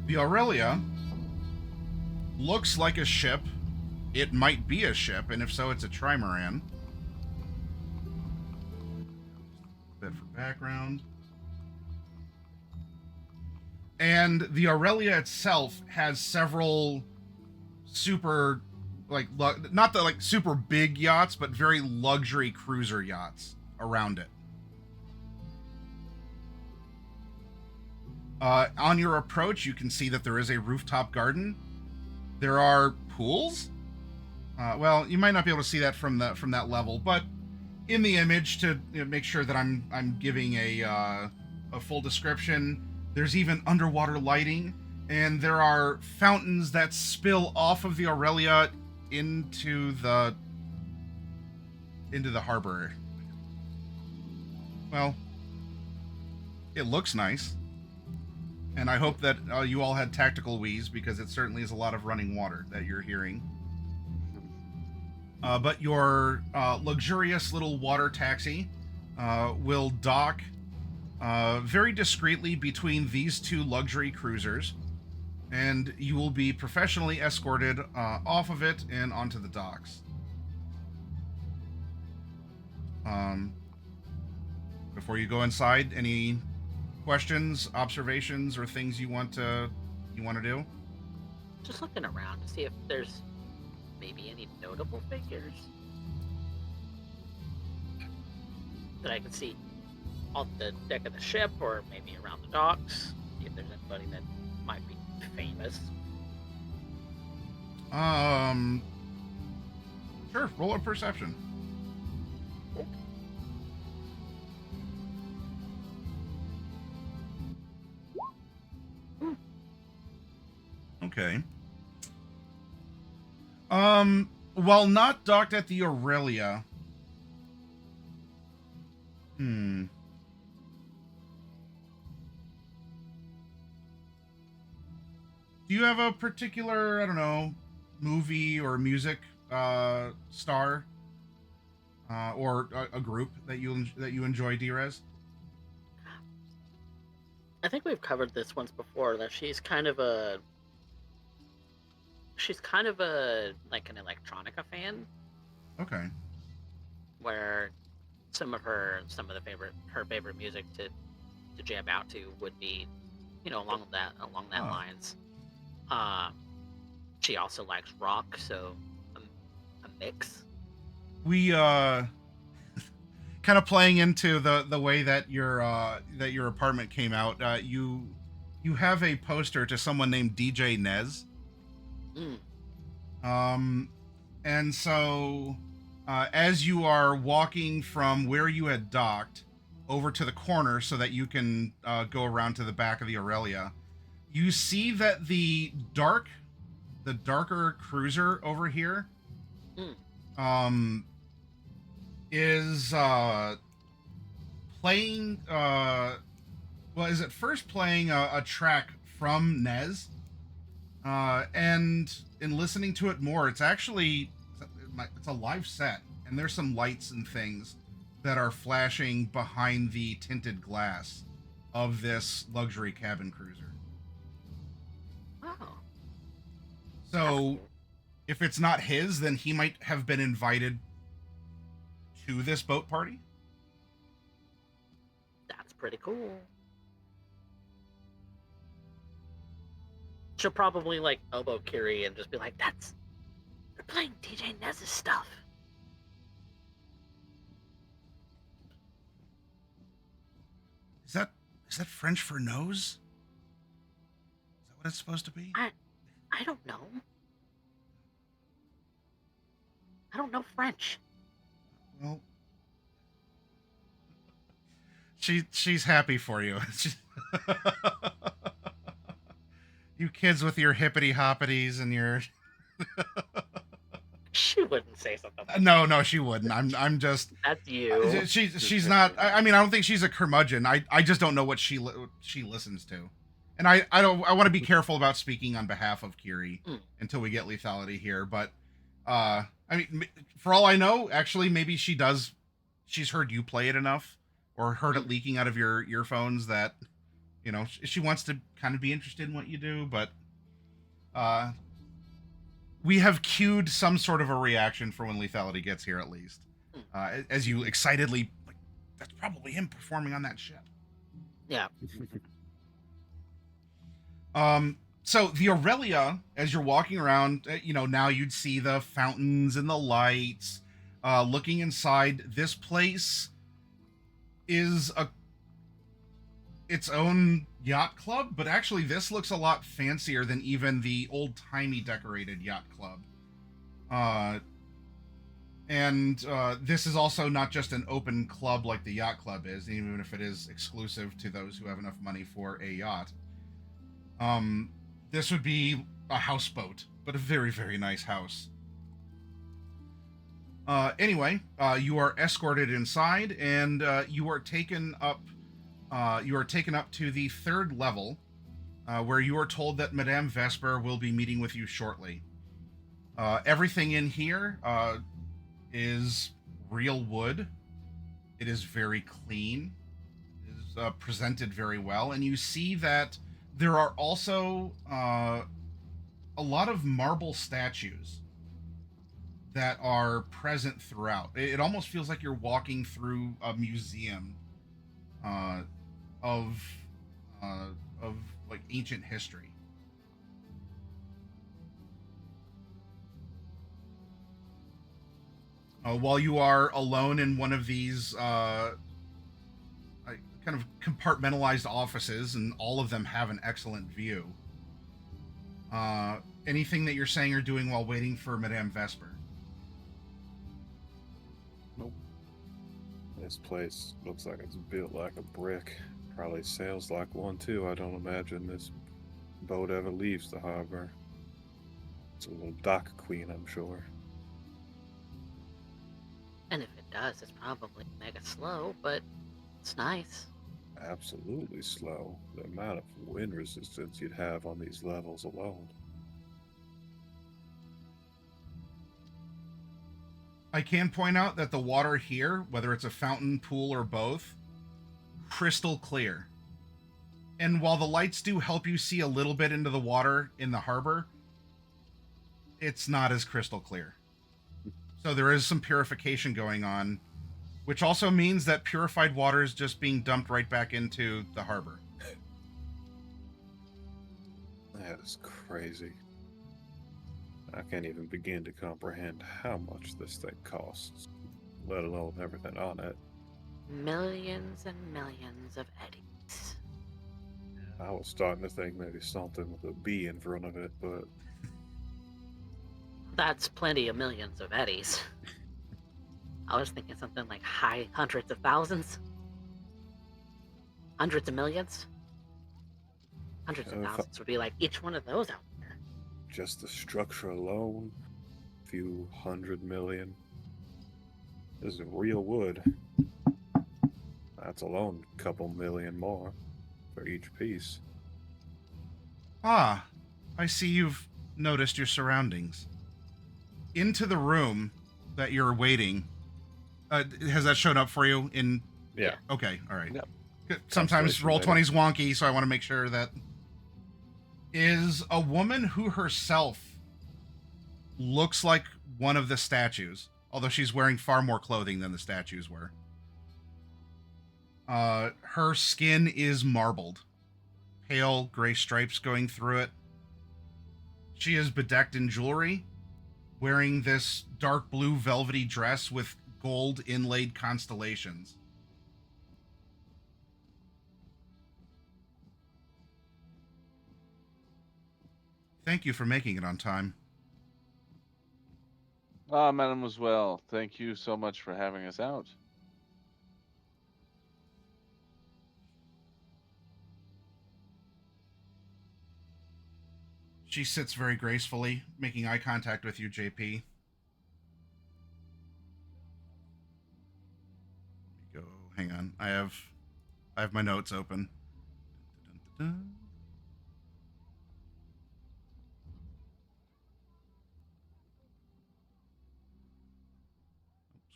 The Aurelia looks like a ship. It might be a ship, and if so, it's a trimaran. Bit for background. And the Aurelia itself has several super, not the super big yachts, but very luxury cruiser yachts around it. On your approach, you can see that there is a rooftop garden. There are pools. Well, you might not be able to see that from that level, but in the image, to make sure that I'm giving a full description, there's even underwater lighting, and there are fountains that spill off of the Aurelia into the harbor. Well, it looks nice. And I hope that you all had tactical wheeze, because it certainly is a lot of running water that you're hearing. But your luxurious little water taxi will dock very discreetly between these two luxury cruisers, and you will be professionally escorted off of it and onto the docks. Before you go inside, any questions, observations, or things you want to do? Just looking around to see if there's maybe any notable figures that I can see on the deck of the ship, or maybe around the docks. See if there's anybody that might be famous. Sure. Roll a perception. Okay. While not docked at the Aurelia, do you have a particular, I don't know, movie or music star, or a group that you enjoy, D-Rezz? I think we've covered this once before, that she's kind of a like an electronica fan, Okay. where some of her favorite music to jam out to would be, along that Oh. lines. She also likes rock, so a mix. We kind of playing into the way that your apartment came out. You have a poster to someone named DJ Nez. And so as you are walking from where you had docked over to the corner so that you can go around to the back of the Aurelia, you see that the darker cruiser over here, is playing. Well, is at first playing a track from Nez, and in listening to it more, it's actually it's a live set, and there's some lights and things that are flashing behind the tinted glass of this luxury cabin cruiser. Oh. So, if it's not his, then he might have been invited to this boat party. That's pretty cool. She'll probably like elbow Kiri and just be like, "That's they're playing DJ Nez's stuff." Is that French for nose? Is that what it's supposed to be? I don't know. I don't know French. Well, she's happy for you. You kids with your hippity hoppities and your She wouldn't say something like no, she wouldn't. I'm just that's you. she's not. I mean, I don't think she's a curmudgeon. I just don't know what she listens to, and I want to be careful about speaking on behalf of Kiri until we get lethality here. But I mean, for all I know, actually, maybe she does. She's heard you play it enough, or heard it leaking out of your earphones that, you know, she wants to kind of be interested in what you do. But we have cued some sort of a reaction for when lethality gets here, at least, as you excitedly, like, that's probably him performing on that ship. Yeah. So the Aurelia, as you're walking around, you know, now you'd see the fountains and the lights. Looking inside, this place is its own yacht club, but actually this looks a lot fancier than even the old-timey decorated yacht club. And this is also not just an open club like the yacht club is, even if it is exclusive to those who have enough money for a yacht. This would be a houseboat, but a very, very nice house. Anyway, you are escorted inside, and you are taken up to the 3rd level, where you are told that Madame Vesper will be meeting with you shortly. Everything in here is real wood. It is very clean. It is presented very well, and you see that there are also a lot of marble statues that are present throughout. It almost feels like you're walking through a museum of like ancient history. While you are alone in one of these kind of compartmentalized offices, and all of them have an excellent view. Anything that you're saying or doing while waiting for Madame Vesper? Nope. This place looks like it's built like a brick. Probably sails like one too. I don't imagine this boat ever leaves the harbor. It's a little dock queen, I'm sure. And if it does, it's probably mega slow, but it's nice. Absolutely slow. The amount of wind resistance you'd have on these levels alone. I can point out that the water here, whether it's a fountain, pool, or both, crystal clear. And while the lights do help you see a little bit into the water in the harbor, it's not as crystal clear. So there is some purification going on, which also means that purified water is just being dumped right back into the harbor. That is crazy. I can't even begin to comprehend how much this thing costs, let alone everything on it. Millions and millions of eddies. I was starting to think maybe something with a B in front of it, but That's plenty of millions of eddies. I was thinking something like high hundreds of thousands. Hundreds of millions. Hundreds of If I- thousands would be like each one of those out there. just the structure alone, few 100 million. This is real wood. That's alone a couple million more for each piece. Ah, I see you've noticed your surroundings. Into the room that you're waiting. Has that shown up for you in? Yeah. Okay, all right. Yep. Sometimes Constellation roll later. 20's wonky, so I want to make sure that is a woman who herself looks like one of the statues, although she's wearing far more clothing than the statues were. Her skin is marbled, pale gray stripes going through it. She is bedecked in jewelry, wearing this dark blue velvety dress with gold inlaid constellations. Thank you for making it on time. Ah, mademoiselle, thank you so much for having us out. She sits very gracefully, making eye contact with you, JP. Go. Hang on. I have my notes open.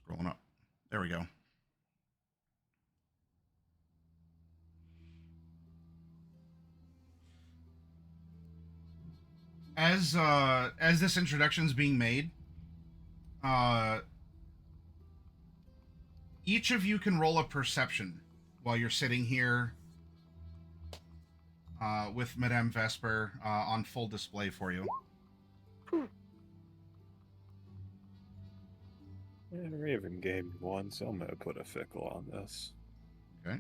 Scrolling up. There we go. As this introduction's being made, each of you can roll a perception while you're sitting here with Madame Vesper on full display for you. Yeah, Raven gave me one, so I'm gonna put a fickle on this. Okay.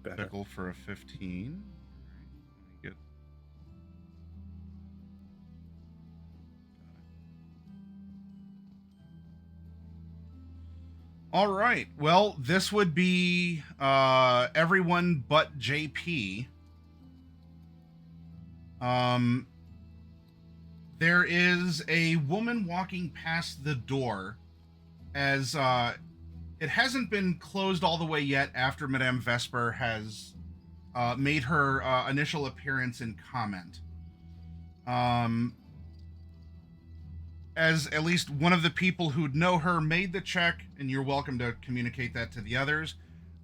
Better. Pickle for a 15. All right, let me get. All right. Well, this would be everyone but JP. There is a woman walking past the door as it hasn't been closed all the way yet after Madame Vesper has made her initial appearance and comment. As at least one of the people who know her made the check, and you're welcome to communicate that to the others.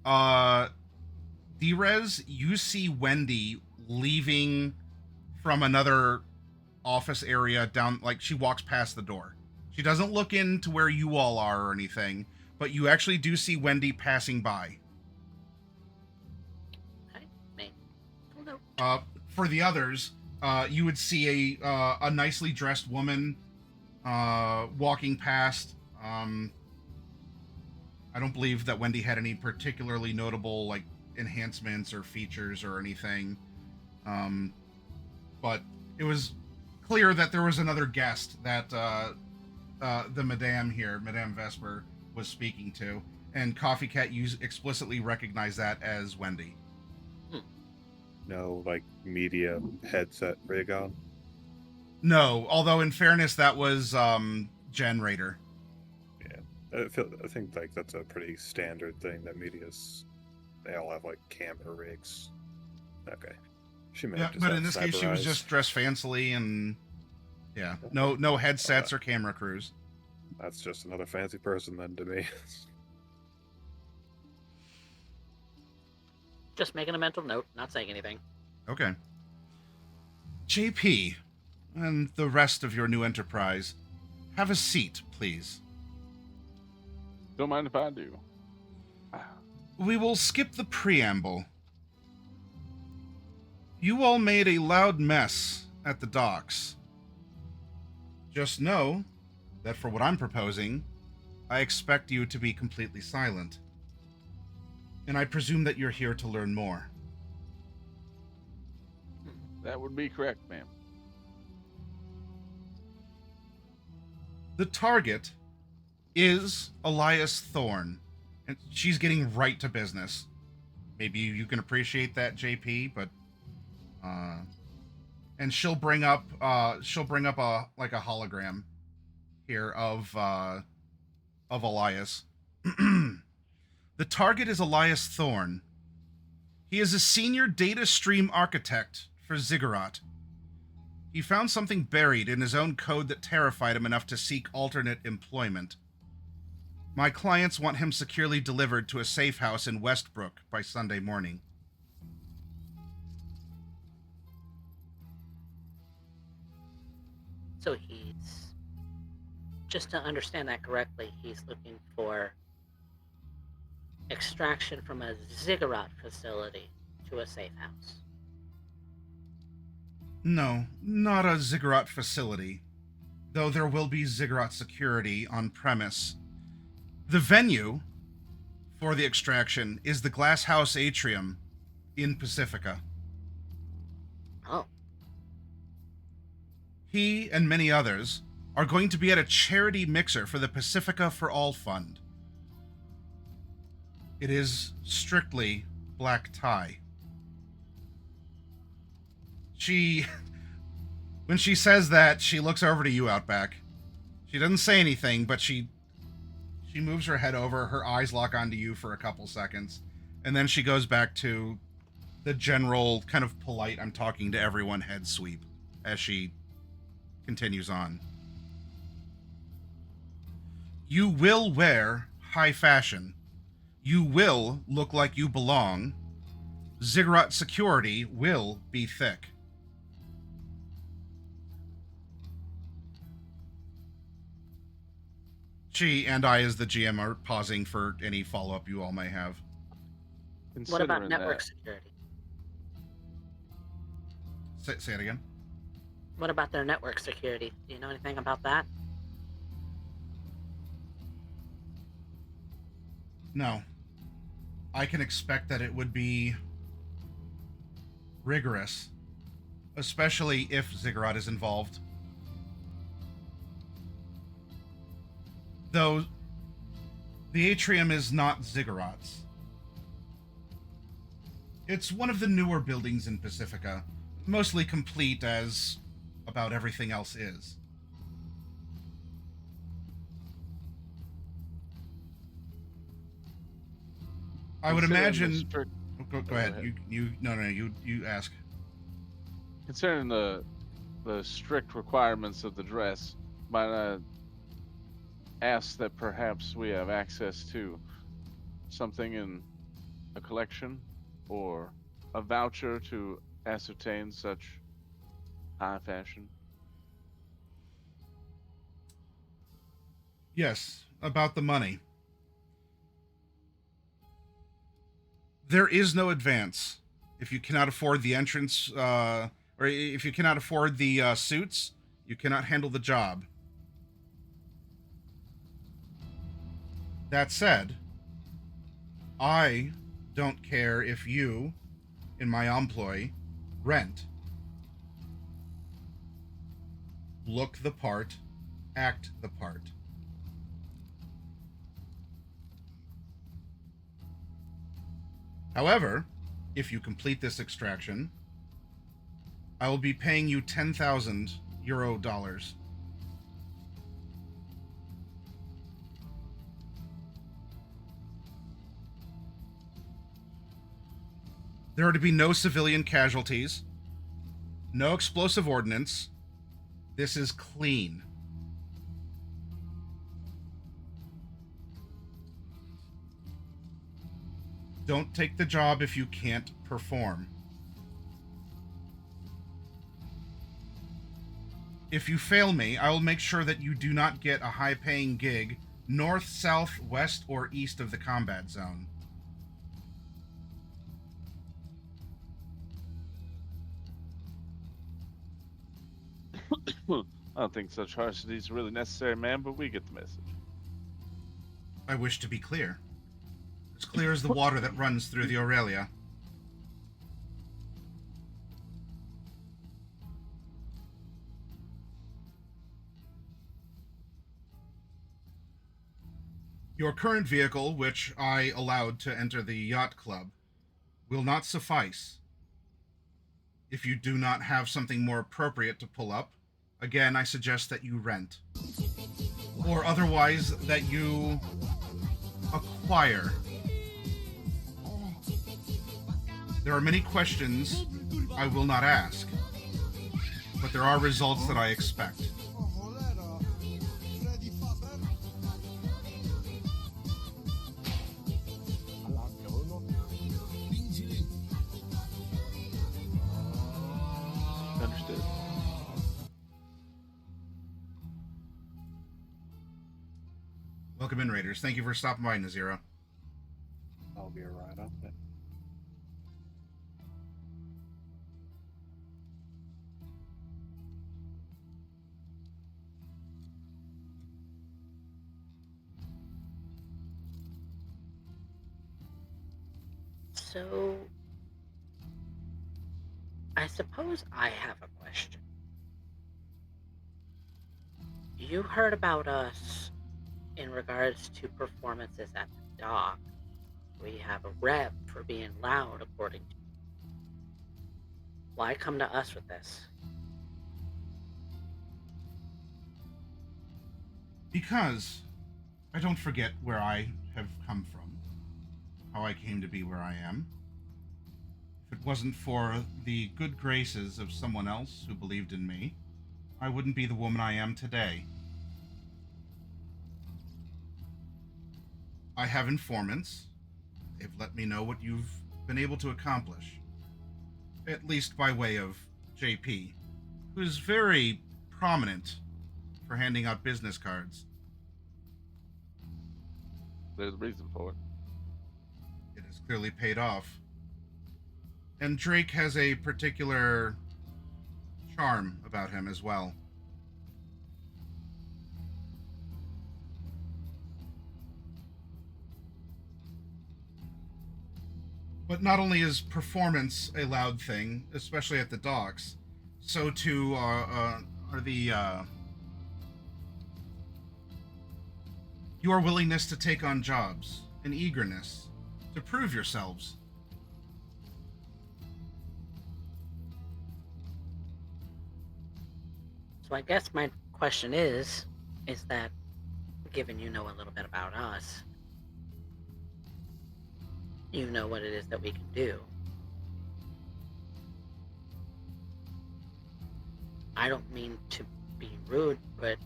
D-Rezz, you see Wendy leaving from another office area down, like she walks past the door. She doesn't look into where you all are or anything, but you actually do see Wendy passing by. Okay, mate. Oh, no. For the others, you would see a nicely dressed woman walking past. I don't believe that Wendy had any particularly notable like enhancements or features or anything, but it was clear that there was another guest that the Madame Vesper, was speaking to, and Coffee Cat explicitly recognized that as Wendy. No, like media headset rig on. No, although in fairness, that was Jen Raider. Yeah, I think like that's a pretty standard thing that they all have like camera rigs. Okay, she may Yeah, have just but had in this case, she was Cyber just dressed fancily and yeah, no headsets or camera crews. That's just another fancy person then to me. Just making a mental note, not saying anything. Okay. JP and the rest of your new enterprise, have a seat, please. Don't mind if I do. We will skip the preamble. You all made a loud mess at the docks. Just know that for what I'm proposing, I expect you to be completely silent. And I presume that you're here to learn more. That would be correct, ma'am. The target is Elias Thorne, and she's getting right to business. Maybe you can appreciate that, JP, but and she'll bring up a like a hologram here of Elias. The target is Elias Thorne. He is a senior data stream architect for Ziggurat. He found something buried in his own code that terrified him enough to seek alternate employment. My clients want him securely delivered to a safe house in Westbrook by Sunday morning. So he's, just to understand that correctly, he's looking for extraction from a Ziggurat facility to a safe house. No, not a Ziggurat facility, though there will be Ziggurat security on premise. The venue for the extraction is the Glass House Atrium in Pacifica. Oh. He and many others are going to be at a charity mixer for the Pacifica for All Fund. It is strictly black tie. When she says that, she looks over to you, Outback. She doesn't say anything, but she moves her head over, her eyes lock onto you for a couple seconds, and then she goes back to the general kind of polite, I'm talking to everyone head sweep as she continues on. You will wear high fashion. You will look like you belong. Ziggurat security will be thick. She and I, as the GM, are pausing for any follow-up you all may have. What about Considering network that, security? Say it again. What about their network security? Do you know anything about that? No. I can expect that it would be rigorous, especially if Ziggurat is involved. Though the atrium is not Ziggurat's. It's one of the newer buildings in Pacifica, mostly complete as about everything else is. I would considering imagine. Go ahead. ahead. You ask. Considering the strict requirements of the dress, might I ask that perhaps we have access to something in a collection or a voucher to ascertain such high fashion? Yes, about the money. There is no advance. If you cannot afford the entrance, or if you cannot afford the suits, you cannot handle the job. That said, I don't care if you, in my employ, rent. Look the part, act the part. However, if you complete this extraction, I will be paying you 10,000 euro dollars. There are to be no civilian casualties, no explosive ordnance. This is clean. Don't take the job if you can't perform. If you fail me, I will make sure that you do not get a high-paying gig north, south, west, or east of the combat zone. I don't think such harshness is really necessary, ma'am, but we get the message. I wish to be clear. As clear as the water that runs through the Aurelia. Your current vehicle, which I allowed to enter the yacht club, will not suffice. If you do not have something more appropriate to pull up, again, I suggest that you rent. Or otherwise, that you acquire. There are many questions I will not ask, but there are results that I expect. Understood. Welcome in, Raiders. Thank you for stopping by, Nazira. I'll be right up there. So, I suppose I have a question. You heard about us in regards to performances at the dock. We have a rep for being loud, according to you. Why come to us with this? Because I don't forget where I have come from, how I came to be where I am. If it wasn't for the good graces of someone else who believed in me, I wouldn't be the woman I am today. I have informants. They've let me know what you've been able to accomplish. At least by way of JP, who's very prominent for handing out business cards. There's a reason for it. It has clearly paid off. And Drake has a particular charm about him as well. But not only is performance a loud thing, especially at the docks, so too are your willingness to take on jobs, and eagerness to prove yourselves. So I guess my question is that, given you know a little bit about us, you know what it is that we can do. I don't mean to be rude, but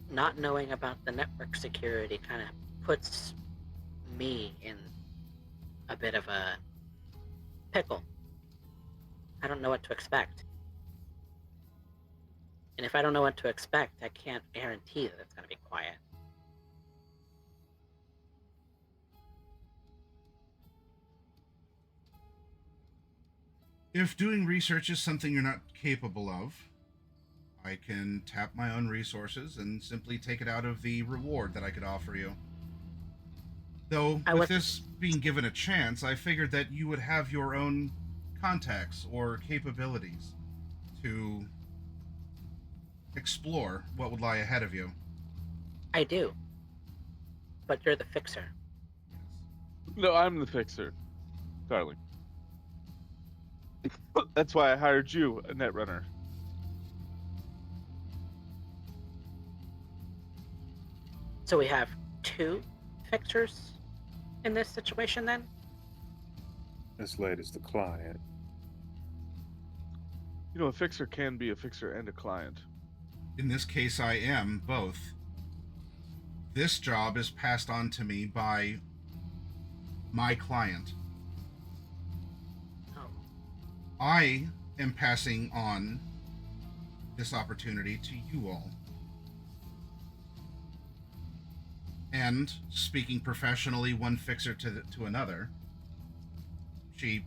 not knowing about the network security kind of puts me in a bit of a pickle. I don't know what to expect. And if I don't know what to expect, I can't guarantee that it's going to be quiet. If doing research is something you're not capable of, I can tap my own resources and simply take it out of the reward that I could offer you. Though, with this being given a chance, I figured that you would have your own contacts or capabilities to explore what would lie ahead of you. I do. But you're the fixer. No, I'm the fixer, darling. That's why I hired you, a netrunner. So we have two fixers in this situation then? As late as the client. You know, a fixer can be a fixer and a client. In this case, I am both. This job is passed on to me by my client. Oh. I am passing on this opportunity to you all. And speaking professionally, one fixer to another, she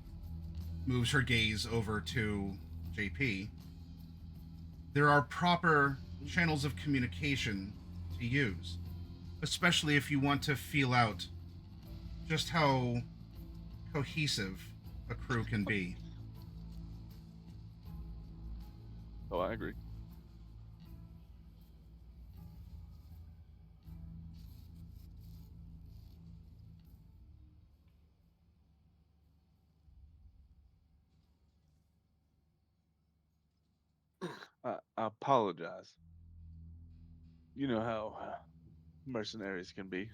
moves her gaze over to JP. There are proper channels of communication to use, especially if you want to feel out just how cohesive a crew can be. Oh, I agree. I apologize. You know how mercenaries can be.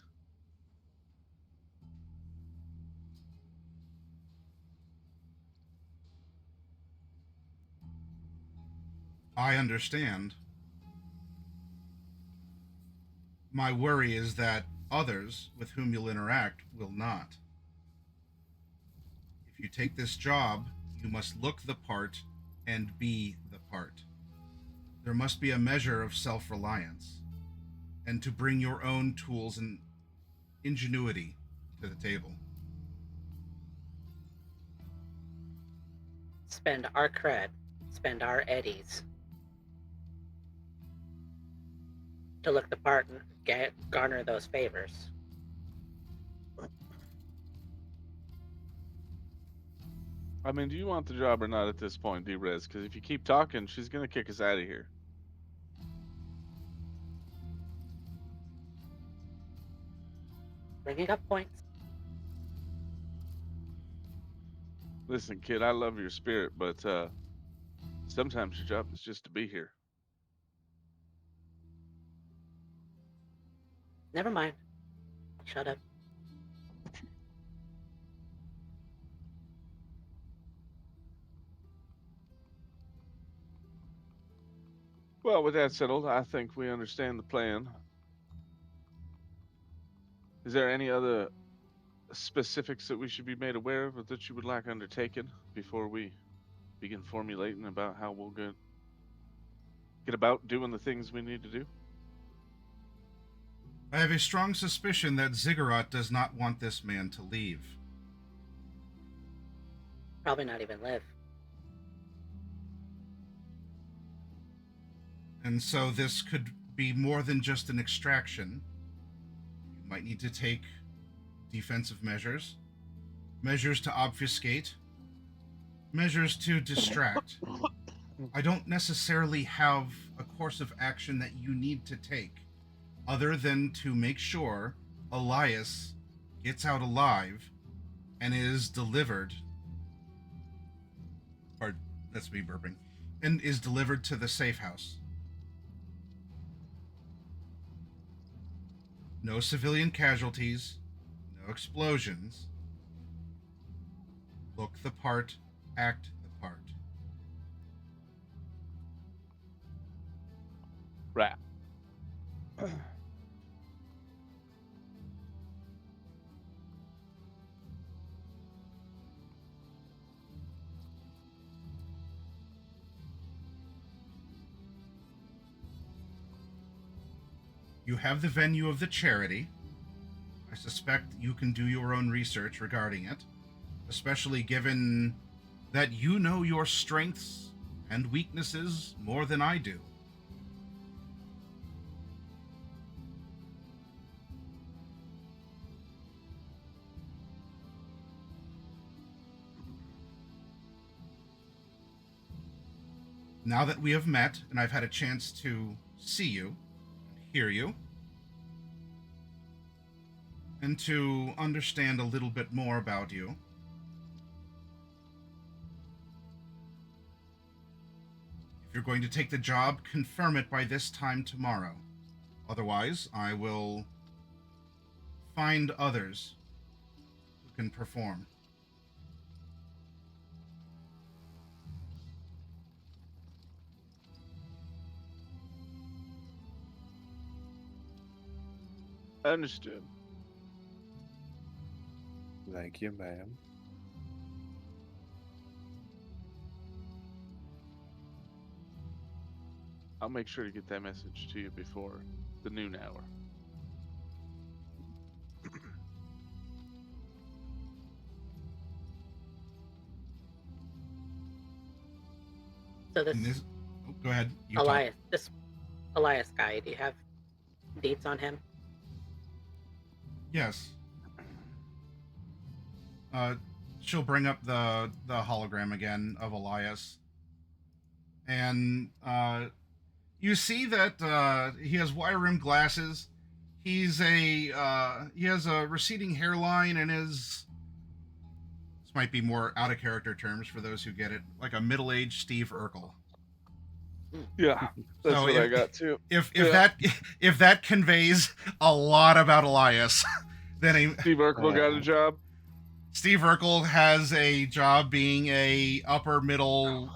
I understand. My worry is that others with whom you'll interact will not. If you take this job, you must look the part and be the part. There must be a measure of self reliance, and to bring your own tools and ingenuity to the table. Spend our cred, spend our eddies to look the part and garner those favors. I mean, do you want the job or not at this point, D-Rezz? Because if you keep talking, she's gonna kick us out of here. Bringing up points. Listen, kid, I love your spirit, but sometimes your job is just to be here. Never mind. Shut up. Well, with that settled, I think we understand the plan. Is there any other specifics that we should be made aware of or that you would like undertaken before we begin formulating about how we'll get about doing the things we need to do? I have a strong suspicion that Ziggurat does not want this man to leave. Probably not even live. And so this could be more than just an extraction. You might need to take defensive measures, measures to obfuscate, measures to distract. I don't necessarily have a course of action that you need to take, other than to make sure Elias gets out alive and is delivered, or that's me burping, and is delivered to the safe house. No civilian casualties, no explosions. Look the part, act the part. Right. You have the venue of the charity. I suspect you can do your own research regarding it, especially given that you know your strengths and weaknesses more than I do. Now that we have met and I've had a chance to see you, hear you, and to understand a little bit more about you, if you're going to take the job, confirm it by this time tomorrow. Otherwise, I will find others who can perform. Understood. Thank you, ma'am. I'll make sure to get that message to you before the noon hour. So this And this, oh, go ahead. You Elias, this Elias guy, do you have deets on him? Yes. She'll bring up the hologram again of Elias, and you see that he has wire-rimmed glasses. He has a receding hairline and is, might be more out of character terms for those who get it, like a middle-aged Steve Urkel. Yeah, that's So what I got too. If Yeah. if that conveys a lot about Elias, then Steve Urkel got a job. Steve Urkel has a job being a upper middle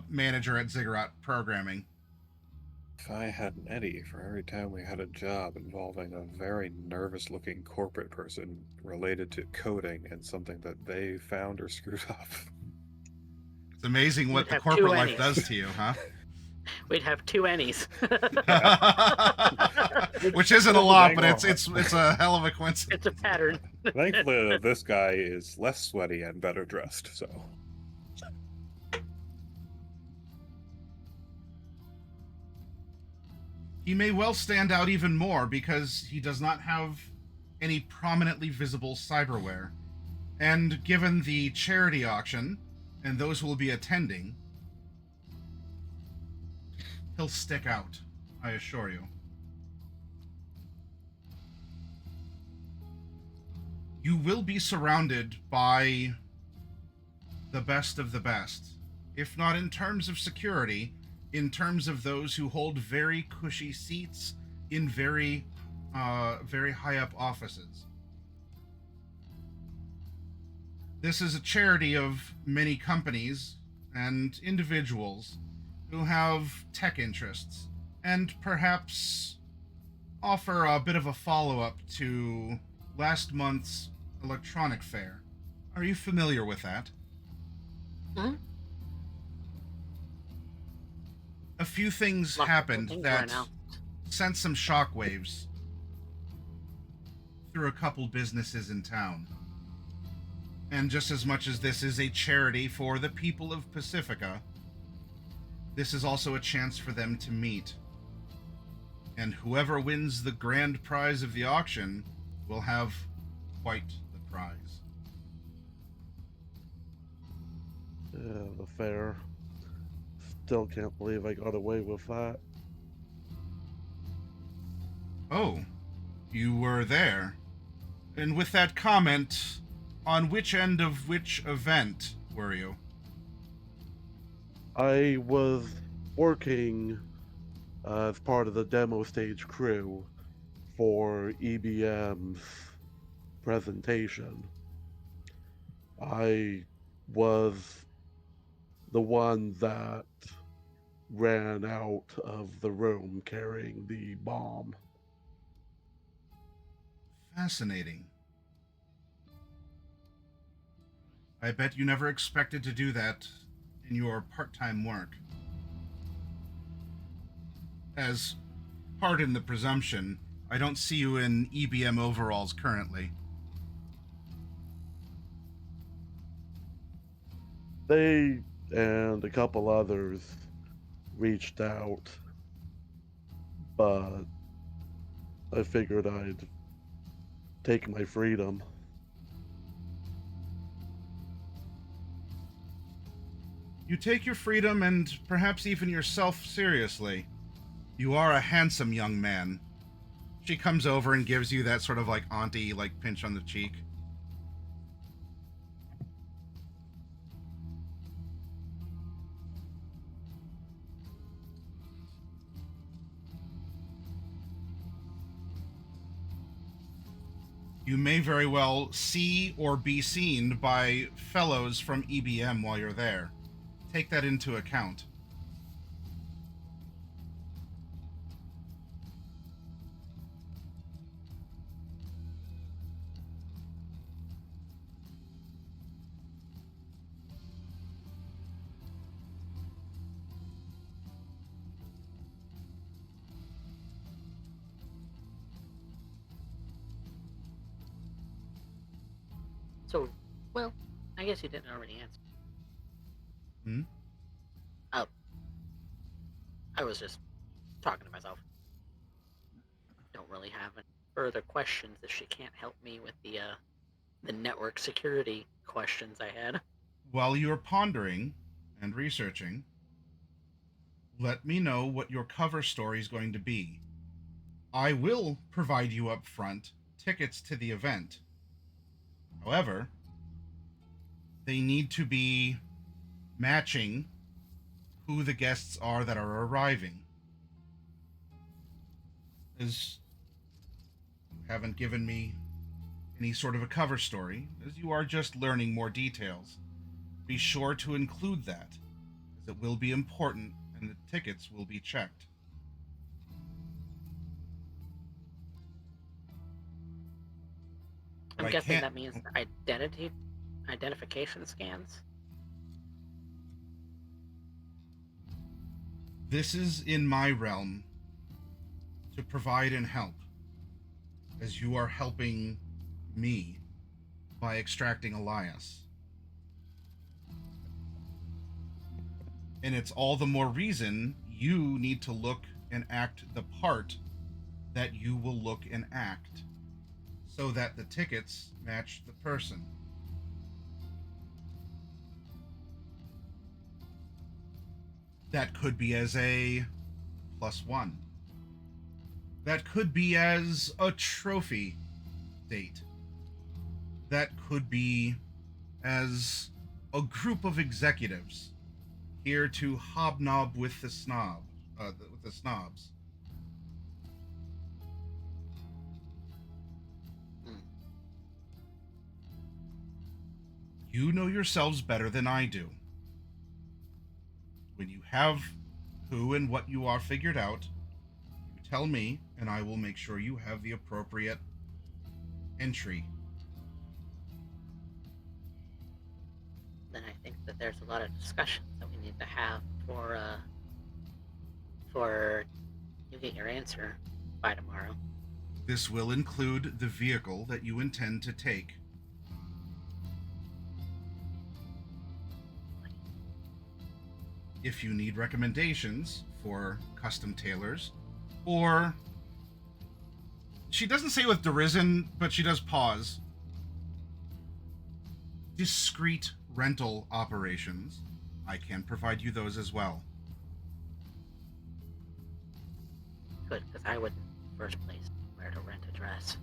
manager at Ziggurat programming. If I had an Eddie for every time we had a job involving a very nervous-looking corporate person related to coding and something that they found or screwed up. It's amazing what You'd the have corporate two life Ennies. does to you, huh? We'd have 2 Ennies. Which isn't a lot, but it's a hell of a coincidence. It's a pattern. Thankfully, this guy is less sweaty and better dressed, so. He may well stand out even more because he does not have any prominently visible cyberware. And given the charity auction and those who will be attending, he'll stick out, I assure you. You will be surrounded by the best of the best, if not in terms of security, in terms of those who hold very cushy seats in very high up offices. This is a charity of many companies and individuals who have tech interests and perhaps offer a bit of a follow-up to last month's electronic fair. Are you familiar with that? Hmm? A few things Lots of happened things that right now. sent some shockwaves through a couple businesses in town. And just as much as this is a charity for the people of Pacifica, this is also a chance for them to meet. And whoever wins the grand prize of the auction will have quite the prize. Yeah, the fair. Still can't believe I got away with that. Oh, you were there. And with that comment, on which end of which event were you? I was working as part of the demo stage crew for EBM's presentation. I was the one that ran out of the room carrying the bomb. Fascinating. I bet you never expected to do that in your part-time work. As, pardon the presumption, I don't see you in EBM overalls currently. They and a couple others reached out, but I figured I'd take my freedom. You take your freedom and perhaps even yourself seriously. You are a handsome young man. She comes over and gives you that sort of like auntie like pinch on the cheek. You may very well see or be seen by fellows from EBM while you're there. Take that into account. So, well, I guess you didn't already answer. Hmm? Oh. I was just talking to myself. Don't really have any further questions if she can't help me with the network security questions I had. While you're pondering and researching, let me know what your cover story is going to be. I will provide you up front tickets to the event. However, they need to be matching who the guests are that are arriving. As you haven't given me any sort of a cover story, as you are just learning more details, be sure to include that, as it will be important and the tickets will be checked. But I'm I guessing can't- that means identification scans. This is in my realm to provide and help, as you are helping me by extracting Elias. And it's all the more reason you need to look and act the part that you will look and act, so that the tickets match the person. That could be as a +1. That could be as a trophy date. That could be as a group of executives here to hobnob with the snobs. You know yourselves better than I do. When you have who and what you are figured out, you tell me, and I will make sure you have the appropriate entry. Then I think that there's a lot of discussions that we need to have for you get your answer by tomorrow. This will include the vehicle that you intend to take. If you need recommendations for custom tailors, or she doesn't say with derision, but she does pause. Discreet rental operations, I can provide you those as well. Good, because I wouldn't, in the first place, where to rent a dress.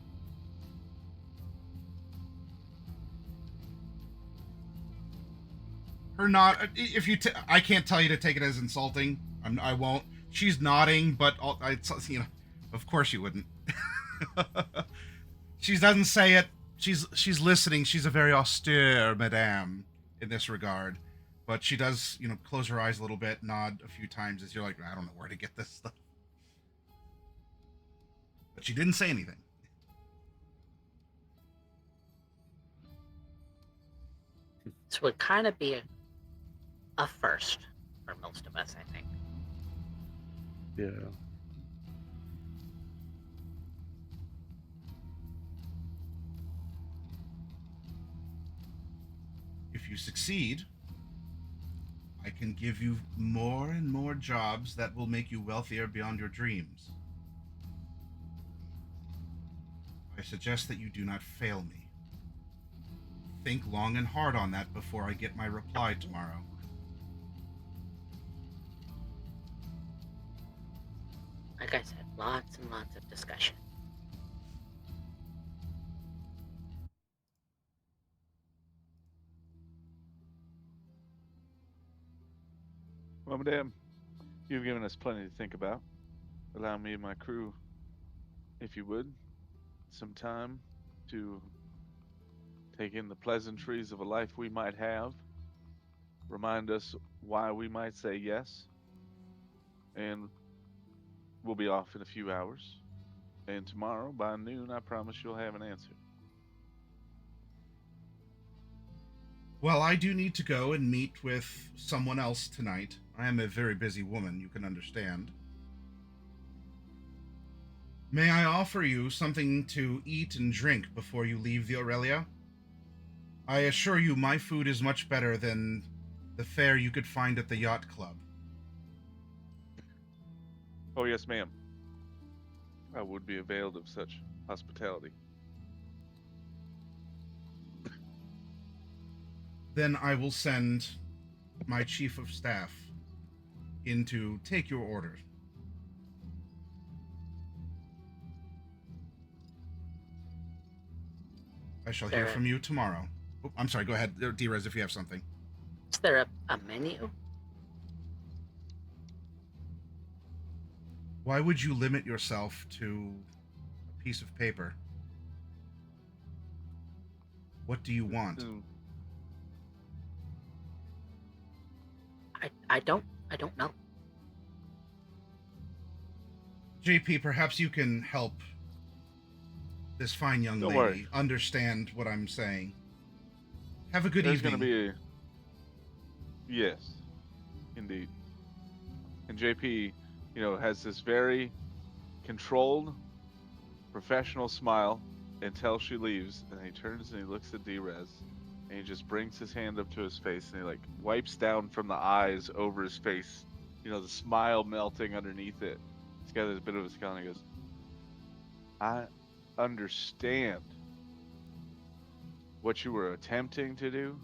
Her nod. If you, I can't tell you to take it as insulting. I won't. She's nodding, but of course you wouldn't. She doesn't say it. She's listening. She's a very austere madame in this regard, but she does, close her eyes a little bit, nod a few times as you're like, I don't know where to get this stuff. But she didn't say anything. This would kind of be a first for most of us, I think. Yeah. If you succeed, I can give you more and more jobs that will make you wealthier beyond your dreams. I suggest that you do not fail me. Think long and hard on that before I get my reply tomorrow. Like I said, lots and lots of discussion. Well, madame, you've given us plenty to think about. Allow me and my crew, if you would, some time to take in the pleasantries of a life we might have, remind us why we might say yes, and we'll be off in a few hours. And tomorrow, by noon, I promise you'll have an answer. Well, I do need to go and meet with someone else tonight. I am a very busy woman, you can understand. May I offer you something to eat and drink before you leave the Aurelia? I assure you my food is much better than the fare you could find at the yacht club. Oh, yes, ma'am. I would be availed of such hospitality. Then I will send my chief of staff in to take your order. I shall hear from you tomorrow. Oh, I'm sorry, go ahead, D-Rezz, if you have something. Is there a menu? Why would you limit yourself to a piece of paper? What do you want? I don't know. JP, perhaps you can help this fine young Don't lady worry. understand what I'm saying. Have a good There's evening. going to be yes, indeed. And JP, has this very controlled, professional smile until she leaves, and he turns and he looks at D-Rezz, and he just brings his hand up to his face, and he wipes down from the eyes over his face, the smile melting underneath it. He's got this bit of a scowl, and he goes, "I understand what you were attempting to do,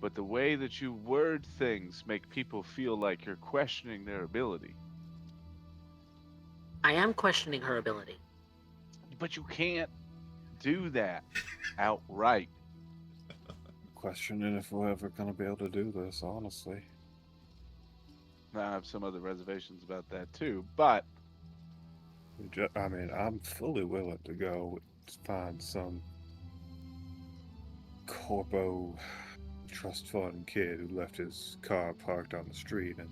but the way that you word things make people feel like you're questioning their ability. I am questioning her ability. But you can't do that outright." Questioning if we're ever going to be able to do this, honestly. Now, I have some other reservations about that too, but I mean, I'm fully willing to go find some corpo trust fund kid who left his car parked on the street and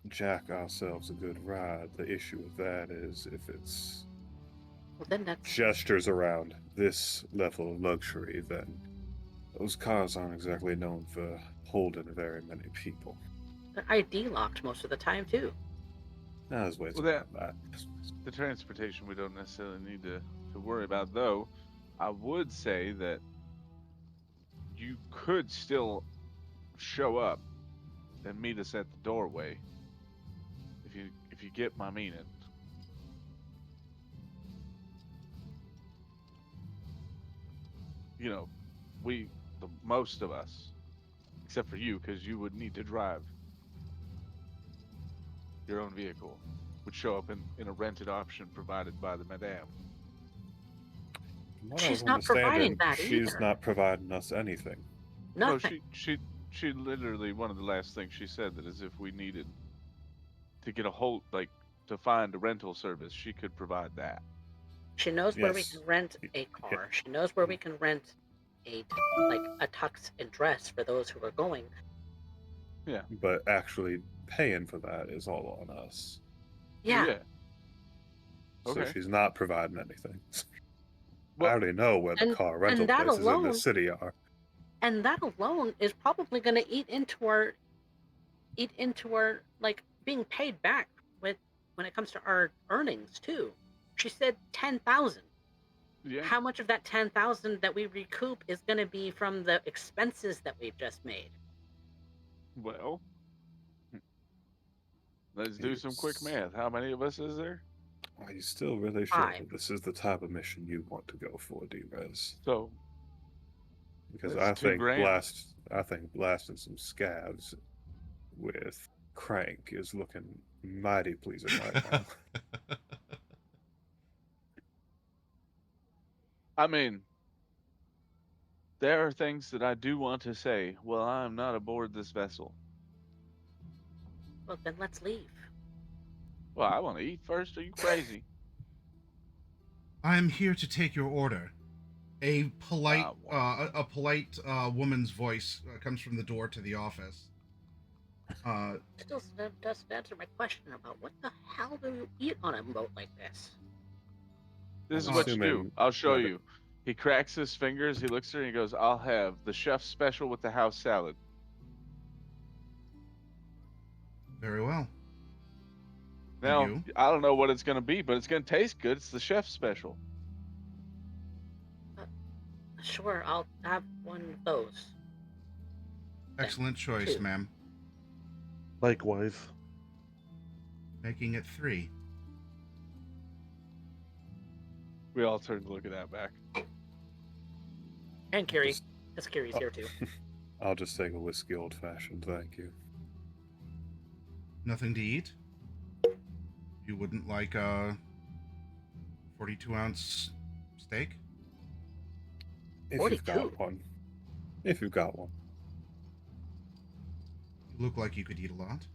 jack ourselves a good ride. The issue with that is if it's Well, then that's gestures around this level of luxury, then those cars aren't exactly known for holding very many people. they're ID locked most of the time too. There's ways Well, around that. the transportation we don't necessarily need to worry about, though. I would say that you could still show up and meet us at the doorway if you get my meaning. Most of us, except for you, because you would need to drive your own vehicle, would show up in a rented option provided by the madame. From what She's I'm not providing understanding, that she's either. not providing us anything. No, Nothing. she literally, one of the last things she said that is if we needed to get a hold, to find a rental service, she could provide that. She knows where we Yes. can rent a car. She knows where we can rent a tux and dress for those who are going. Yeah. But actually paying for that is all on us. Yeah. So Okay. she's not providing anything. Well, I already know where the and- car rental and that places in alone- the city are. And that alone is probably going to eat into our being paid back when it comes to our earnings too. She said 10,000. yeah. How much of that 10,000 that we recoup is going to be from the expenses that we've just made? Well, let's do some quick math. How many of us is there? Are you still really sure 5. that this is the type of mission you want to go for, D-Rezz? So Because That's I think $2,000. blasting some scavs with Crank is looking mighty pleasing right now. I mean, there are things that I do want to say. Well, I am not aboard this vessel. Well, then let's leave. Well, I want to eat first. Are you crazy? I'm here to take your order. A polite, Wow. a polite woman's voice comes from the door to the office. Still doesn't answer my question about what the hell do you eat on a boat like this? This is I'm what you do. assuming I'll show that- you. He cracks his fingers. He looks at her and he goes, "I'll have the chef's special with the house salad." Very well. Now, you? I don't know what it's going to be, but it's going to taste good. It's the chef's special. Sure, I'll have one of those. Excellent choice, 2. ma'am. Likewise. Making it 3. We all turn to look at Outback. And Kiri. Just- Because Kiri's here too. I'll just take a whiskey old fashioned, thank you. Nothing to eat? You wouldn't like a 42-ounce steak? If 42. you've got one. If you've got one. You look like you could eat a lot.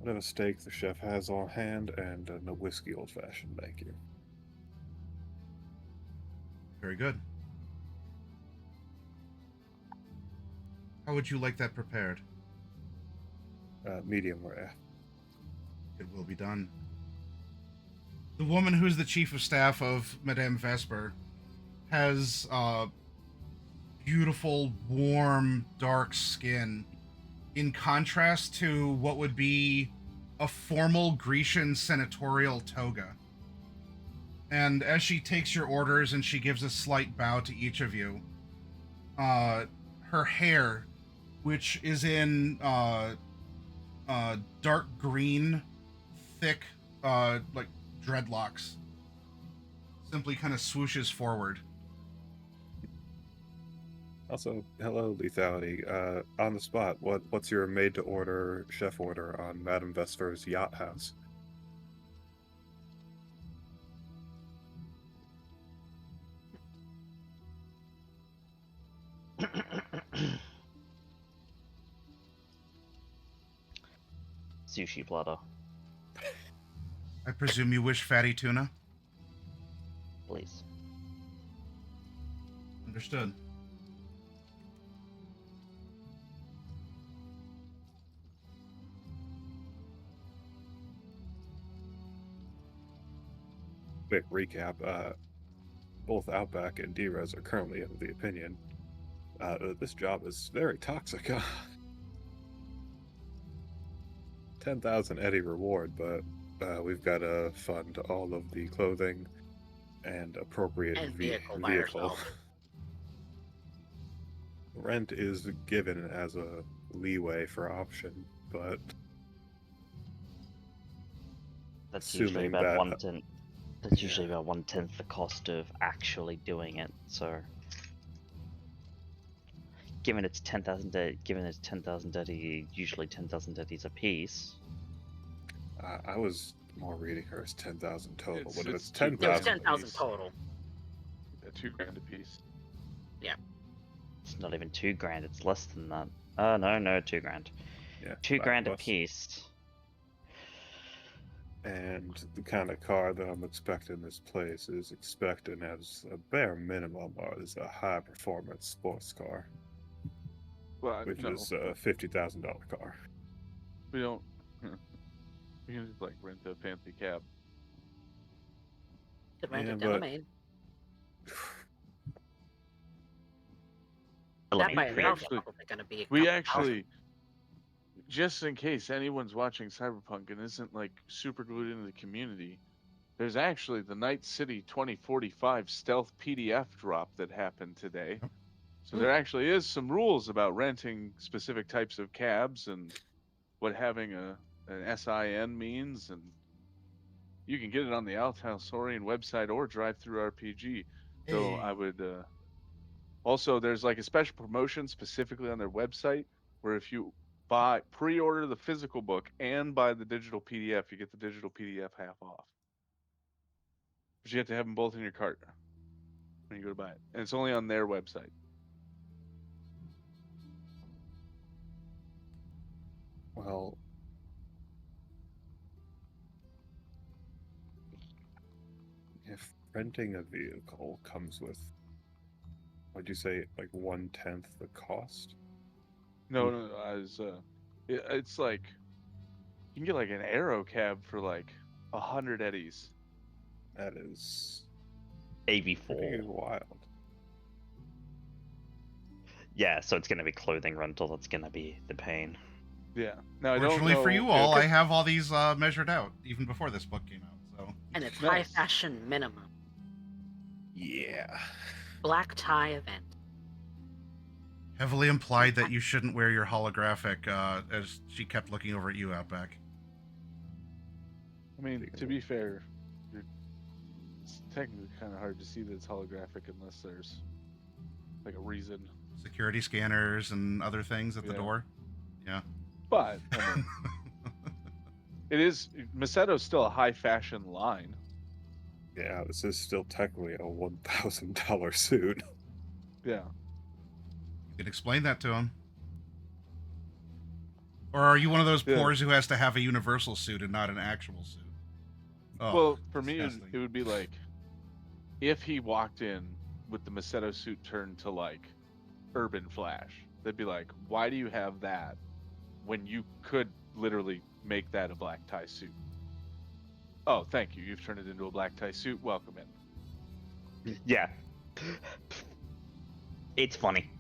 Whatever steak the chef has on hand, and no whiskey old fashioned, thank you. Very good. How would you like that prepared? Medium rare. It will be done. The woman who's the chief of staff of Madame Vesper has beautiful, warm, dark skin, in contrast to what would be a formal Grecian senatorial toga. And as she takes your orders and she gives a slight bow to each of you, her hair, which is in dark green, thick, like dreadlocks, simply kind of swooshes forward. Also, hello, Lethality. On the spot, what's your made-to-order chef order on Madame Vesper's yacht house? Sushi platter, I presume you wish fatty tuna? please. Understood. Quick recap. Both Outback and D-Rezz are currently of the opinion this job is very toxic. 10,000 Eddie reward, but we've got to fund all of the clothing and appropriate And vehicle by vehicle. herself. Rent is given as a leeway for option, but That's usually assuming about that- 1/10. That's usually about 1/10 the cost of actually doing it. So, given it's 10,000 Eddie, usually 10,000 Eddies a piece. I was more reading her as 10,000 total. It's- But if it's it's two- It was 10,000, 10,000 piece. total. Yeah, $2,000 a piece. It's not even $2,000. It's less than that. No, $2,000. yeah, $2,000 a plus. piece. And the kind of car that I'm expecting this place is expecting as a bare minimum is a high performance sports car, Well, which no, is a $50,000 car. we don't. We can just like rent a fancy cab. To rent Yeah, it down the but- main. Let That me by pre- itself is actually- probably going to be a We couple actually, just in case anyone's watching Cyberpunk and isn't like super glued into the community, there's actually the Night City 2045 stealth PDF drop that happened today. So there actually is some rules about renting specific types of cabs and what having an SIN means, and you can get it on the Altasaurian website or Drive Through RPG. So I would also, there's like a special promotion specifically on their website where if you pre-order the physical book and buy the digital PDF, you get the digital PDF half off. But you have to have them both in your cart when you go to buy it, and it's only on their website. Well, if renting a vehicle comes with, what'd you say, like 1/10 the cost? No, as it's like you can get like an Aero cab for like 100 eddies. That is AV4. pretty wild. Yeah, so it's gonna be clothing rental. That's gonna be the pain. Yeah. Now I don't Fortunately know. for you yeah, all, I 'cause- have all these measured out even before this book came out. So and it's Nice. high fashion minimum. Yeah. Black tie event. heavily implied that you shouldn't wear your holographic. As she kept looking over at you, Outback. I mean, to be fair, it's technically kind of hard to see that it's holographic unless there's like a reason. Security scanners and other things at the Yeah. door. Yeah. But I mean, it is Maseto's still a high fashion line. Yeah, this is still technically a $1,000 suit. Yeah. You can explain that to him. Or are you one of those Yeah. poors who has to have a universal suit and not an actual suit? Oh, Well, for me, disgusting. it would be like if he walked in with the Macedo suit turned to like Urban Flash. They'd be like, "Why do you have that when you could literally make that a black tie suit?" Oh, thank you. You've turned it into a black tie suit. Welcome in. Yeah. It's funny.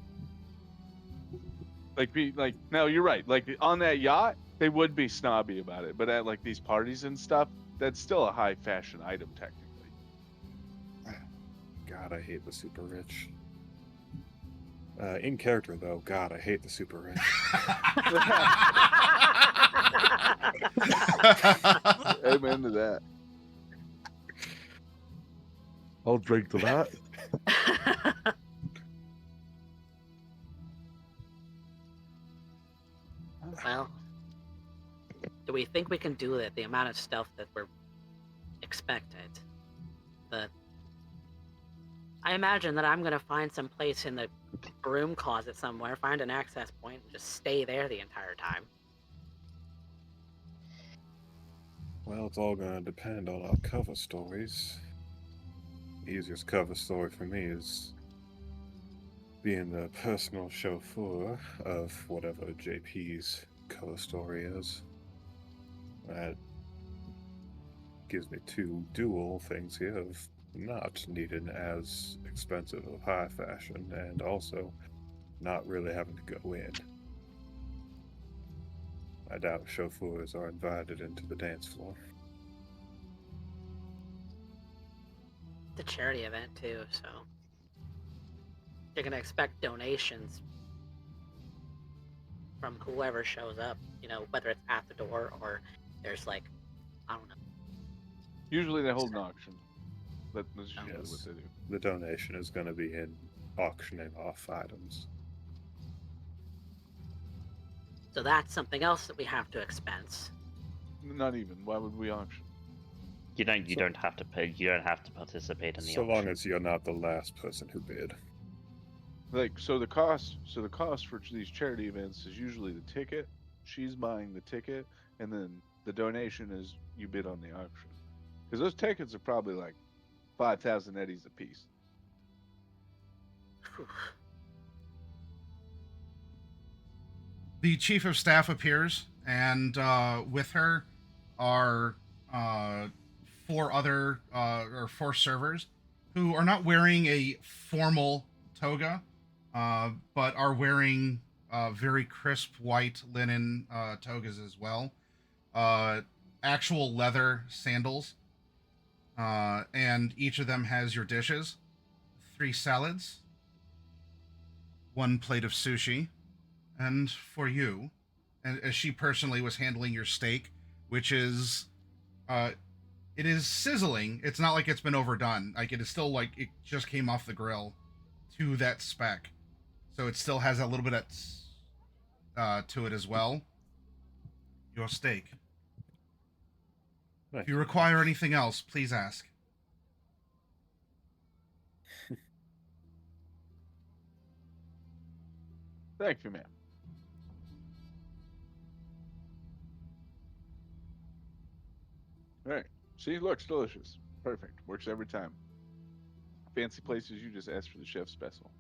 No, you're right. Like on that yacht, they would be snobby about it, but at like these parties and stuff, that's still a high fashion item technically. God, I hate the super rich. In character, though, God, I hate the super rich. Amen to that. I'll drink to that. Well, do we think we can do it? The amount of stealth that we're expected. I imagine that I'm gonna find some place in the broom closet somewhere, find an access point, and just stay there the entire time. Well, it's all gonna depend on our cover stories. The easiest cover story for me is being the personal chauffeur of whatever JP's cover story is. That gives me two dual things here of not needing as expensive of high fashion and also not really having to go in. I doubt chauffeurs are invited into the dance floor. It's a charity event too, so you're gonna expect donations from whoever shows up, whether it's at the door or there's like, I don't know. Usually they hold an auction. That's usually Yes. what they do. The donation is going to be in auctioning off items. So that's something else that we have to expense. Not even. Why would we auction? You don't have to pay. You don't have to participate in the So auction. long as you're not the last person who bid. So the cost for these charity events is usually the ticket. She's buying the ticket, and then the donation is you bid on the auction. Because those tickets are probably like 5,000 eddies a piece. The chief of staff appears, and with her are four servers who are not wearing a formal toga, but are wearing very crisp white linen togas as well. Actual leather sandals. And each of them has your dishes. 3 salads. 1 plate of sushi. And for you, and as she personally was handling your steak, which is, it is sizzling. It's not like it's been overdone. Like, it is still like it just came off the grill to that spec. So it still has a little bit to it as well. Your steak. Nice. If you require anything else, please ask. Thank you, ma'am. All right. See, looks delicious. Perfect. Works every time. Fancy places, you just ask for the chef's special.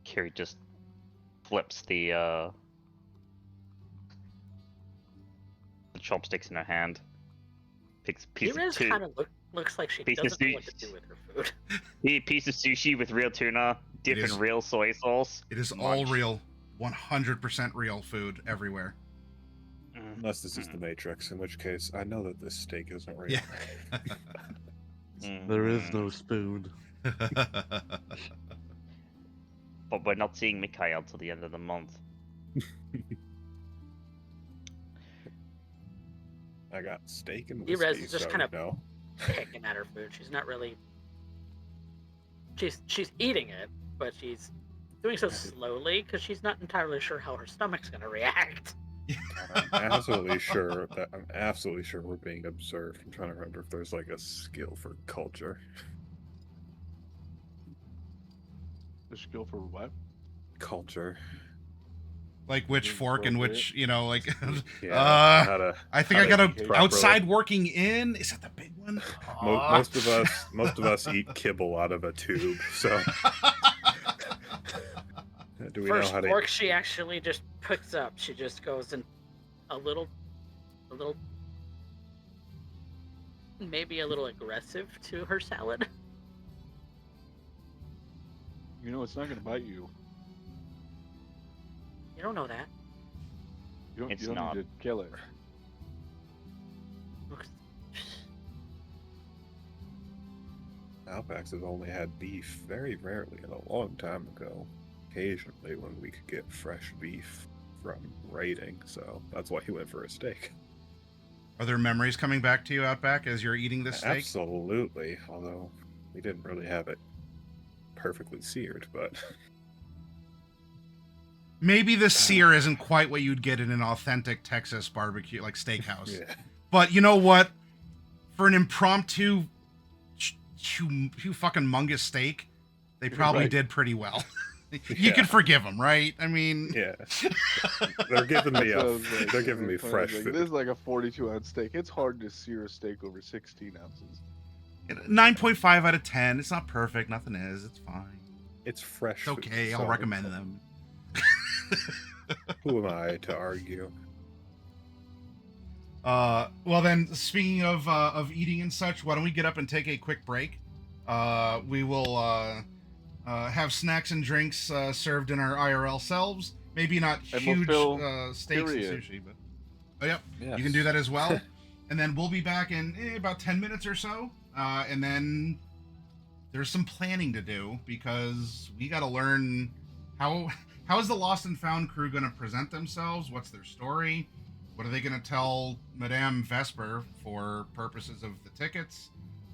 Kiri just flips the chopsticks in her hand. Picks a piece D-Rezz of kind of looks like she piece of doesn't know what sushi. to do with her food. piece of sushi with real tuna, dip It is- in real soy sauce. It is all Munch. real, 100% real food everywhere. Unless this is the Matrix, in which case I know that this steak isn't real. Yeah. There is no spoon. But we're not seeing Mikhail till the end of the month. I got steak and D-Rezz whiskey, is just so kind of no. picking at her food. She's not really. She's eating it, but she's doing so slowly because she's not entirely sure how her stomach's gonna react. I'm absolutely sure we're being observed. I'm trying to remember if there's like a skill for culture. The skill for what? Culture. like which fork and which, you know, like. Yeah, how to- I think how I to got a eat properly. outside working in. Is that the big one? Most of us eat kibble out of a tube. So do we First know how to? fork she actually just picks up. She just goes in a little, maybe a little aggressive to her salad. You know, it's not going to bite you. You don't know that. It's You don't not. need to kill it. Outbacks have only had beef very rarely and a long time ago. Occasionally when we could get fresh beef from raiding, so that's why he went for a steak. Are there memories coming back to you, Outback, as you're eating this steak? Absolutely, although we didn't really have it perfectly seared, but Maybe the sear isn't quite what you'd get in an authentic Texas barbecue, like steakhouse. yeah. But you know what? For an impromptu, fucking mungus steak, they probably Right. did pretty well. You Yeah. could forgive them, right? I mean, Yeah. They're giving me That's what I was like- they're giving me that's what I fresh was like, food. This is like a 42-ounce steak. It's hard to sear a steak over 16 ounces. 9.5 out of 10. It's not perfect. Nothing is. It's fine. It's fresh It's food, okay. I'll so recommend them. Who am I to argue? Well then, speaking of eating and such, why don't we get up and take a quick break? We will have snacks and drinks served in our IRL selves. Maybe not And we'll huge fill steaks and Kiri sushi, but oh yep, Yes. you can do that as well. And then we'll be back in about 10 minutes or so. And then there's some planning to do because we got to learn how is the Lost and Found crew going to present themselves? What's their story? What are they going to tell Madame Vesper for purposes of the tickets?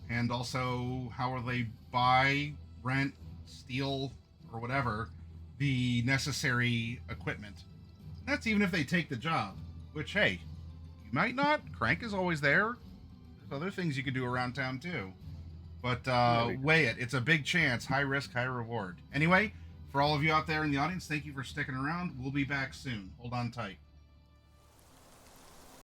And also, how will they buy, rent, steal, or whatever the necessary equipment? That's even if they take the job, which, hey, you might not. Crank is always there. There's other things you could do around town, too. But weigh it. It's a big chance. High risk, high reward. Anyway, for all of you out there in the audience, thank you for sticking around. We'll be back soon. Hold on tight.